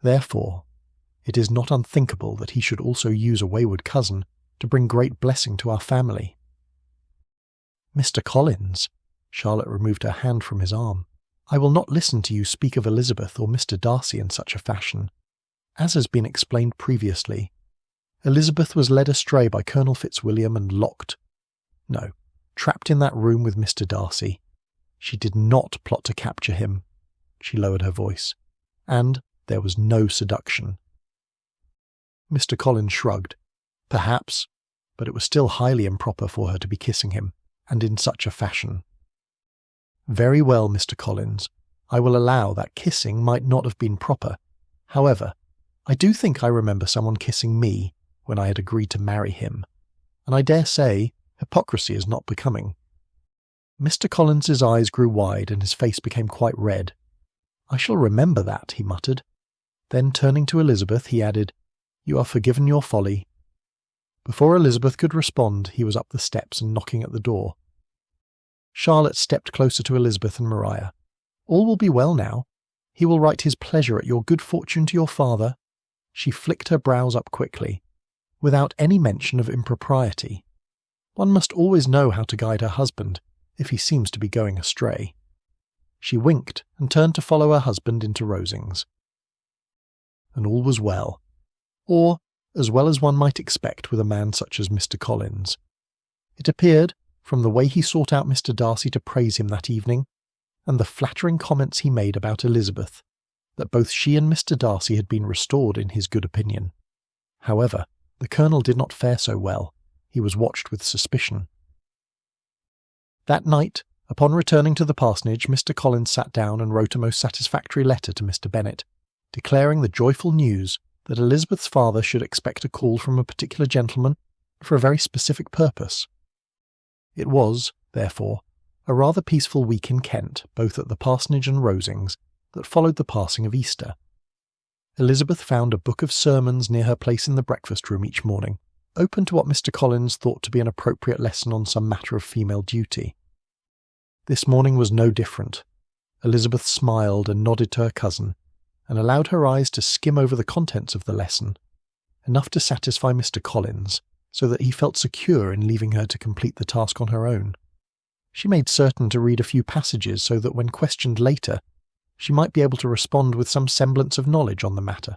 Therefore, it is not unthinkable that he should also use a wayward cousin to bring great blessing to our family. "Mr. Collins," Charlotte removed her hand from his arm, "I will not listen to you speak of Elizabeth or Mr. Darcy in such a fashion. As has been explained previously, Elizabeth was led astray by Colonel Fitzwilliam and trapped in that room with Mr. Darcy. She did not plot to capture him." She lowered her voice. "And there was no seduction." Mr. Collins shrugged. Perhaps, but it was still highly improper for her to be kissing him, and in such a fashion. "Very well, Mr. Collins, I will allow that kissing might not have been proper. However, I do think I remember someone kissing me when I had agreed to marry him, and I dare say hypocrisy is not becoming." Mr. Collins's eyes grew wide and his face became quite red. "I shall remember that," he muttered. Then turning to Elizabeth, he added, "You are forgiven your folly." Before Elizabeth could respond, he was up the steps and knocking at the door. Charlotte stepped closer to Elizabeth and Maria. "All will be well now. He will write his pleasure at your good fortune to your father." She flicked her brows up quickly, without any mention of impropriety. One must always know how to guide her husband, if he seems to be going astray. She winked and turned to follow her husband into Rosings. And all was well. Or, as well as one might expect with a man such as Mr. Collins. It appeared, from the way he sought out Mr. Darcy to praise him that evening, and the flattering comments he made about Elizabeth, that both she and Mr. Darcy had been restored in his good opinion. However, the Colonel did not fare so well. He was watched with suspicion. That night, upon returning to the parsonage, Mr. Collins sat down and wrote a most satisfactory letter to Mr. Bennet, declaring the joyful news that Elizabeth's father should expect a call from a particular gentleman for a very specific purpose. It was, therefore, a rather peaceful week in Kent, both at the parsonage and Rosings, that followed the passing of Easter. Elizabeth found a book of sermons near her place in the breakfast-room each morning, open to what Mr. Collins thought to be an appropriate lesson on some matter of female duty. This morning was no different. Elizabeth smiled and nodded to her cousin, and allowed her eyes to skim over the contents of the lesson, enough to satisfy Mr. Collins, so that he felt secure in leaving her to complete the task on her own. She made certain to read a few passages so that when questioned later, she might be able to respond with some semblance of knowledge on the matter.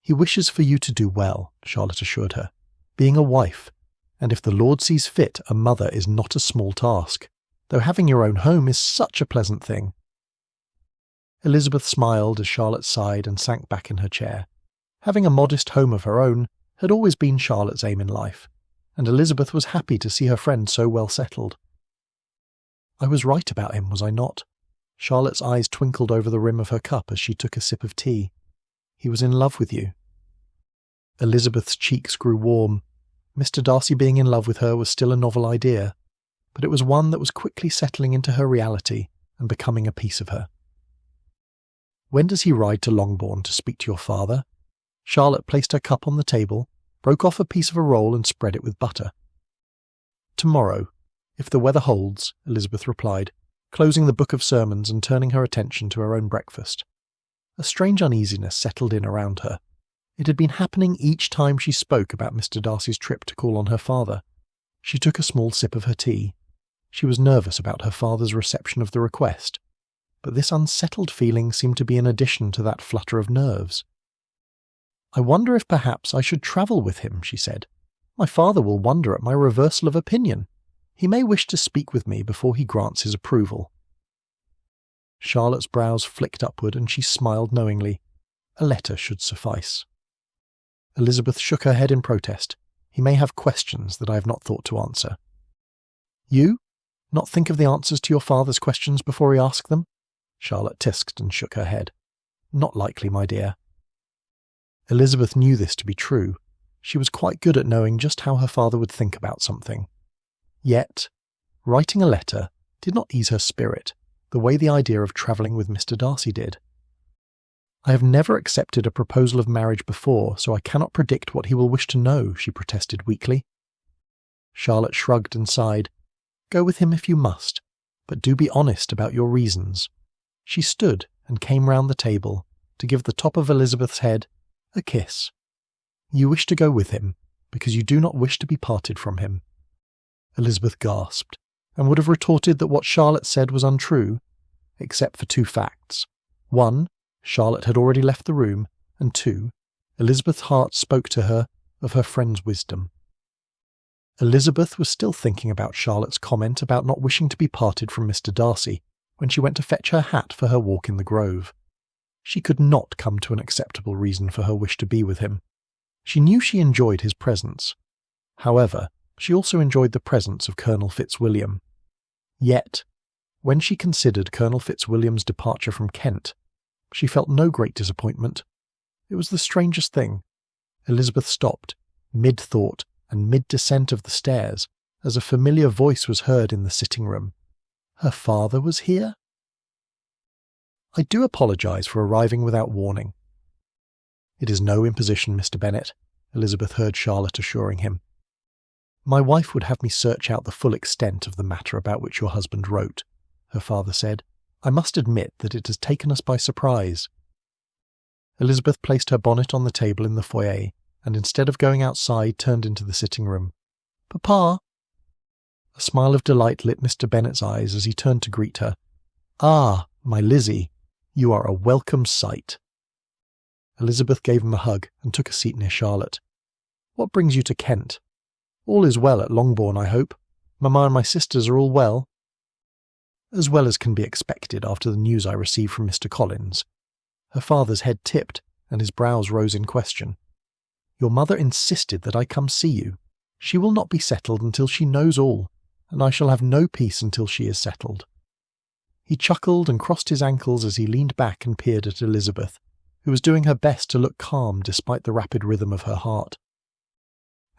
"He wishes for you to do well," Charlotte assured her. "Being a wife, and if the Lord sees fit, a mother is not a small task, though having your own home is such a pleasant thing." Elizabeth smiled as Charlotte sighed and sank back in her chair. Having a modest home of her own had always been Charlotte's aim in life, and Elizabeth was happy to see her friend so well settled. "I was right about him, was I not?" Charlotte's eyes twinkled over the rim of her cup as she took a sip of tea. "He was in love with you." Elizabeth's cheeks grew warm. Mr. Darcy being in love with her was still a novel idea, but it was one that was quickly settling into her reality and becoming a piece of her. "When does he ride to Longbourn to speak to your father?" Charlotte placed her cup on the table, broke off a piece of a roll and spread it with butter. "Tomorrow, if the weather holds," Elizabeth replied, closing the book of sermons and turning her attention to her own breakfast. A strange uneasiness settled in around her. It had been happening each time she spoke about Mr. Darcy's trip to call on her father. She took a small sip of her tea. She was nervous about her father's reception of the request, but this unsettled feeling seemed to be an addition to that flutter of nerves. "I wonder if perhaps I should travel with him," she said. "My father will wonder at my reversal of opinion. He may wish to speak with me before he grants his approval." Charlotte's brows flicked upward and she smiled knowingly. A letter should suffice. Elizabeth shook her head in protest. "He may have questions that I have not thought to answer." "You? Not think of the answers to your father's questions before he asks them?" Charlotte tisked and shook her head. "Not likely, my dear." Elizabeth knew this to be true. She was quite good at knowing just how her father would think about something. Yet, writing a letter did not ease her spirit the way the idea of travelling with Mr. Darcy did. "I have never accepted a proposal of marriage before, so I cannot predict what he will wish to know," she protested weakly. Charlotte shrugged and sighed. "Go with him if you must, but do be honest about your reasons." She stood and came round the table to give the top of Elizabeth's head a kiss. "You wish to go with him because you do not wish to be parted from him." Elizabeth gasped, and would have retorted that what Charlotte said was untrue, except for two facts. One, Charlotte had already left the room, and two, Elizabeth's heart spoke to her of her friend's wisdom. Elizabeth was still thinking about Charlotte's comment about not wishing to be parted from Mr. Darcy when she went to fetch her hat for her walk in the grove. She could not come to an acceptable reason for her wish to be with him. She knew she enjoyed his presence. However, she also enjoyed the presence of Colonel Fitzwilliam. Yet, when she considered Colonel Fitzwilliam's departure from Kent, she felt no great disappointment. It was the strangest thing. Elizabeth stopped, mid-thought and mid-descent of the stairs, as a familiar voice was heard in the sitting-room. Her father was here? "I do apologise for arriving without warning." "It is no imposition, Mr. Bennet," Elizabeth heard Charlotte assuring him. "My wife would have me search out the full extent of the matter about which your husband wrote," her father said. "I must admit that it has taken us by surprise." Elizabeth placed her bonnet on the table in the foyer, and instead of going outside turned into the sitting-room. "Papa!" A smile of delight lit Mr. Bennet's eyes as he turned to greet her. "Ah, my Lizzie, you are a welcome sight." Elizabeth gave him a hug and took a seat near Charlotte. "What brings you to Kent?" All is well at Longbourn, I hope. Mamma and my sisters are all well?" "As well as can be expected after the news I received from Mr. Collins." Her father's head tipped, and his brows rose in question. "Your mother insisted that I come see you. She will not be settled until she knows all, and I shall have no peace until she is settled." He chuckled and crossed his ankles as he leaned back and peered at Elizabeth, who was doing her best to look calm despite the rapid rhythm of her heart.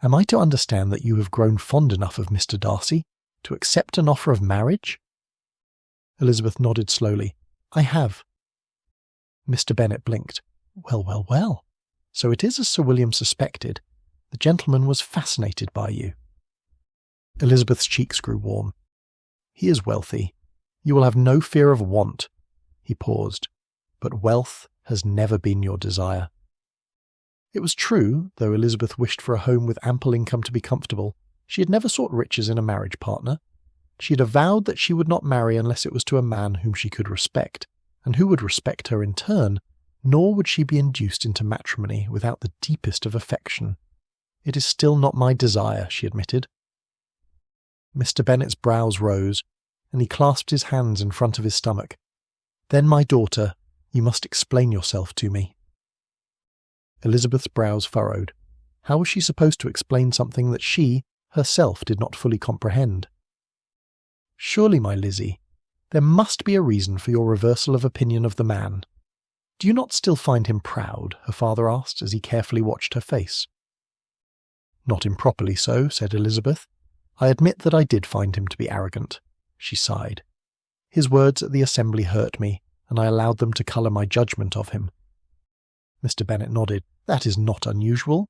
"Am I to understand that you have grown fond enough of Mr. Darcy to accept an offer of marriage?" Elizabeth nodded slowly. "I have." Mr. Bennet blinked. "Well, well, well. So it is as Sir William suspected. The gentleman was fascinated by you." Elizabeth's cheeks grew warm. "He is wealthy. You will have no fear of want." He paused. "But wealth has never been your desire." It was true, though Elizabeth wished for a home with ample income to be comfortable, she had never sought riches in a marriage partner. She had avowed that she would not marry unless it was to a man whom she could respect, and who would respect her in turn, nor would she be induced into matrimony without the deepest of affection. "It is still not my desire," she admitted. Mr. Bennet's brows rose, and he clasped his hands in front of his stomach. "Then, my daughter, you must explain yourself to me." Elizabeth's brows furrowed. How was she supposed to explain something that she, herself, did not fully comprehend? "Surely, my Lizzie, there must be a reason for your reversal of opinion of the man. Do you not still find him proud?" her father asked as he carefully watched her face. "Not improperly so," said Elizabeth. "I admit that I did find him to be arrogant." She sighed. "His words at the assembly hurt me, and I allowed them to colour my judgment of him." Mr. Bennet nodded. "That is not unusual."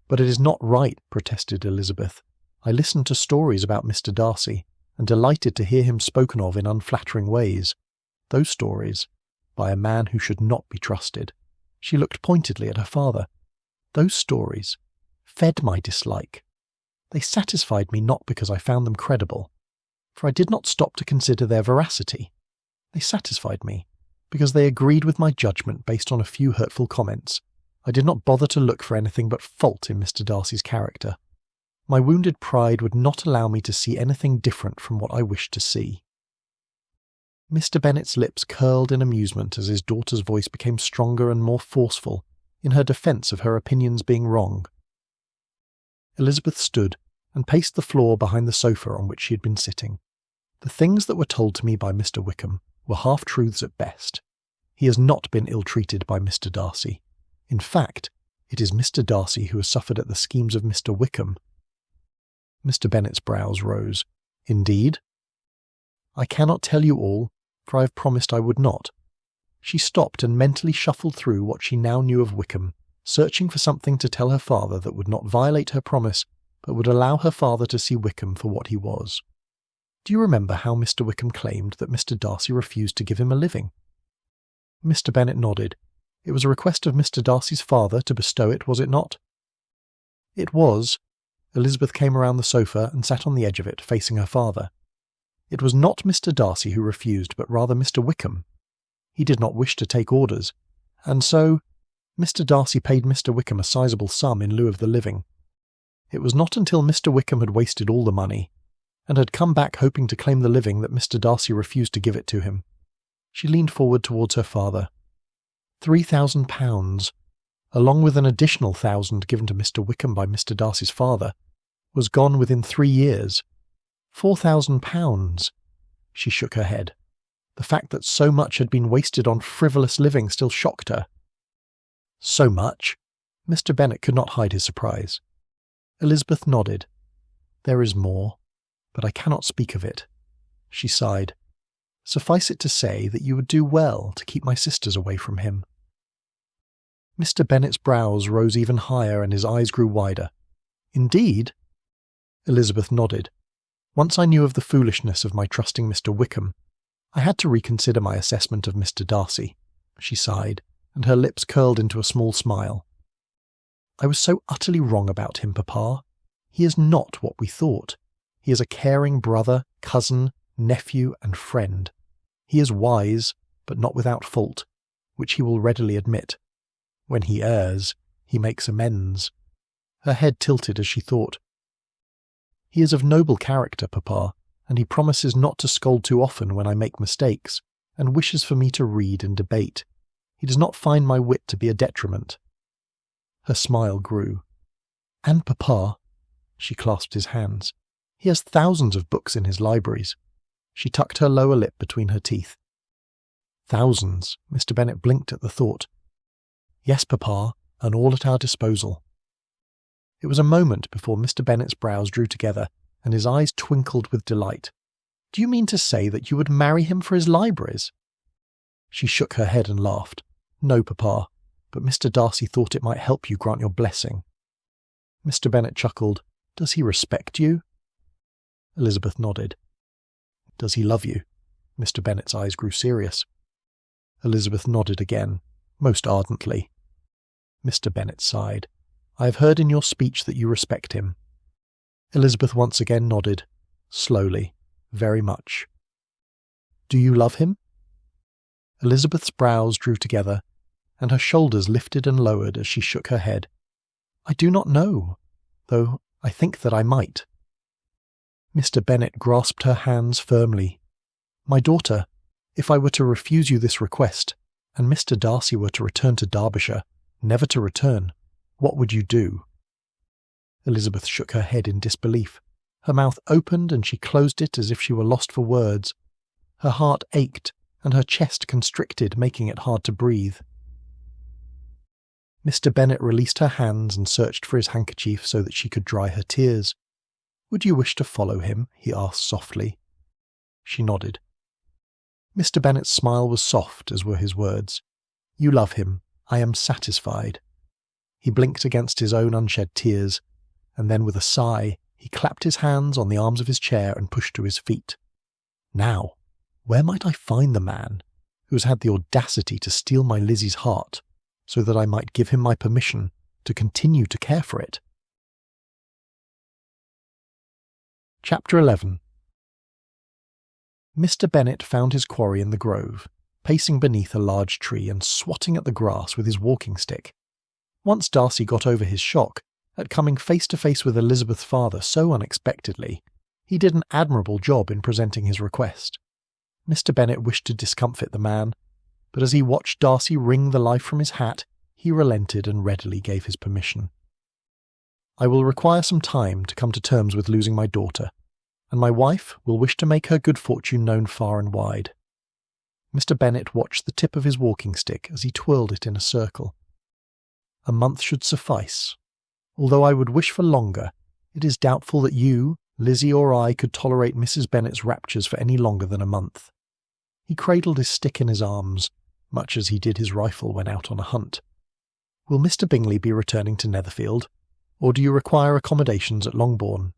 "But it is not right," protested Elizabeth. "I listened to stories about Mr. Darcy, and delighted to hear him spoken of in unflattering ways. Those stories, by a man who should not be trusted." She looked pointedly at her father. "Those stories fed my dislike. They satisfied me not because I found them credible, for I did not stop to consider their veracity. They satisfied me because they agreed with my judgment based on a few hurtful comments. I did not bother to look for anything but fault in Mr. Darcy's character. My wounded pride would not allow me to see anything different from what I wished to see." Mr. Bennet's lips curled in amusement as his daughter's voice became stronger and more forceful in her defence of her opinions being wrong. Elizabeth stood and paced the floor behind the sofa on which she had been sitting. "The things that were told to me by Mr. Wickham were half-truths at best. He has not been ill-treated by Mr. Darcy. In fact, it is Mr. Darcy who has suffered at the schemes of Mr. Wickham." Mr. Bennet's brows rose. "Indeed?" "I cannot tell you all, for I have promised I would not." She stopped and mentally shuffled through what she now knew of Wickham, searching for something to tell her father that would not violate her promise, but would allow her father to see Wickham for what he was. "Do you remember how Mr. Wickham claimed that Mr. Darcy refused to give him a living?" Mr. Bennet nodded. "It was a request of Mr. Darcy's father to bestow it, was it not?" "It was." Elizabeth came around the sofa and sat on the edge of it, facing her father. "It was not Mr. Darcy who refused, but rather Mr. Wickham. He did not wish to take orders, and so Mr. Darcy paid Mr. Wickham a sizable sum in lieu of the living. It was not until Mr. Wickham had wasted all the money, and had come back hoping to claim the living, that Mr. Darcy refused to give it to him." She leaned forward towards her father. £3,000, along with an additional 1,000 given to Mr. Wickham by Mr. Darcy's father, was gone within 3 years. £4,000. She shook her head. The fact that so much had been wasted on frivolous living still shocked her. "So much?" Mr. Bennet could not hide his surprise. Elizabeth nodded. "There is more, but I cannot speak of it." She sighed. "Suffice it to say that you would do well to keep my sisters away from him." Mr. Bennet's brows rose even higher and his eyes grew wider. "Indeed?" Elizabeth nodded. "Once I knew of the foolishness of my trusting Mr. Wickham, I had to reconsider my assessment of Mr. Darcy." She sighed, and her lips curled into a small smile. "I was so utterly wrong about him, Papa. He is not what we thought. He is a caring brother, cousin, nephew, and friend. He is wise, but not without fault, which he will readily admit. When he errs, he makes amends." Her head tilted as she thought. He is of noble character, Papa, and he promises not to scold too often when I make mistakes, and wishes for me to read and debate. He does not find my wit to be a detriment." Her smile grew. "And Papa," she clasped his hands, "he has thousands of books in his libraries." She tucked her lower lip between her teeth. "Thousands," Mr. Bennet blinked at the thought. "Yes, Papa, and all at our disposal." It was a moment before Mr. Bennet's brows drew together, and his eyes twinkled with delight. "Do you mean to say that you would marry him for his libraries?" She shook her head and laughed. "No, Papa, but Mr. Darcy thought it might help you grant your blessing." Mr. Bennet chuckled. "Does he respect you?" Elizabeth nodded. "Does he love you?" Mr. Bennet's eyes grew serious. Elizabeth nodded again, most ardently. Mr. Bennet sighed. "I have heard in your speech that you respect him." Elizabeth once again nodded, slowly, very much. "Do you love him?" Elizabeth's brows drew together, and her shoulders lifted and lowered as she shook her head. "I do not know, though I think that I might." Mr. Bennet grasped her hands firmly. "My daughter, if I were to refuse you this request, and Mr. Darcy were to return to Derbyshire, never to return, what would you do?" Elizabeth shook her head in disbelief. Her mouth opened and she closed it as if she were lost for words. Her heart ached, and her chest constricted, making it hard to breathe. Mr. Bennet released her hands and searched for his handkerchief so that she could dry her tears. "Would you wish to follow him?" he asked softly. She nodded. Mr. Bennet's smile was soft, as were his words. "You love him. I am satisfied." He blinked against his own unshed tears, and then with a sigh, he clapped his hands on the arms of his chair and pushed to his feet. "Now, where might I find the man who has had the audacity to steal my Lizzie's heart, so that I might give him my permission to continue to care for it?" Chapter 11. Mr. Bennet found his quarry in the grove, pacing beneath a large tree and swatting at the grass with his walking stick. Once Darcy got over his shock at coming face to face with Elizabeth's father so unexpectedly, he did an admirable job in presenting his request. Mr. Bennet wished to discomfit the man, but as he watched Darcy wring the life from his hat, he relented and readily gave his permission. "I will require some time to come to terms with losing my daughter, and my wife will wish to make her good fortune known far and wide." Mr. Bennet watched the tip of his walking stick as he twirled it in a circle. "A month should suffice. Although I would wish for longer, it is doubtful that you, Lizzie, or I could tolerate Mrs. Bennet's raptures for any longer than a month." He cradled his stick in his arms, much as he did his rifle when out on a hunt. "Will Mr. Bingley be returning to Netherfield, or do you require accommodations at Longbourn?"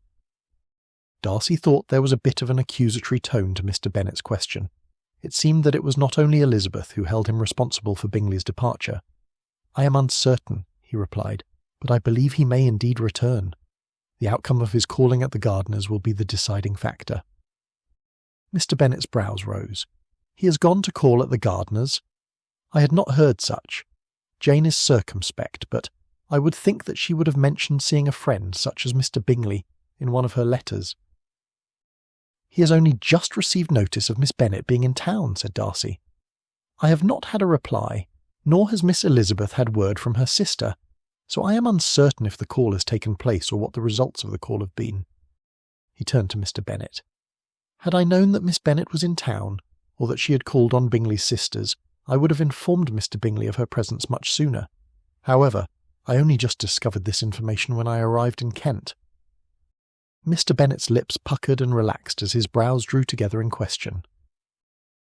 Darcy thought there was a bit of an accusatory tone to Mr. Bennet's question. It seemed that it was not only Elizabeth who held him responsible for Bingley's departure. "I am uncertain," he replied, "but I believe he may indeed return. The outcome of his calling at the gardener's will be the deciding factor." Mr. Bennet's brows rose. "He has gone to call at the gardener's? I had not heard such. Jane is circumspect, but I would think that she would have mentioned seeing a friend such as Mr. Bingley in one of her letters." "He has only just received notice of Miss Bennet being in town," said Darcy. "I have not had a reply, nor has Miss Elizabeth had word from her sister, so I am uncertain if the call has taken place or what the results of the call have been." He turned to Mr. Bennet. "Had I known that Miss Bennet was in town, or that she had called on Bingley's sisters, I would have informed Mr. Bingley of her presence much sooner. However, I only just discovered this information when I arrived in Kent." Mr. Bennet's lips puckered and relaxed as his brows drew together in question.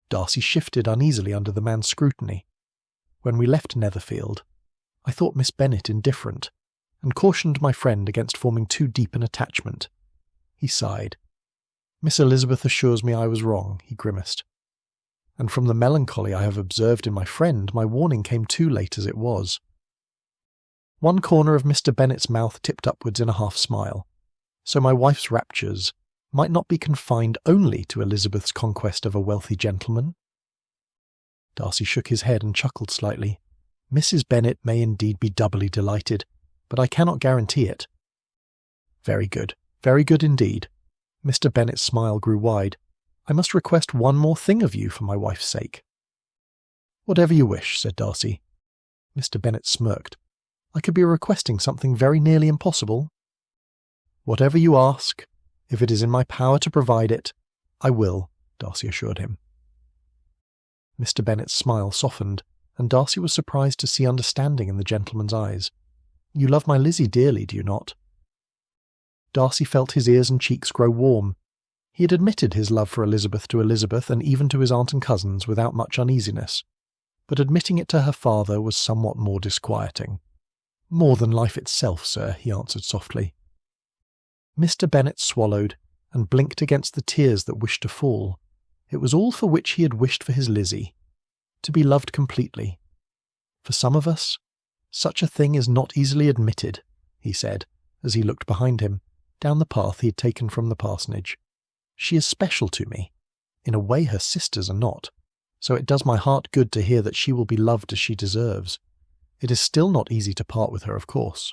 Darcy shifted uneasily under the man's scrutiny. "When we left Netherfield, I thought Miss Bennet indifferent, and cautioned my friend against forming too deep an attachment." He sighed. "Miss Elizabeth assures me I was wrong," he grimaced. "And from the melancholy I have observed in my friend, my warning came too late as it was." One corner of Mr. Bennet's mouth tipped upwards in a half-smile. So my wife's raptures might not be confined only to Elizabeth's conquest of a wealthy gentleman? Darcy shook his head and chuckled slightly. "Mrs. Bennet may indeed be doubly delighted, but I cannot guarantee it." "Very good. Very good indeed. Mr. Bennet's smile grew wide. I must request one more thing of you for my wife's sake. Whatever you wish, said Darcy. Mr. Bennet smirked. I could be requesting something very nearly impossible. Whatever you ask, if it is in my power to provide it, I will, Darcy assured him. Mr. Bennet's smile softened, and Darcy was surprised to see understanding in the gentleman's eyes. You love my Lizzie dearly, do you not? Darcy felt his ears and cheeks grow warm. He had admitted his love for Elizabeth to Elizabeth and even to his aunt and cousins without much uneasiness, but admitting it to her father was somewhat more disquieting. More than life itself, sir, he answered softly. Mr. Bennet swallowed and blinked against the tears that wished to fall. It was all for which he had wished for his Lizzie, to be loved completely. For some of us, such a thing is not easily admitted, he said, as he looked behind him, down the path he had taken from the parsonage. She is special to me. In a way her sisters are not, so it does my heart good to hear that she will be loved as she deserves. It is still not easy to part with her, of course.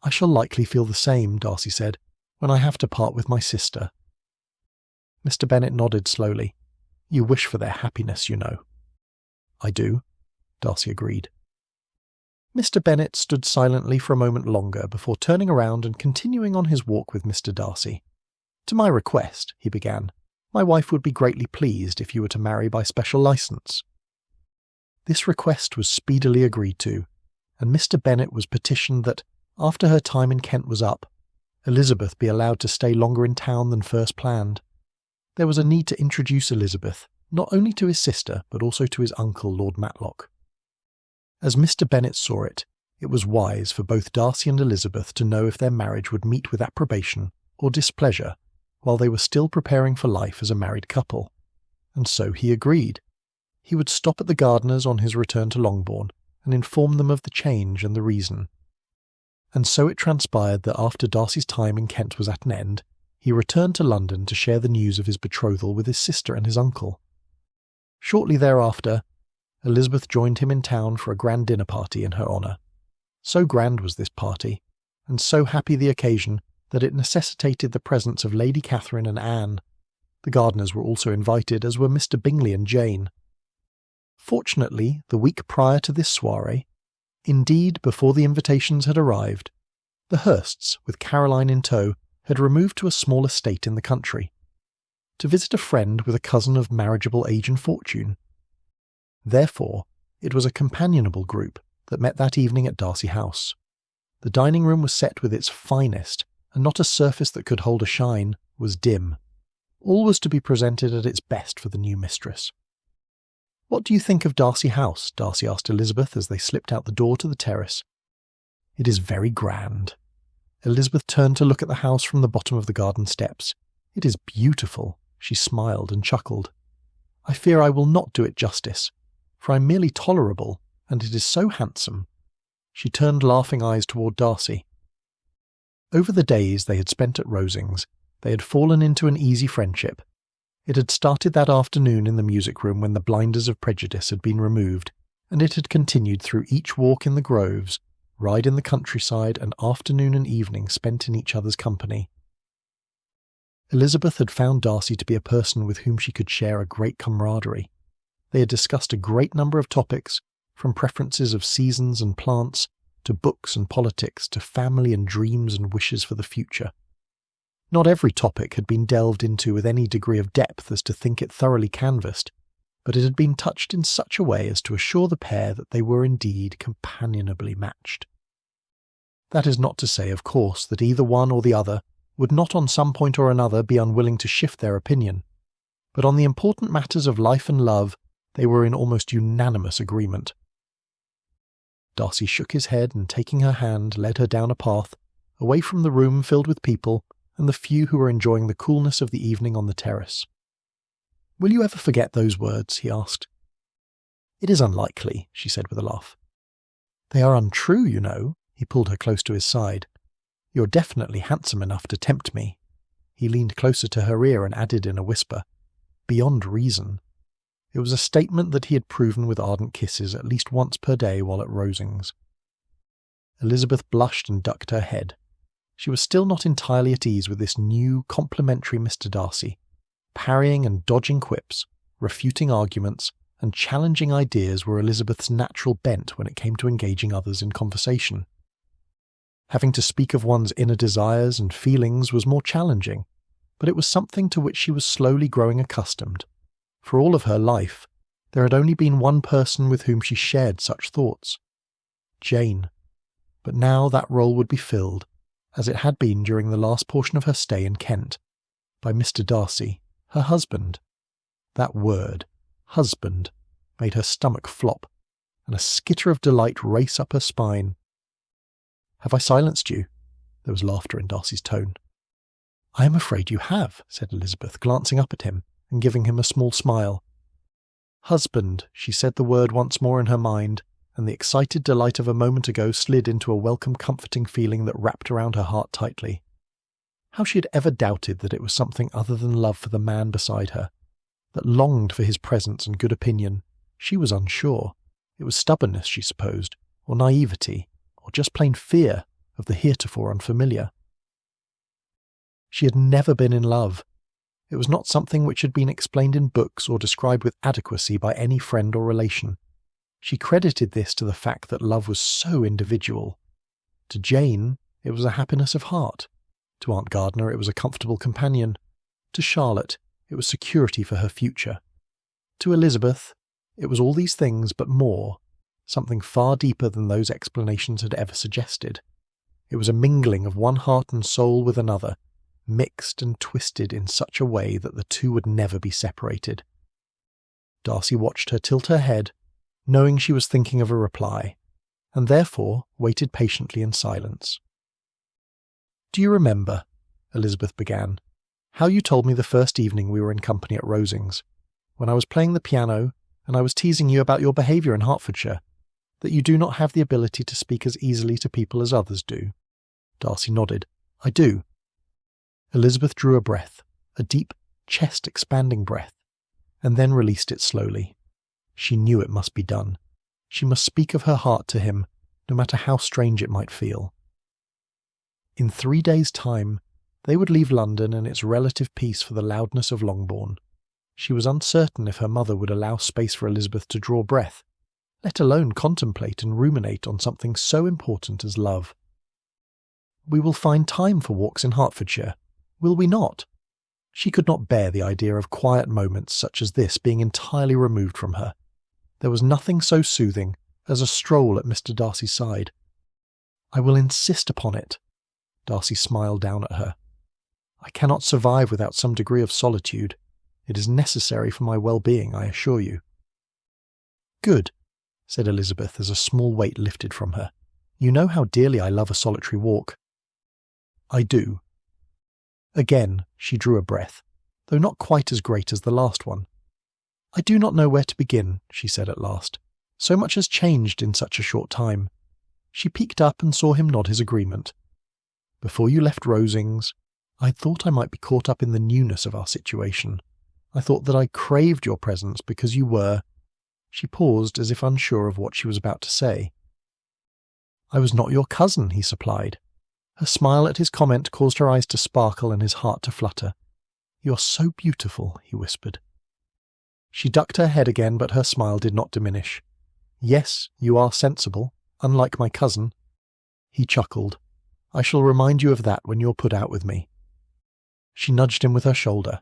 I shall likely feel the same, Darcy said, when I have to part with my sister. Mr. Bennet nodded slowly. You wish for their happiness, you know. I do, Darcy agreed. Mr. Bennet stood silently for a moment longer before turning around and continuing on his walk with Mr. Darcy. To my request, he began, my wife would be greatly pleased if you were to marry by special licence. This request was speedily agreed to, and Mr. Bennet was petitioned that, after her time in Kent was up, Elizabeth be allowed to stay longer in town than first planned. There was a need to introduce Elizabeth, not only to his sister, but also to his uncle, Lord Matlock. As Mr. Bennet saw it, it was wise for both Darcy and Elizabeth to know if their marriage would meet with approbation or displeasure while they were still preparing for life as a married couple, and so he agreed. He would stop at the gardener's on his return to Longbourn and inform them of the change and the reason. And so it transpired that after Darcy's time in Kent was at an end, he returned to London to share the news of his betrothal with his sister and his uncle. Shortly thereafter, Elizabeth joined him in town for a grand dinner party in her honour. So grand was this party, and so happy the occasion, that it necessitated the presence of Lady Catherine and Anne. The gardeners were also invited, as were Mr. Bingley and Jane. Fortunately, the week prior to this soirée, indeed before the invitations had arrived, the Hursts, with Caroline in tow, had removed to a small estate in the country, to visit a friend with a cousin of marriageable age and fortune. Therefore, it was a companionable group that met that evening at Darcy House. The dining room was set with its finest, and not a surface that could hold a shine was dim. All was to be presented at its best for the new mistress. "What do you think of Darcy House?" Darcy asked Elizabeth as they slipped out the door to the terrace. "It is very grand." Elizabeth turned to look at the house from the bottom of the garden steps. "It is beautiful." She smiled and chuckled. "I fear I will not do it justice, for I am merely tolerable, and it is so handsome." She turned laughing eyes toward Darcy. Over the days they had spent at Rosings, they had fallen into an easy friendship. It had started that afternoon in the music room when the blinders of prejudice had been removed, and it had continued through each walk in the groves, ride in the countryside, and afternoon and evening spent in each other's company. Elizabeth had found Darcy to be a person with whom she could share a great camaraderie. They had discussed a great number of topics, from preferences of seasons and plants, to books and politics, to family and dreams and wishes for the future. Not every topic had been delved into with any degree of depth as to think it thoroughly canvassed, but it had been touched in such a way as to assure the pair that they were indeed companionably matched. That is not to say, of course, that either one or the other would not on some point or another be unwilling to shift their opinion, but on the important matters of life and love they were in almost unanimous agreement. Darcy shook his head and, taking her hand, led her down a path, away from the room filled with people and the few who were enjoying the coolness of the evening on the terrace. "Will you ever forget those words?" he asked. "It is unlikely," she said with a laugh. "They are untrue, you know." He pulled her close to his side. "You're definitely handsome enough to tempt me." He leaned closer to her ear and added in a whisper, "Beyond reason." It was a statement that he had proven with ardent kisses at least once per day while at Rosings. Elizabeth blushed and ducked her head. She was still not entirely at ease with this new, complimentary Mr. Darcy, parrying and dodging quips, refuting arguments, and challenging ideas were Elizabeth's natural bent when it came to engaging others in conversation. Having to speak of one's inner desires and feelings was more challenging, but it was something to which she was slowly growing accustomed. For all of her life, there had only been one person with whom she shared such thoughts, Jane. But now that role would be filled, as it had been during the last portion of her stay in Kent, by Mr. Darcy, her husband. That word, husband, made her stomach flop, and a skitter of delight race up her spine. "Have I silenced you?" There was laughter in Darcy's tone. "I am afraid you have," said Elizabeth, glancing up at him and giving him a small smile. Husband, she said the word once more in her mind, and the excited delight of a moment ago slid into a welcome comforting feeling that wrapped around her heart tightly. How she had ever doubted that it was something other than love for the man beside her, that longed for his presence and good opinion, she was unsure. It was stubbornness, she supposed, or naivety, or just plain fear of the heretofore unfamiliar. She had never been in love. It was not something which had been explained in books or described with adequacy by any friend or relation. She credited this to the fact that love was so individual. To Jane, it was a happiness of heart. To Aunt Gardner, it was a comfortable companion. To Charlotte, it was security for her future. To Elizabeth, it was all these things but more, something far deeper than those explanations had ever suggested. It was a mingling of one heart and soul with another, mixed and twisted in such a way that the two would never be separated. Darcy watched her tilt her head, knowing she was thinking of a reply, and therefore waited patiently in silence. "Do you remember," Elizabeth began, "how you told me the first evening we were in company at Rosings, when I was playing the piano and I was teasing you about your behaviour in Hertfordshire, that you do not have the ability to speak as easily to people as others do?" Darcy nodded. "I do." Elizabeth drew a breath, a deep, chest-expanding breath, and then released it slowly. She knew it must be done. She must speak of her heart to him, no matter how strange it might feel. In 3 days' time, they would leave London and its relative peace for the loudness of Longbourn. She was uncertain if her mother would allow space for Elizabeth to draw breath, let alone contemplate and ruminate on something so important as love. "We will find time for walks in Hertfordshire, will we not?" She could not bear the idea of quiet moments such as this being entirely removed from her. There was nothing so soothing as a stroll at Mr. Darcy's side. "I will insist upon it." Darcy smiled down at her. "I cannot survive without some degree of solitude. It is necessary for my well-being, I assure you." "Good," said Elizabeth as a small weight lifted from her. "You know how dearly I love a solitary walk." "I do." Again she drew a breath, though not quite as great as the last one. "I do not know where to begin," she said at last. "So much has changed in such a short time." She peeked up and saw him nod his agreement. "Before you left Rosings, I thought I might be caught up in the newness of our situation. I thought that I craved your presence because you were—" She paused as if unsure of what she was about to say. "I was not your cousin," he supplied. Her smile at his comment caused her eyes to sparkle and his heart to flutter. "You are so beautiful," he whispered. She ducked her head again, but her smile did not diminish. "Yes, you are sensible, unlike my cousin." He chuckled. "I shall remind you of that when you're put out with me." She nudged him with her shoulder.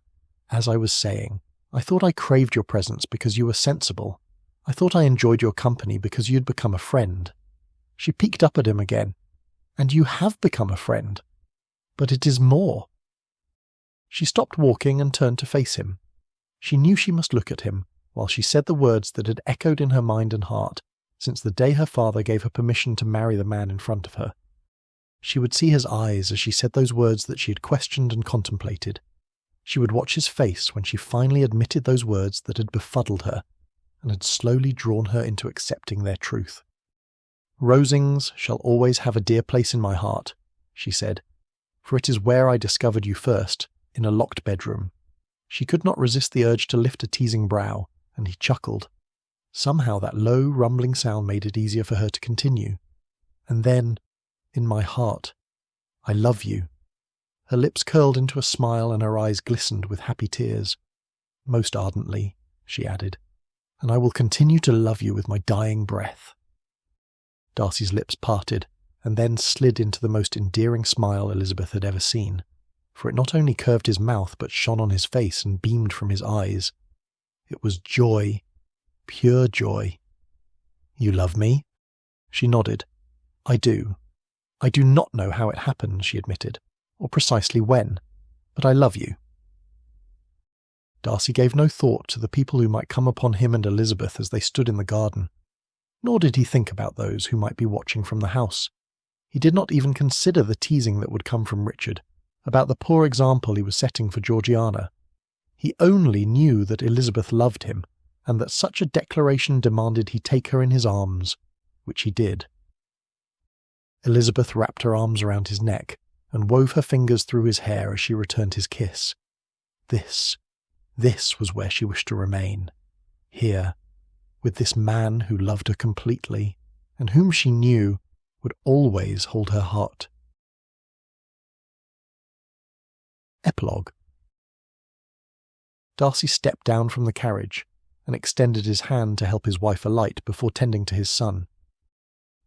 "As I was saying, I thought I craved your presence because you were sensible. I thought I enjoyed your company because you'd become a friend." She peeked up at him again. "And you have become a friend. But it is more." She stopped walking and turned to face him. She knew she must look at him, while she said the words that had echoed in her mind and heart since the day her father gave her permission to marry the man in front of her. She would see his eyes as she said those words that she had questioned and contemplated. She would watch his face when she finally admitted those words that had befuddled her and had slowly drawn her into accepting their truth. "Rosings shall always have a dear place in my heart," she said, "for it is where I discovered you first, in a locked bedroom." She could not resist the urge to lift a teasing brow, and he chuckled. Somehow that low, rumbling sound made it easier for her to continue. "And then, in my heart, I love you." Her lips curled into a smile and her eyes glistened with happy tears. "Most ardently," she added, "and I will continue to love you with my dying breath." Darcy's lips parted, and then slid into the most endearing smile Elizabeth had ever seen, for it not only curved his mouth but shone on his face and beamed from his eyes. It was joy, pure joy. "You love me?" She nodded. "I do. I do not know how it happened," she admitted, "or precisely when, but I love you." Darcy gave no thought to the people who might come upon him and Elizabeth as they stood in the garden, nor did he think about those who might be watching from the house. He did not even consider the teasing that would come from Richard, about the poor example he was setting for Georgiana. He only knew that Elizabeth loved him, and that such a declaration demanded he take her in his arms, which he did. Elizabeth wrapped her arms around his neck, and wove her fingers through his hair as she returned his kiss. This was where she wished to remain, here, with this man who loved her completely, and whom she knew would always hold her heart. Epilogue. Darcy stepped down from the carriage and extended his hand to help his wife alight before tending to his son.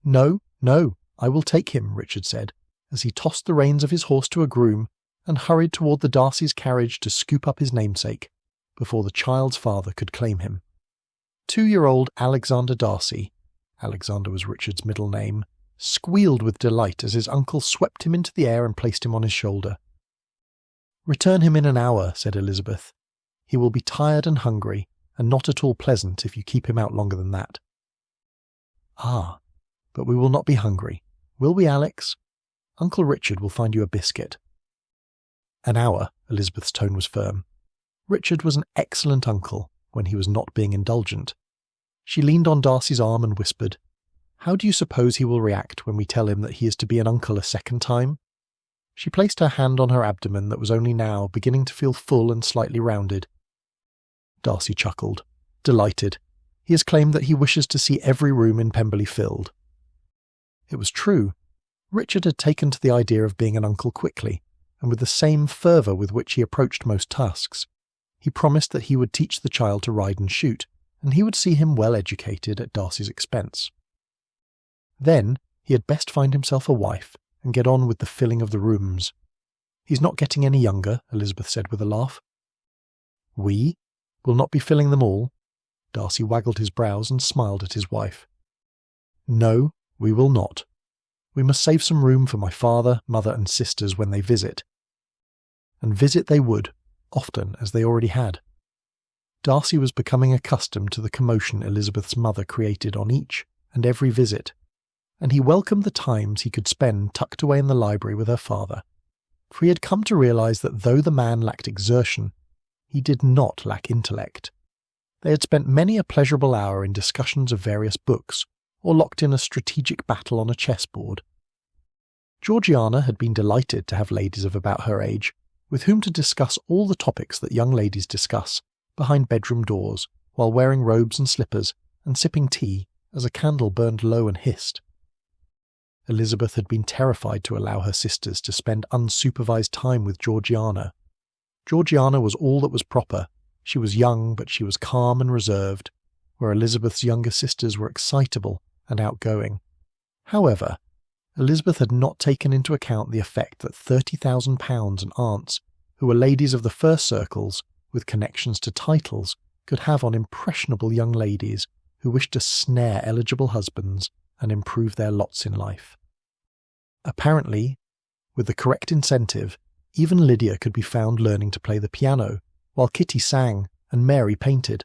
"No, no, I will take him," Richard said, as he tossed the reins of his horse to a groom and hurried toward the Darcy's carriage to scoop up his namesake, before the child's father could claim him. 2-year-old Alexander Darcy, Alexander was Richard's middle name, squealed with delight as his uncle swept him into the air and placed him on his shoulder. "Return him in an hour," said Elizabeth. "He will be tired and hungry, and not at all pleasant if you keep him out longer than that." "Ah, but we will not be hungry, will we, Alex? Uncle Richard will find you a biscuit." "An hour," Elizabeth's tone was firm. Richard was an excellent uncle when he was not being indulgent. She leaned on Darcy's arm and whispered, "How do you suppose he will react when we tell him that he is to be an uncle a second time?" She placed her hand on her abdomen that was only now beginning to feel full and slightly rounded. Darcy chuckled, delighted. He has claimed that he wishes to see every room in Pemberley filled. It was true. Richard had taken to the idea of being an uncle quickly, and with the same fervour with which he approached most tasks. He promised that he would teach the child to ride and shoot, and he would see him well educated at Darcy's expense. Then he had best find himself a wife and get on with the filling of the rooms. "He's not getting any younger," Elizabeth said with a laugh. "We will not be filling them all?" Darcy waggled his brows and smiled at his wife. "No, we will not. We must save some room for my father, mother and sisters when they visit." And visit they would, often as they already had. Darcy was becoming accustomed to the commotion Elizabeth's mother created on each and every visit, and he welcomed the times he could spend tucked away in the library with her father, for he had come to realise that though the man lacked exertion, he did not lack intellect. They had spent many a pleasurable hour in discussions of various books, or locked in a strategic battle on a chessboard. Georgiana had been delighted to have ladies of about her age, with whom to discuss all the topics that young ladies discuss, behind bedroom doors, while wearing robes and slippers, and sipping tea as a candle burned low and hissed. Elizabeth had been terrified to allow her sisters to spend unsupervised time with Georgiana. Georgiana was all that was proper. She was young, but she was calm and reserved, where Elizabeth's younger sisters were excitable and outgoing. However, Elizabeth had not taken into account the effect that £30,000 and aunts, who were ladies of the first circles, with connections to titles, could have on impressionable young ladies who wished to snare eligible husbands and improve their lots in life. Apparently, with the correct incentive, even Lydia could be found learning to play the piano, while Kitty sang and Mary painted.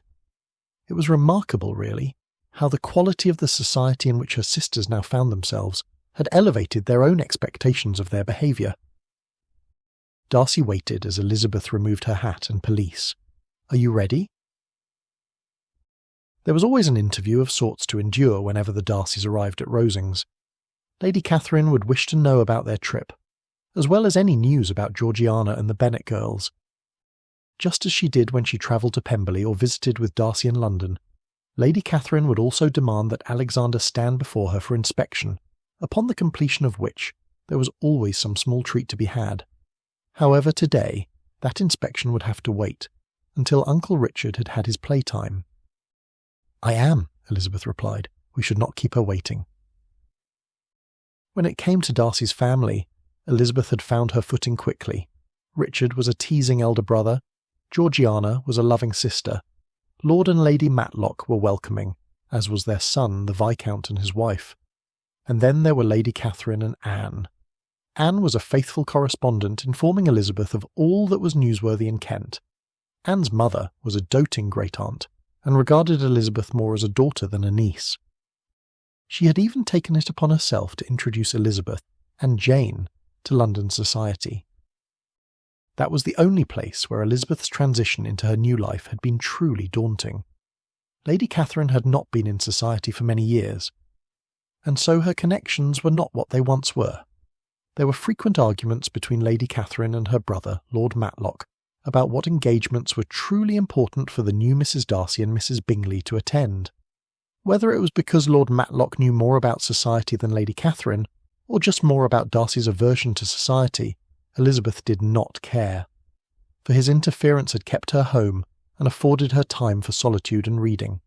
It was remarkable, really, how the quality of the society in which her sisters now found themselves had elevated their own expectations of their behaviour. Darcy waited as Elizabeth removed her hat and pelisse. "Are you ready?" There was always an interview of sorts to endure whenever the Darcys arrived at Rosings. Lady Catherine would wish to know about their trip, as well as any news about Georgiana and the Bennet girls. Just as she did when she travelled to Pemberley or visited with Darcy in London, Lady Catherine would also demand that Alexander stand before her for inspection, upon the completion of which there was always some small treat to be had. However, today, that inspection would have to wait, until Uncle Richard had had his playtime. "I am," Elizabeth replied. "We should not keep her waiting." When it came to Darcy's family, Elizabeth had found her footing quickly. Richard was a teasing elder brother, Georgiana was a loving sister, Lord and Lady Matlock were welcoming, as was their son, the Viscount, and his wife. And then there were Lady Catherine and Anne. Anne was a faithful correspondent, informing Elizabeth of all that was newsworthy in Kent. Anne's mother was a doting great-aunt, and regarded Elizabeth more as a daughter than a niece. She had even taken it upon herself to introduce Elizabeth and Jane to London society. That was the only place where Elizabeth's transition into her new life had been truly daunting. Lady Catherine had not been in society for many years, and so her connections were not what they once were. There were frequent arguments between Lady Catherine and her brother, Lord Matlock, about what engagements were truly important for the new Mrs. Darcy and Mrs. Bingley to attend. Whether it was because Lord Matlock knew more about society than Lady Catherine, or just more about Darcy's aversion to society, Elizabeth did not care, for his interference had kept her home and afforded her time for solitude and reading.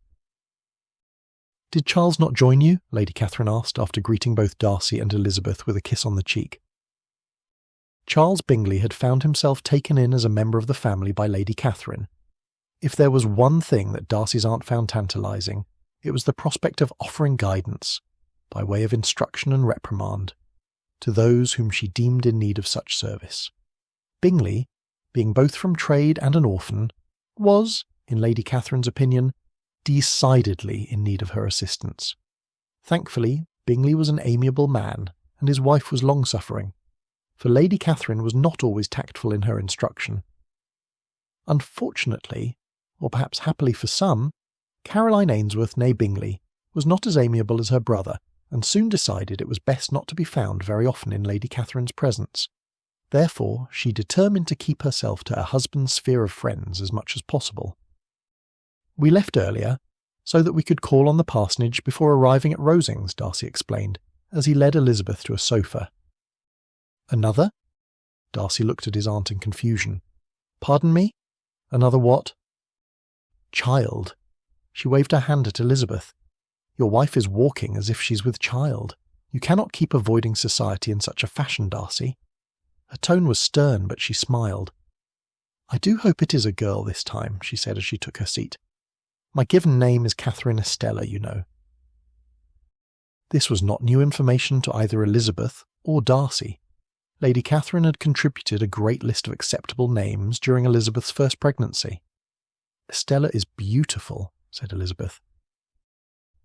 "Did Charles not join you?" Lady Catherine asked, after greeting both Darcy and Elizabeth with a kiss on the cheek. Charles Bingley had found himself taken in as a member of the family by Lady Catherine. If there was one thing that Darcy's aunt found tantalising, it was the prospect of offering guidance, by way of instruction and reprimand, to those whom she deemed in need of such service. Bingley, being both from trade and an orphan, was, in Lady Catherine's opinion, decidedly in need of her assistance. Thankfully, Bingley was an amiable man, and his wife was long-suffering, for Lady Catherine was not always tactful in her instruction. Unfortunately, or perhaps happily for some, Caroline Ainsworth née Bingley was not as amiable as her brother, and soon decided it was best not to be found very often in Lady Catherine's presence. Therefore, she determined to keep herself to her husband's sphere of friends as much as possible. "We left earlier, so that we could call on the parsonage before arriving at Rosings," Darcy explained, as he led Elizabeth to a sofa. "Another?" Darcy looked at his aunt in confusion. "Pardon me? Another what?" "Child." She waved her hand at Elizabeth. "Your wife is walking as if she's with child. You cannot keep avoiding society in such a fashion, Darcy." Her tone was stern, but she smiled. "I do hope it is a girl this time," she said as she took her seat. "My given name is Catherine Estella, you know." This was not new information to either Elizabeth or Darcy. Lady Catherine had contributed a great list of acceptable names during Elizabeth's first pregnancy. "Estella is beautiful," said Elizabeth.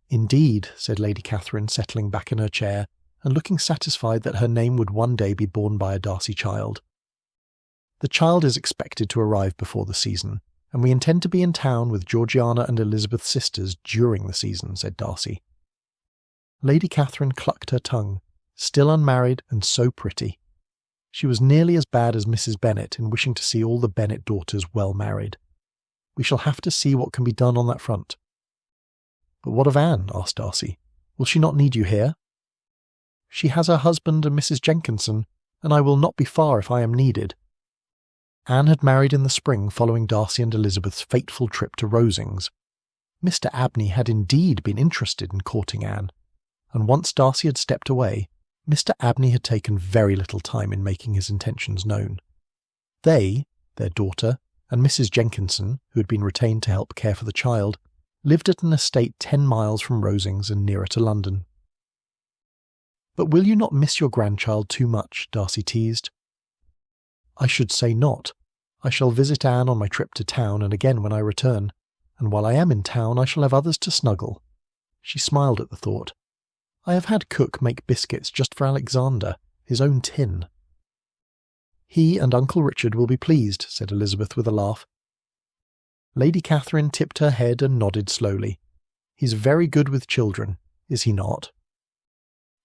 "Indeed," said Lady Catherine, settling back in her chair and looking satisfied that her name would one day be borne by a Darcy child. "The child is expected to arrive before the season, and we intend to be in town with Georgiana and Elizabeth's sisters during the season," said Darcy. Lady Catherine clucked her tongue, still unmarried and so pretty. She was nearly as bad as Mrs. Bennet in wishing to see all the Bennet daughters well married. "We shall have to see what can be done on that front." "But what of Anne?" asked Darcy. "Will she not need you here?" "She has her husband and Mrs. Jenkinson, and I will not be far if I am needed." Anne had married in the spring following Darcy and Elizabeth's fateful trip to Rosings. Mr. Abney had indeed been interested in courting Anne, and once Darcy had stepped away, Mr. Abney had taken very little time in making his intentions known. They, their daughter, and Mrs. Jenkinson, who had been retained to help care for the child, lived at an estate 10 miles from Rosings and nearer to London. "But will you not miss your grandchild too much?" Darcy teased. "I should say not. I shall visit Anne on my trip to town and again when I return, and while I am in town I shall have others to snuggle." She smiled at the thought. "I have had cook make biscuits just for Alexander, his own tin." "He and Uncle Richard will be pleased," said Elizabeth with a laugh. Lady Catherine tipped her head and nodded slowly. "He's very good with children, is he not?"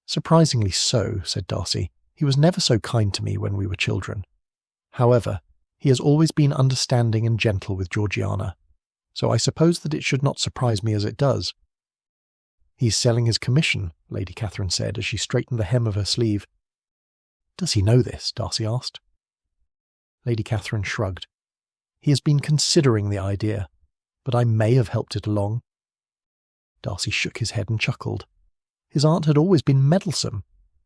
"Surprisingly so," said Darcy. "He was never so kind to me when we were children. However, he has always been understanding and gentle with Georgiana, so I suppose that it should not surprise me as it does." "He's selling his commission," Lady Catherine said as she straightened the hem of her sleeve. "Does he know this?" Darcy asked. Lady Catherine shrugged. "He has been considering the idea, but I may have helped it along." Darcy shook his head and chuckled. His aunt had always been meddlesome,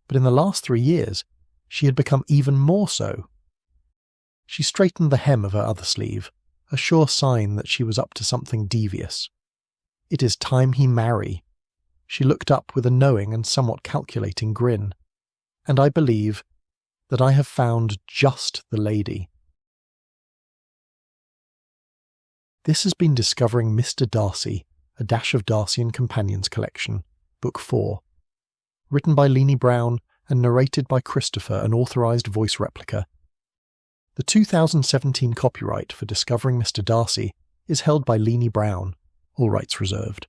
but in the last 3 years she had become even more so. She straightened the hem of her other sleeve, a sure sign that she was up to something devious. "It is time he marry." She looked up with a knowing and somewhat calculating grin. "And I believe that I have found just the lady." This has been Discovering Mr. Darcy, a Dash of Darcy and Companions collection, Book 4. Written by Leanie Brown and narrated by Christopher, an authorised voice replica. The 2017 copyright for Discovering Mr. Darcy is held by Leanie Brown, all rights reserved.